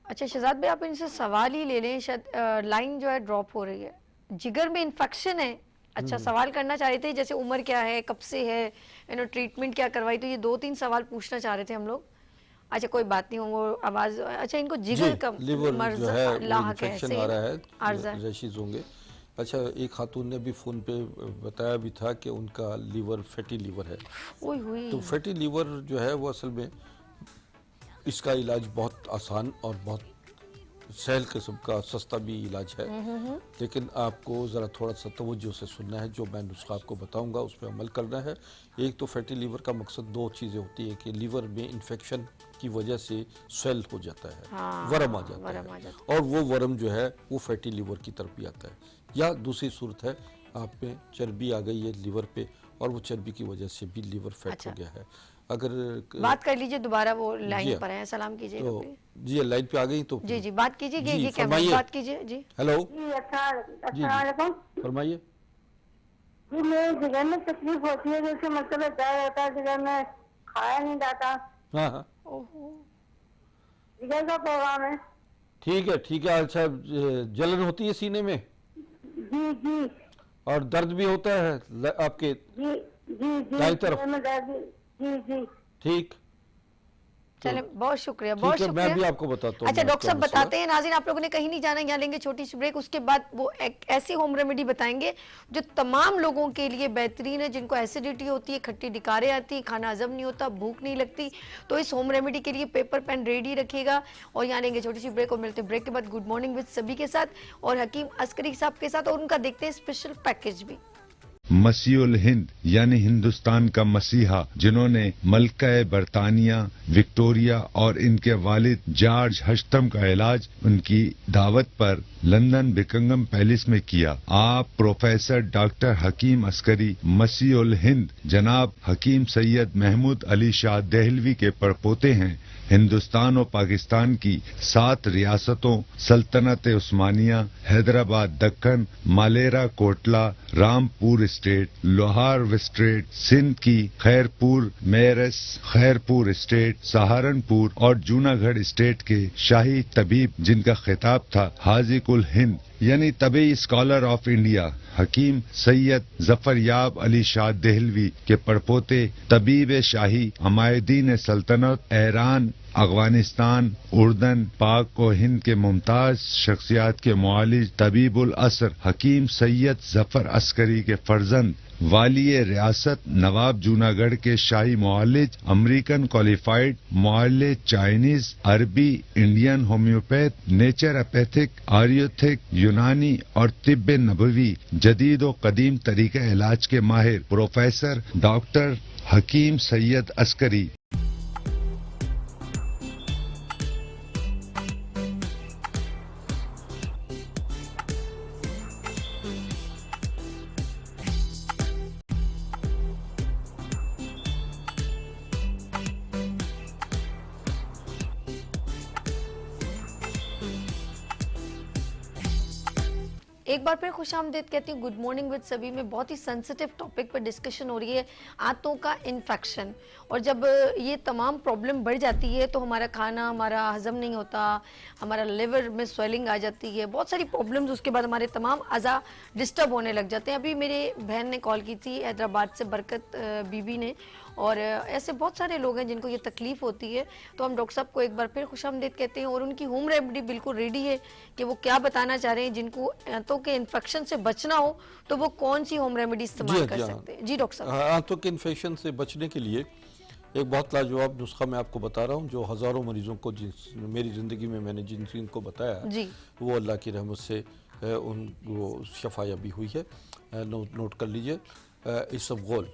अच्छा शहजाद भाई, आप इनसे सवाल ही ले लें, शायद लाइन जो है ड्रॉप हो रही है। जिगर में इन्फेक्शन है, अच्छा सवाल करना चाह रहे थे जैसे उम्र क्या है, कब से है, ट्रीटमेंट क्या करवाई, तो ये 2-3 सवाल पूछना चाह रहे थे हम लोग। अच्छा कोई बात नहीं, वो आवाज, अच्छा इनको जिगर का लिवर मर्ज जो है लाहक है, इन्फेक्शन ऐसे आ रहा अर्ज़ है, रैशेज होंगे। अच्छा एक खातून ने भी फ़ोन पे बताया भी था कि उनका लीवर फैटी लीवर है। ओए हुई। तो फैटी लीवर जो है वो असल में इसका इलाज बहुत आसान और बहुत सहल किस्म का सस्ता भी इलाज है, लेकिन आपको ज़रा थोड़ा सा तवज्जो से सुनना है। जो मैं नुस्खा आपको बताऊंगा उस पर अमल करना है। एक तो फैटी लीवर का मकसद दो चीज़ें होती है कि लीवर में इन्फेक्शन की वजह से स्वेल हो जाता है, हाँ, वरम आ वरम आ जाता है, और वो वरम जो है वो फैटी लीवर की तरफ भी आता है। या दूसरी सूरत है आप में चर्बी आ गई है लीवर पे और वो चर्बी की वजह से भी लीवर फैट अच्छा। हो गया है। अगर बात कर लीजिए दोबारा, वो जी लाइन हाँ। पर है, सलाम कीजिए तो कभी। जी लाइन पे आ गई तो जी जी बात कीजिए, जी, ये कैमरे फरमाइए। बात कीजिए जी। हेलो जी अस्सलाम वालेकुम। फरमाइए। जी मेरे जिगर में तकलीफ होती है, जैसे मतलब दर्द होता है जिगर में, खाया नहीं जाता, हाँ हाँ ओहो, जिगर का प्रोग्राम है। ठीक है। अच्छा जलन होती है सीने में जी जी और दर्द भी होता है आपके जी जी जी दाईं तरफ? जिगर में दर्द, जी जी ठीक चले बहुत शुक्रिया, ठीक बहुत है, शुक्रिया। मैं भी आपको बताता हूँ। अच्छा मैं डॉक्टर आपका साहब मसला। बताते हैं, नाज़रीन आप लोगों ने कहीं नहीं जाना, यहाँ लेंगे छोटी सी ब्रेक, उसके बाद वो एक ऐसी होम रेमेडी बताएंगे जो तमाम लोगों के लिए बेहतरीन है, जिनको एसिडिटी होती है, खट्टी डिकारें आती, खाना हजम नहीं होता, भूख नहीं लगती। तो इस होम रेमेडी के लिए पेपर पेन रेडी रखिएगा। और यहाँ लेंगे छोटी सी ब्रेक और मिलते हैं ब्रेक के बाद गुड मॉर्निंग विद सभी के साथ और हकीम अस्करी साहब के साथ, और उनका देखते हैं स्पेशल पैकेज भी। मसीहुल हिंद यानी हिंदुस्तान का मसीहा, जिन्होंने मलका बरतानिया विक्टोरिया और इनके वालिद जॉर्ज हश्तम का इलाज उनकी दावत पर लंदन बिकिंगम पैलेस में किया। आप प्रोफेसर डॉक्टर हकीम अस्करी मसीहुल हिंद जनाब हकीम सैयद महमूद अली शाह देहलवी के परपोते हैं। हिंदुस्तान और पाकिस्तान की 7 रियासतों सल्तनत उस्मानिया, हैदराबाद दक्कन, मालेरा कोटला, रामपुर स्टेट, लोहार स्टेट, सिंध की खैरपुर मेरस, खैरपुर स्टेट, सहारनपुर और जूनागढ़ स्टेट के शाही तबीब, जिनका खिताब था हाजी कुल हिंद यानी तबी स्कॉलर ऑफ इंडिया, हकीम सैयद जफरयाब अली शाह देहलवी के परपोते तबीब शाही हमायुद्दीन सल्तनत, ईरान, अफगानिस्तान, उर्दन, पाक और हिंद के मुमताज शख्सियात के मुआलिज तबीबुल असर हकीम सैयद जफर अस्करी के फर्जंद वालिय रियासत नवाब जूनागढ़ के शाही मुआलिज, अमेरिकन क्वालिफाइड मुआलिज, चाइनीज, अरबी, इंडियन होम्योपैथ, नेचुरोपैथिक, आयुर्वेदिक, यूनानी और तिब्ब नबवी जदीद और कदीम तरीके इलाज के माहिर प्रोफेसर डॉक्टर हकीम सैयद अस्करी। एक बार फिर खुशामदीद कहती हूँ, गुड मॉर्निंग विद सभी में बहुत ही सेंसिटिव टॉपिक पर डिस्कशन हो रही है, आंतों का इन्फेक्शन। और जब ये तमाम प्रॉब्लम बढ़ जाती है तो हमारा खाना हमारा हजम नहीं होता, हमारा लिवर में स्वेलिंग आ जाती है, बहुत सारी प्रॉब्लम्स, उसके बाद हमारे तमाम अज़ा डिस्टर्ब होने लग जाते हैं। अभी मेरे बहन ने कॉल की थी हैदराबाद से, बरकत बीबी ने, और ऐसे बहुत सारे लोग हैं जिनको ये तकलीफ होती है। तो हम डॉक्टर साहब को एक बार फिर खुशामदीद कहते हैं और उनकी होम रेमेडी बिल्कुल रेडी है कि वो क्या बताना चाह रहे हैं। जिनको आंतों के इन्फेक्शन से बचना हो तो वो कौन सी होम रेमेडी इस्तेमाल कर सकते हैं? जी डॉक्टर साहब। आंतों के इन्फेक्शन से बचने के लिए एक बहुत लाजवाब नुस्खा मैं आपको बता रहा हूँ, जो हज़ारों मरीजों को मेरी ज़िंदगी में मैंने जिनको बताया जी। वो अल्लाह की रहमत से उनको शफायाबी हुई है। नोट कर लीजिए। इसबगोल,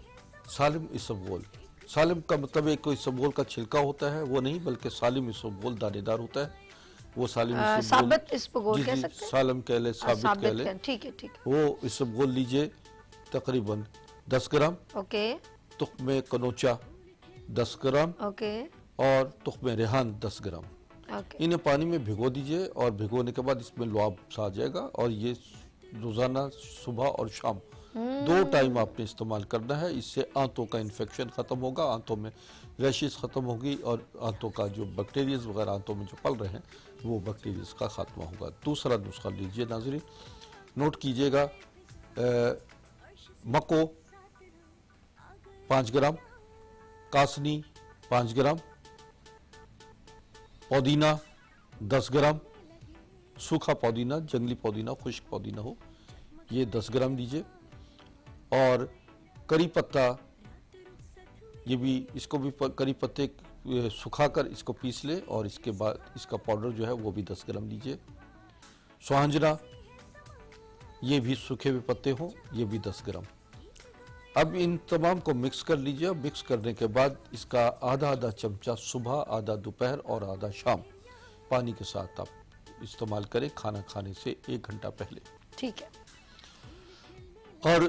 सालिम इसबगोल। सालिम का मतलब एक कोई इसबगोल का छिलका होता है, वो नहीं, बल्कि सालिम इसबगोल दानेदार होता है। वो सालिम इसबगोल, साबित इसबगोल कह जी, सकते हैं, सालिम कह ले, साबित कह ले, ठीक है ठीक है। वो इसबगोल लीजिए तकरीबन 10 ग्राम, ओके तुख्म कनोचा 10 ग्राम ओके और तुख्म रेहान 10 ग्राम। ओके इन्हें पानी में भिगो दीजिए और भिगोने के बाद इसमें लुआब सा आ जाएगा, और ये रोज़ाना सुबह और शाम 2 टाइम आपने इस्तेमाल करना है। इससे आंतों का इन्फेक्शन ख़त्म होगा, आंतों में रैशेस ख़त्म होगी और आंतों का जो बैक्टीरियाज वगैरह आंतों में जो पल रहे हैं वो बैक्टीरियाज का खात्मा होगा। दूसरा नुस्खा लीजिए नाज़रीन, नोट कीजिएगा। मको 5 ग्राम, कासनी 5 ग्राम, पुदीना 10 ग्राम, सूखा पुदीना, जंगली पुदीना, खुश्क पुदीना हो, ये 10 ग्राम लीजिए। और करी पत्ता, ये भी, इसको भी करी पत्ते सुखाकर इसको पीस ले और इसके बाद इसका पाउडर जो है वो भी 10 ग्राम लीजिए। सुहांजना, ये भी सूखे हुए पत्ते हों, ये भी 10 ग्राम। अब इन तमाम को मिक्स कर लीजिए। मिक्स करने के बाद इसका आधा आधा चमचा सुबह, आधा दोपहर और आधा शाम पानी के साथ आप इस्तेमाल करें खाना खाने से 1 घंटा पहले। ठीक है। और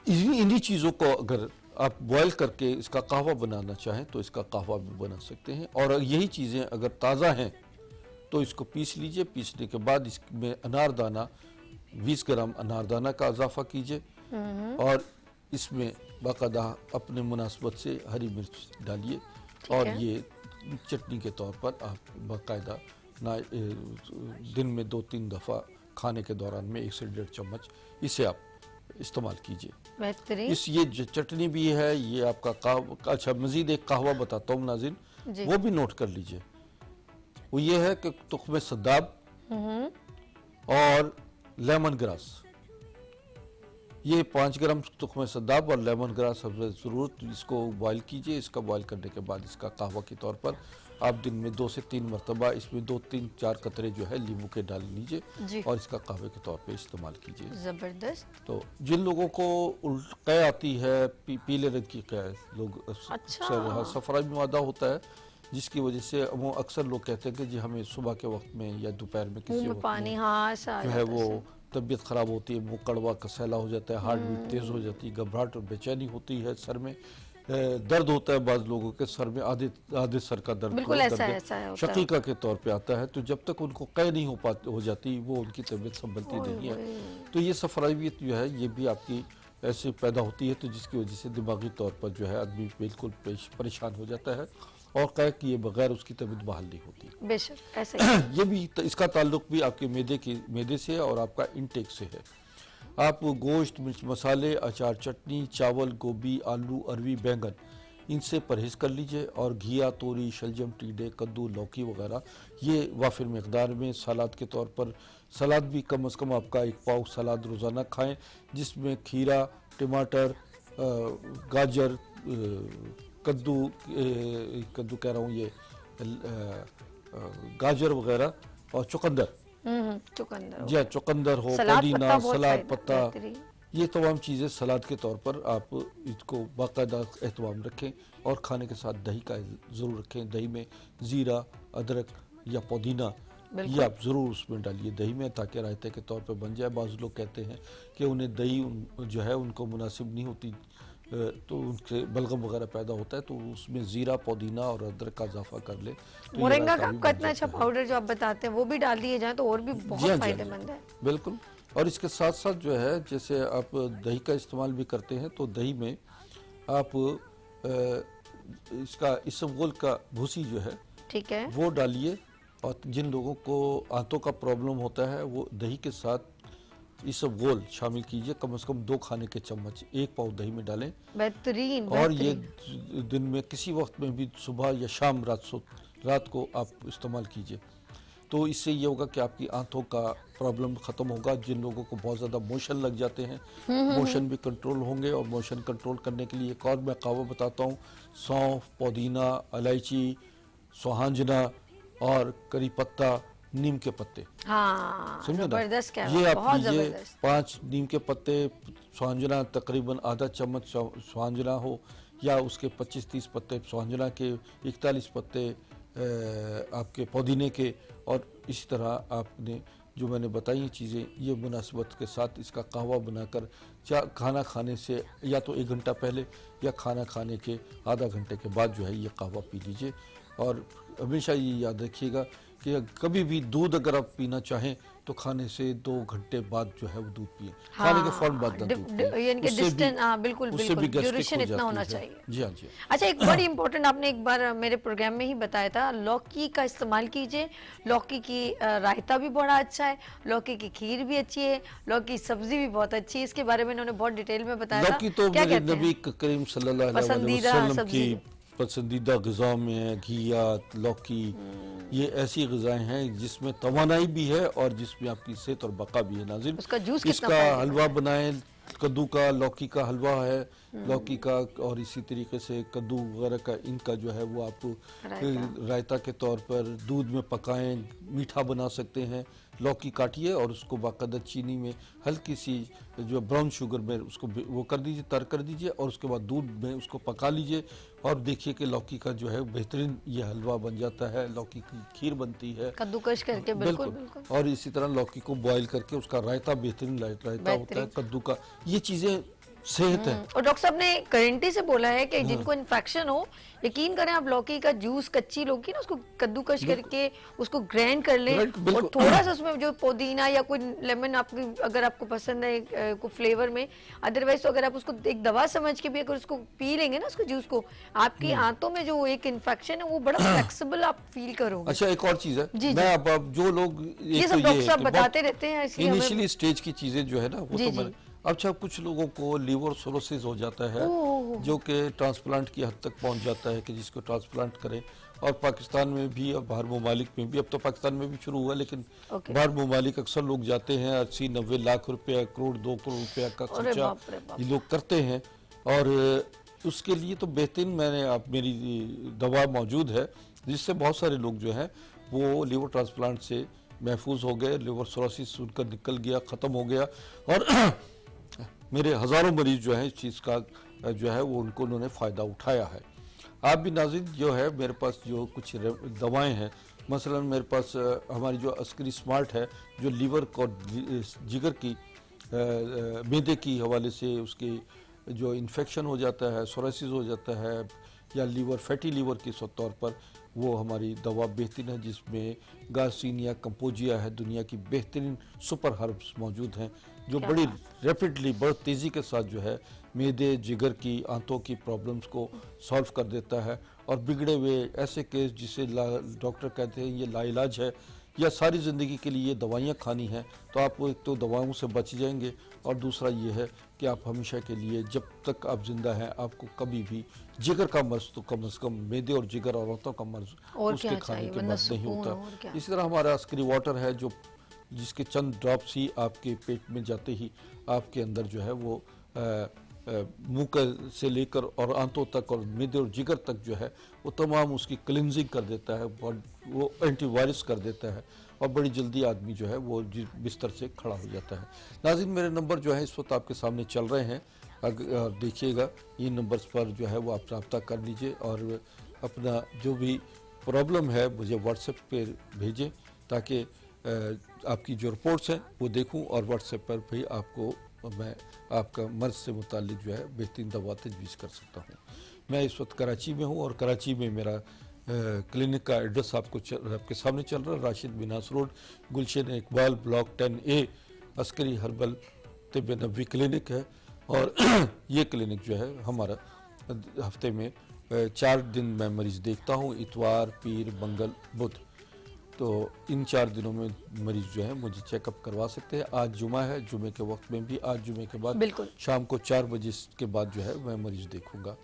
इन्हीं चीज़ों को अगर आप बॉयल करके इसका कहवा बनाना चाहें तो इसका कहवा भी बना सकते हैं। और यही चीज़ें अगर ताज़ा हैं तो इसको पीस लीजिए। पीसने के बाद इसमें अनारदाना, 20 ग्राम अनारदाना का इजाफा कीजिए और इसमें बाकायदा अपने मुनासबत से हरी मिर्च डालिए और ये चटनी के तौर पर आप बाकायदा दिन में 2-3 दफ़ा खाने के दौरान में 1 से 1.5 चम्मच इसे आप इस्तेमाल कीजिए। बेहतरीन। ये जो चटनी भी है ये आपका अच्छा, मजीद एक कहवा बताता हूँ नाज़रीन, वो भी नोट कर लीजिए। वो ये है कि तुख्मे सद्दाब और लेमन ग्रास, ये 5 ग्राम तुख्मे सद्दाब और लेमन ग्रास ज़रूरत, इसको बॉयल कीजिए। इसका बॉयल करने के बाद इसका कहवा के तौर पर आप दिन में 2 से 3 मरतबा इसमें 2-3-4 कतरे जो है नींबू के डाल लीजिए और इसका कहवे के तौर पे इस्तेमाल कीजिए। जबरदस्त। तो जिन लोगों को कै आती है, पीले रंग की कै, लोग सफरा मादा होता है जिसकी वजह से वो अक्सर लोग कहते हैं कि जी हमें सुबह के वक्त में या दोपहर में किसी वक्त पानी जो है वो तबीयत ख़राब होती है, मुँह कड़वा कसैला हो जाता है, हार्ट बीट तेज़ हो जाती है, घबराहट और बेचैनी होती है, सर में दर्द होता है, बाज़ लोगों के सर में आधे सर का दर्द बिल्कुल ऐसा है शकीका के तौर पे आता है। तो जब तक उनको कै नहीं हो जाती वो उनकी तबीयत संभलती नहीं है। तो ये सफरावियत जो है ये भी आपकी ऐसे पैदा होती है तो जिसकी वजह से दिमागी तौर पर जो है आदमी बिल्कुल परेशान हो जाता है और कै किए बगैर उसकी तबीयत बहाल नहीं होती। बेशक ऐसे ये भी इसका ताल्लुक भी आपके मैदे से और आपका इंटेक से है। आप गोश्त, मिर्च मसाले, अचार, चटनी, चावल, गोभी, आलू, अरवी, बैंगन, इनसे परहेज़ कर लीजिए और घिया, तोरी, शलजम, टीडे, कद्दू, लौकी वगैरह ये वाफिर मकदार में सलाद के तौर पर, सलाद भी कम से कम आपका 1 पाव सलाद रोज़ाना खाएं जिसमें खीरा, टमाटर, गाजर, कद्दू कह रहा हूँ ये गाजर वगैरह और चुकंदर, जी हाँ, चुकंदर हो, पुदीना, सलाद पत्ता, ये तमाम चीज़ें सलाद के तौर पर आप इसको बाकायदा एहतमाम रखें और खाने के साथ दही का ज़रूर रखें। दही में ज़ीरा, अदरक या पुदीना ये आप ज़रूर उसमें डालिए दही में ताकि रायते के तौर पर बन जाए। बाज़ लोग कहते हैं कि उन्हें दही जो है उनको मुनासिब नहीं होती तो उनसे बलगम वगैरह पैदा होता है तो उसमें ज़ीरा, पुदीना और अदरक का इजाफा कर ले। तो मोरिंगा का आपका इतना अच्छा पाउडर जो आप बताते हैं वो भी डाल दिए जाए तो और भी बहुत फायदेमंद है। बिल्कुल। और इसके साथ साथ जो है जैसे आप दही का इस्तेमाल भी करते हैं तो दही में आप इसका इसबगोल का भूसी जो है, ठीक है, वो डालिए। और जिन लोगों को आंतों का प्रॉब्लम होता है वो दही के साथ इसबगोल शामिल कीजिए, कम से कम 2 खाने के चम्मच 1 पाव दही में डालें। बेहतरीन। और ये दिन में किसी वक्त में भी सुबह या शाम रात को आप इस्तेमाल कीजिए तो इससे ये होगा कि आपकी आंतों का प्रॉब्लम ख़त्म होगा। जिन लोगों को बहुत ज़्यादा मोशन लग जाते हैं मोशन भी कंट्रोल होंगे। और मोशन कंट्रोल करने के लिए एक और मैं कहवा बताता हूँ, सौंफ, पुदीना, इलायची, सुहांजना और करी पत्ता, नीम के पत्ते, हाँ, जबरदस्त क्या ये आप लीजिए। 5 नीम के पत्ते, सुहांजना तकरीबन आधा चम्मच सुहांजना हो या उसके 25-30 पत्ते सुहांजना के, 41 पत्ते आपके पुदीने के। और इसी तरह आपने जो मैंने बताई चीज़ें ये मुनासिबत के साथ इसका कहवा बनाकर खाना खाने से या तो 1 घंटा पहले या खाना खाने के आधा घंटे के बाद जो है ये कहवा पी लीजिए। और हमेशा ये याद रखिएगा कि कभी भी दूध अगर आप पीना चाहें तो खाने से 2 घंटे बाद जो है वो दूध पिए। हाँ, खाने के फौरन बाद बिल्कुल ड्यूरेशन इतना होना चाहिए। जी हाँ जी। अच्छा, एक बड़ी इंपॉर्टेंट आपने एक बार मेरे प्रोग्राम में ही बताया था, लौकी का इस्तेमाल कीजिए। लौकी की रायता भी बड़ा अच्छा है, लौकी की खीर भी अच्छी है, लौकी की सब्जी भी बहुत अच्छी है। इसके बारे में उन्होंने बहुत डिटेल में बताया था। लौकी तो मेरे नबी करीम सल्लल्लाहु अलैहि वसल्लम की पसंदीदा ग़िज़ा में है। घिया, लौकी ये ऐसी ग़िज़ाएं हैं जिसमें तवानाई भी है और जिसमें आपकी सेहत और बका भी है। नाज़रीन, उसका जूस कितना इसका फायदेमंद हलवा बनाएं, कद्दू का, लौकी का हलवा है, लौकी का, और इसी तरीके से कद्दू वगैरह का, इनका जो है वो आप रायता के तौर पर दूध में पकाएं, मीठा बना सकते हैं। लौकी काटिए और उसको बाकायदा चीनी में हल्की सी जो ब्राउन शुगर में उसको वो कर दीजिए, तर कर दीजिए, और उसके बाद दूध में उसको पका लीजिए और देखिए कि लौकी का जो है बेहतरीन ये हलवा बन जाता है, लौकी की खीर बनती है कद्दूकश करके, बिल्कुल बिल्कुल। और इसी तरह लौकी को बॉईल करके उसका रायता बेहतरीन रायता होता है कद्दू का। ये चीजें सेहत है। और डॉक्टर साहब ने गारंटी से बोला है कि जिनको इन्फेक्शन हो, यकीन करें आप लौकी का जूस, कच्ची लौकी ना, उसको कद्दूकश करके उसको ग्राइंड कर लें और थोड़ा सा उसमें जो पुदीना या कोई लेमन आपकी अगर आपको पसंद है कोई फ्लेवर में, अदरवाइज तो अगर आप उसको एक दवा समझ के भी अगर उसको पी लेंगे ना उसको जूस को, आपकी आंतों में जो एक इन्फेक्शन है वो बड़ा फ्लेक्सिबल आप फील करोगे। अच्छा, एक और चीज है, मैं अब जो लोग ये सब डॉक्टर साहब बताते रहते हैं, इसलिए इनिशियली स्टेज की चीजें जो है ना वो तो मैंने, अच्छा कुछ लोगों को लीवर सिरोसिस हो जाता है जो कि ट्रांसप्लांट की हद तक पहुंच जाता है कि जिसको ट्रांसप्लांट करें। और पाकिस्तान में भी और बाहर ममालिक में भी, अब तो पाकिस्तान में भी शुरू हुआ, लेकिन बाहर ममालिक अक्सर लोग जाते हैं, 80-90 लाख रुपया, करोड़ 2 करोड़ रुपया का खर्चा ये लोग करते हैं। और उसके लिए तो बेहतरीन मेरी दवा मौजूद है जिससे बहुत सारे लोग जो हैं वो लीवर ट्रांसप्लांट से महफूज हो गए, लीवर सिरोसिस उनका निकल गया, ख़त्म हो गया। और मेरे हज़ारों मरीज जो हैं इस चीज़ का जो है वो उन्होंने फ़ायदा उठाया है। आप भी नाज़रीन जो है, मेरे पास जो कुछ दवाएं हैं, मसलन मेरे पास हमारी जो अस्करी स्मार्ट है जो लीवर और जिगर की मैदे की हवाले से उसकी जो इन्फेक्शन हो जाता है, सोरासिस हो जाता है या लीवर, फैटी लीवर के तौर पर, वो हमारी दवा बेहतरीन है जिसमें गार्सिनिया कंपोजिया है, दुनिया की बेहतरीन सुपर हर्ब्स मौजूद हैं जो बड़ी रैपिडली, बड़ी तेज़ी के साथ जो है मैदे, जिगर की, आंतों की प्रॉब्लम्स को सॉल्व कर देता है। और बिगड़े हुए ऐसे केस जिसे डॉक्टर कहते हैं ये लाइलाज है या सारी ज़िंदगी के लिए ये दवाइयाँ खानी हैं, तो आप एक तो दवाओं से बच जाएंगे और दूसरा ये है कि आप हमेशा के लिए जब तक आप जिंदा हैं आपको कभी भी जिगर का मर्ज तो कम से कम मैदे और जिगर और आंतों का मर्ज उसके खाने के बाद नहीं होता। इसी तरह हमारा अस्करी वाटर है जो जिसके चंद ड्रॉप्स ही आपके पेट में जाते ही आपके अंदर जो है वो मुंह से लेकर और आंतों तक और मैदे और जिगर तक जो है वो तमाम उसकी क्लिनजिंग कर देता है, वो एंटीवायरस कर देता है और बड़ी जल्दी आदमी जो है वो बिस्तर से खड़ा हो जाता है। नाज़रीन, मेरे नंबर जो है इस वक्त आपके सामने चल रहे हैं, अगर देखिएगा इन नंबर्स पर जो है वो आप रब्ता कर लीजिए और अपना जो भी प्रॉब्लम है मुझे व्हाट्सएप पे भेजें ताकि आपकी जो रिपोर्ट्स हैं वो देखूं और व्हाट्सएप पर भी आपको मैं आपका मर्ज से मुतालिक जो है बेहतरीन दवा तजवीज़ कर सकता हूँ। मैं इस वक्त कराची में हूँ और कराची में मेरा क्लिनिक का एड्रेस आपके सामने चल रहा है, राशिद बिनास road, Gulshan Iqbal, block 10A, Askari herbal तिब नबवी क्लिनिक है। और ये क्लिनिक जो है हमारा हफ्ते में 4 दिन मैं मरीज़ देखता हूँ, इतवार, पीर, मंगल, बुध। तो इन 4 दिनों में मरीज जो है मुझे चेकअप करवा सकते हैं। आज जुमा है, जुमे के वक्त में भी, आज जुमे के बाद शाम को 4 बजे के बाद जो है मैं मरीज देखूंगा,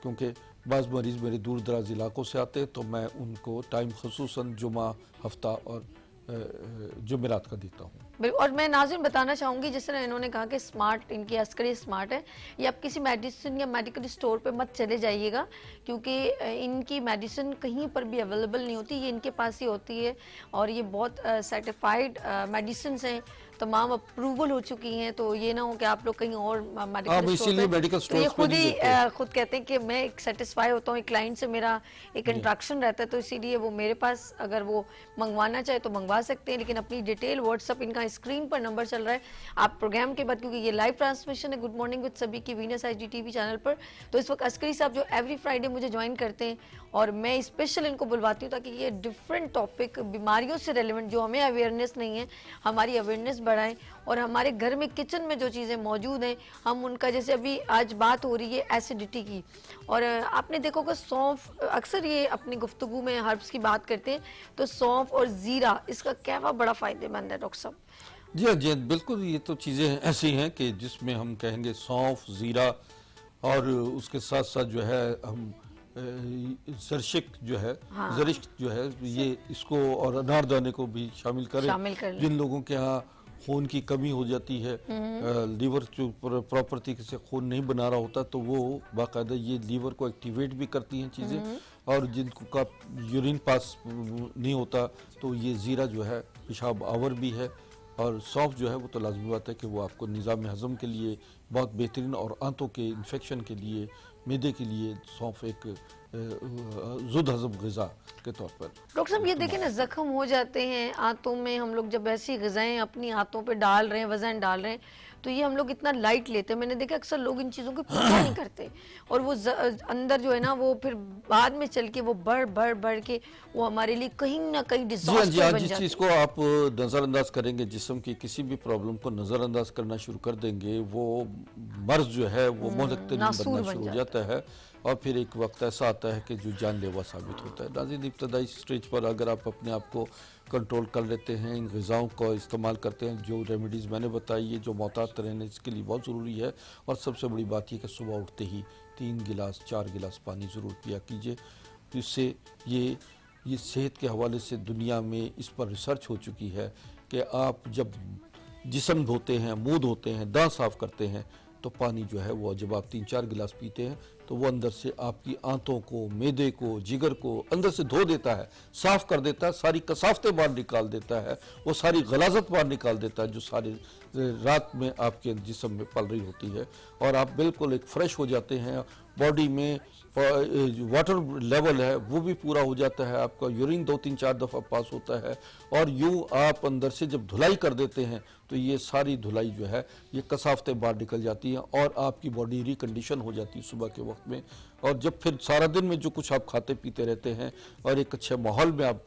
क्योंकि बाज़ मरीज़ मेरे दूर दराज इलाकों से आते हैं तो मैं उनको टाइम खसूसन जुमा, हफ्ता और जुमेरात का देता हूँ। और मैं नाज़रीन बताना चाहूँगी, जिस तरह इन्होंने कहा कि स्मार्ट, इनकी अस्करी स्मार्ट है, ये आप किसी मेडिसिन या मेडिकल स्टोर पे मत चले जाइएगा क्योंकि इनकी मेडिसिन कहीं पर भी अवेलेबल नहीं होती, ये इनके पास ही होती है और ये बहुत सर्टिफाइड मेडिसिन हैं, तमाम अप्रूवल हो चुकी हैं। तो ये ना हो कि आप लोग कहीं और मेडिकल स्टोर पे, ये खुद कहते हैं कि मैं एक सेटिस्फाई होता हूँ, एक क्लाइंट से मेरा एक इंट्रैक्शन रहता है, तो इसीलिए वो मेरे पास अगर वो मंगवाना चाहे तो मंगवा सकते हैं, लेकिन अपनी डिटेल व्हाट्सअप, इनका स्क्रीन पर नंबर चल रहा है, आप प्रोग्राम के बाद, क्योंकि ये लाइव ट्रांसमिशन है गुड मॉर्निंग विद सभी की वीनस IGTV चैनल पर, तो इस वक्त अस्करी साहब जो एवरी फ्राइडे मुझे ज्वाइन करते हैं और मैं स्पेशल इनको बुलवाती हूँ ताकि ये डिफरेंट टॉपिक, बीमारियों से रेलिवेंट जो हमें अवेयरनेस नहीं है, हमारी अवेयरनेस बढ़ाएं और हमारे घर में किचन में जो चीज़ें मौजूद हैं हम उनका, जैसे अभी आज बात हो रही है एसिडिटी की, और आपने देखो कि सौंफ, अक्सर ये अपनी गुफ्तगू में हर्ब्स की बात करते हैं, तो सौंफ और ज़ीरा इसका कहवा बड़ा फ़ायदेमंद है डॉक्टर साहब। जी हाँ, जी बिल्कुल, ये तो चीज़ें ऐसी हैं कि जिसमें हम कहेंगे सौंफ, ज़ीरा और उसके साथ साथ जो है हम सरशिक जो है, जरिश्क जो है, ये इसको और अनारदाने को भी शामिल करें। जिन लोगों के यहाँ खून की कमी हो जाती है, लीवर जो प्रॉपर तरीके से खून नहीं बना रहा होता, तो वो बाकायदा ये लीवर को एक्टिवेट भी करती हैं चीज़ें। और जिनको का यूरिन पास नहीं होता तो ये ज़ीरा जो है पेशाब आवर भी है। और सौंफ जो है वो तो लाजमी बात है कि वो आपको निज़ाम हज़म के लिए बहुत बेहतरीन, और आंतों के इन्फेक्शन के लिए, मैदे के लिए सौंफ एक जुद हज़म ग़िज़ा के तौर पर। डॉक्टर साहब ये देखें ना, जख्म हो जाते हैं आंतों में, हम लोग जब ऐसी ग़िज़ाएं अपनी आंतों पे डाल रहे हैं, वज़न डाल रहे हैं, तो ये हम लोग इतना लाइट लेते हैं। मैंने देखा अक्सर लोग इन चीज़ों को परवाह नहीं करते, और वो अंदर जो है ना वो फिर बाद में चल के वो बढ़ के वो हमारे लिए कहीं ना कहीं डिजास्टर बन जाती है। जिस चीज़ को आप नज़रअंदाज करेंगे, जिस्म की किसी भी प्रॉब्लम को नज़रअंदाज करना शुरू कर देंगे, वो मर्ज जो है वो मोहलक बनना शुरू हो जाता है, और फिर एक वक्त ऐसा आता है कि जो जानलेवा साबित होता है। नाज़रीन, इब्तदाई स्टेज पर अगर आप अपने आप को कंट्रोल कर लेते हैं, इन ग़िज़ाओं को इस्तेमाल करते हैं, जो रेमेडीज़ मैंने बताई है, जो मोहतात रहने इसके लिए बहुत ज़रूरी है। और सबसे बड़ी बात यह कि सुबह उठते ही 3 गिलास 4 गिलास पानी ज़रूर पिया कीजिए। तो इससे ये सेहत के हवाले से दुनिया में इस पर रिसर्च हो चुकी है कि आप जब जिस्म धोते हैं, मुँह धोते हैं, दांत साफ़ करते हैं, तो पानी जो है वो जब आप 3-4 गिलास पीते हैं तो वो अंदर से आपकी आंतों को, मैदे को, जिगर को अंदर से धो देता है, साफ़ कर देता है, सारी कसावतें बाहर निकाल देता है, वो सारी गलाजत बाहर निकाल देता है जो सारी रात में आपके जिस्म में पल रही होती है, और आप बिल्कुल एक फ्रेश हो जाते हैं। बॉडी में वाटर लेवल है वो भी पूरा हो जाता है, आपका यूरिन 2-3-4 दफ़ा पास होता है, और यूँ आप अंदर से जब धुलाई कर देते हैं तो ये सारी धुलाई जो है ये कसावतें बाहर निकल जाती हैं, और आपकी बॉडी रिकंडीशन हो जाती है सुबह के वक्त में। और जब फिर सारा दिन में जो कुछ आप खाते पीते रहते हैं और एक अच्छे माहौल में आप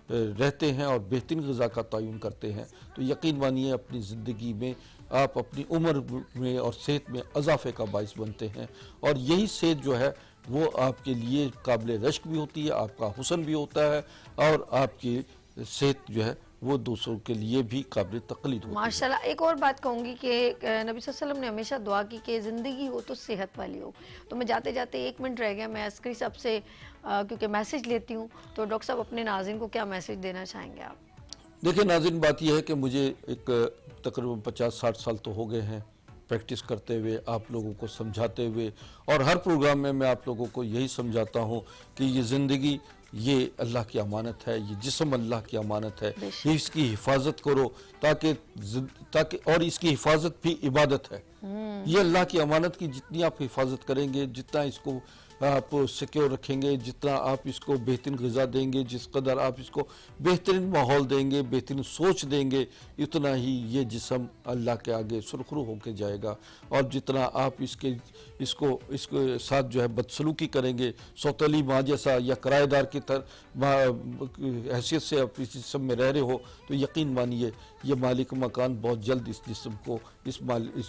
रहते हैं और बेहतरीन ग़िज़ा का तयन करते हैं, तो यकीन मानिए अपनी ज़िंदगी में आप अपनी उम्र में और सेहत में इजाफे का बाइस बनते हैं। और यही सेहत जो है वो आपके लिए काबिल रश्क भी होती है, आपका हुस्न भी होता है, और आपकी सेहत जो है वो दूसरों के लिए भी काबिल तक़लीद होती है। माशाल्लाह। एक और बात कहूँगी कि नबी सल्लल्लाहु अलैहि वसल्लम ने हमेशा दुआ की कि ज़िंदगी हो तो सेहत वाली हो। तो मैं जाते जाते 1 मिनट रह गया, मैं अस्करी साहब से क्योंकि मैसेज लेती हूँ, तो डॉक्टर साहब अपने नाज़रीन को क्या मैसेज देना चाहेंगे आप? देखिए नाज़रीन, बात यह है कि मुझे एक तकरीबन 50-60 साल तो हो गए हैं प्रैक्टिस करते हुए, आप लोगों को समझाते हुए, और हर प्रोग्राम में मैं आप लोगों को यही समझाता हूँ कि ये ज़िंदगी ये अल्लाह की अमानत है, ये जिस्म अल्लाह की अमानत है, ये इसकी हिफाजत करो ताकि और इसकी हिफाजत भी इबादत है। ये अल्लाह की अमानत की जितनी आप हिफाजत करेंगे, जितना इसको आप सिक्योर रखेंगे, जितना आप इसको बेहतरीन ग़िज़ा देंगे, जिस कदर आप इसको बेहतरीन माहौल देंगे, बेहतरीन सोच देंगे, उतना ही ये जिस्म अल्लाह के आगे सुरखरू होकर जाएगा। और जितना आप इसको साथ जो है बदसलूकी करेंगे, सौतली माँ जैसा या किराएदार की तरह हैसियत से आप इस जिस्म में रह रहे हो, तो यकीन मानिए ये मालिक मकान बहुत जल्द इस जिस्म को इस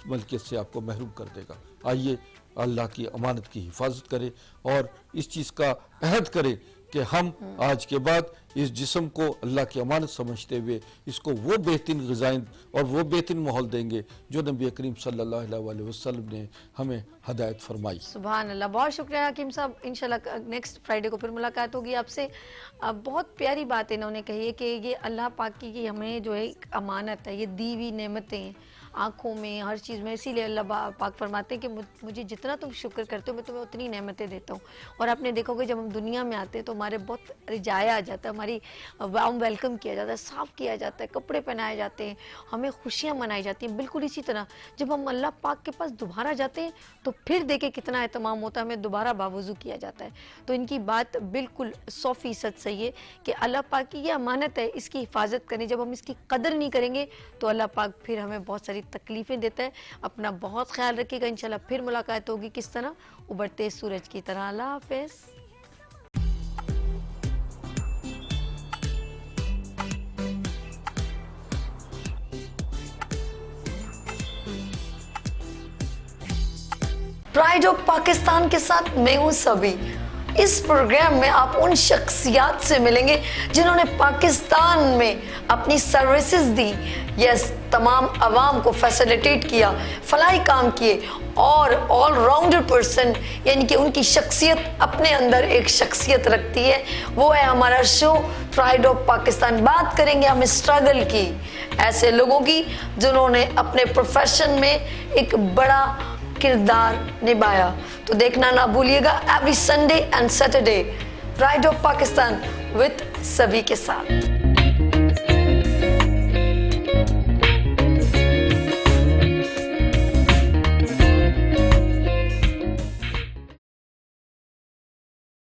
मलकियत से आपको महरूम कर देगा। आइए अल्लाह की अमानत की हिफाजत करें और इस चीज़ का अहद करें कि हम आज के बाद इस जिस्म को अल्लाह की अमानत समझते हुए इसको वो बेहतरीन ग़िज़ाएं और वो बेहतरीन माहौल देंगे जो नबी करीम सल्लल्लाहु अलैहि वसल्लम ने हमें हदायत फरमाई। सुभान अल्लाह, बहुत शुक्रिया हकीम साहब। इंशाल्लाह नेक्स्ट फ्राइडे को फिर मुलाकात होगी आपसे। बहुत प्यारी बात इन्होंने कही है कि ये अल्लाह पाक की हमें जो है एक अमानत है, ये दी हुई नेमतें हैं आँखों में, हर चीज़ में। इसीलिए अल्लाह पाक फरमाते हैं कि मुझे जितना तुम शुक्र करते हो मैं तुम्हें उतनी नेमतें देता हूँ। और आपने देखोगे जब हम दुनिया में आते हैं तो हमारे बहुत रिजाया आ जाता है, हमारी वार्म वेलकम किया जाता है, साफ़ किया जाता है, कपड़े पहनाए जाते हैं, हमें खुशियाँ मनाई जाती हैं। बिल्कुल इसी तरह जब हम अल्लाह पाक के पास दोबारा जाते हैं तो फिर देखें कितना एहतमाम होता है, हमें दोबारा बावजू किया जाता है। तो इनकी बात बिल्कुल 100% सही है कि अल्लाह पाक की ये अमानत है, इसकी हिफाजत करें। जब हम इसकी कदर नहीं करेंगे तो अल्लाह पाक फिर हमें बहुत सारी तकलीफ़ें देता है। अपना बहुत ख्याल रखिएगा। इंशाल्लाह फिर मुलाकात होगी किस तरह, उभरते सूरज की तरह। अल्लाह हाफ़िज़। प्राइड ऑफ पाकिस्तान के साथ मैं हूं सभी। इस प्रोग्राम में आप उन शख्सियात से मिलेंगे जिन्होंने पाकिस्तान में अपनी सर्विसेज दी, यस, तमाम अवाम को फैसिलिटेट किया, फलाई काम किए और ऑलराउंडर पर्सन, यानी कि उनकी शख्सियत अपने अंदर एक शख्सियत रखती है। वो है हमारा शो प्राइड ऑफ पाकिस्तान। बात करेंगे हम स्ट्रगल की, ऐसे लोगों की जिन्होंने अपने प्रोफेशन में एक बड़ा किरदार निभाया। तो देखना ना भूलिएगा every Sunday and Saturday pride of Pakistan with सभी के साथ।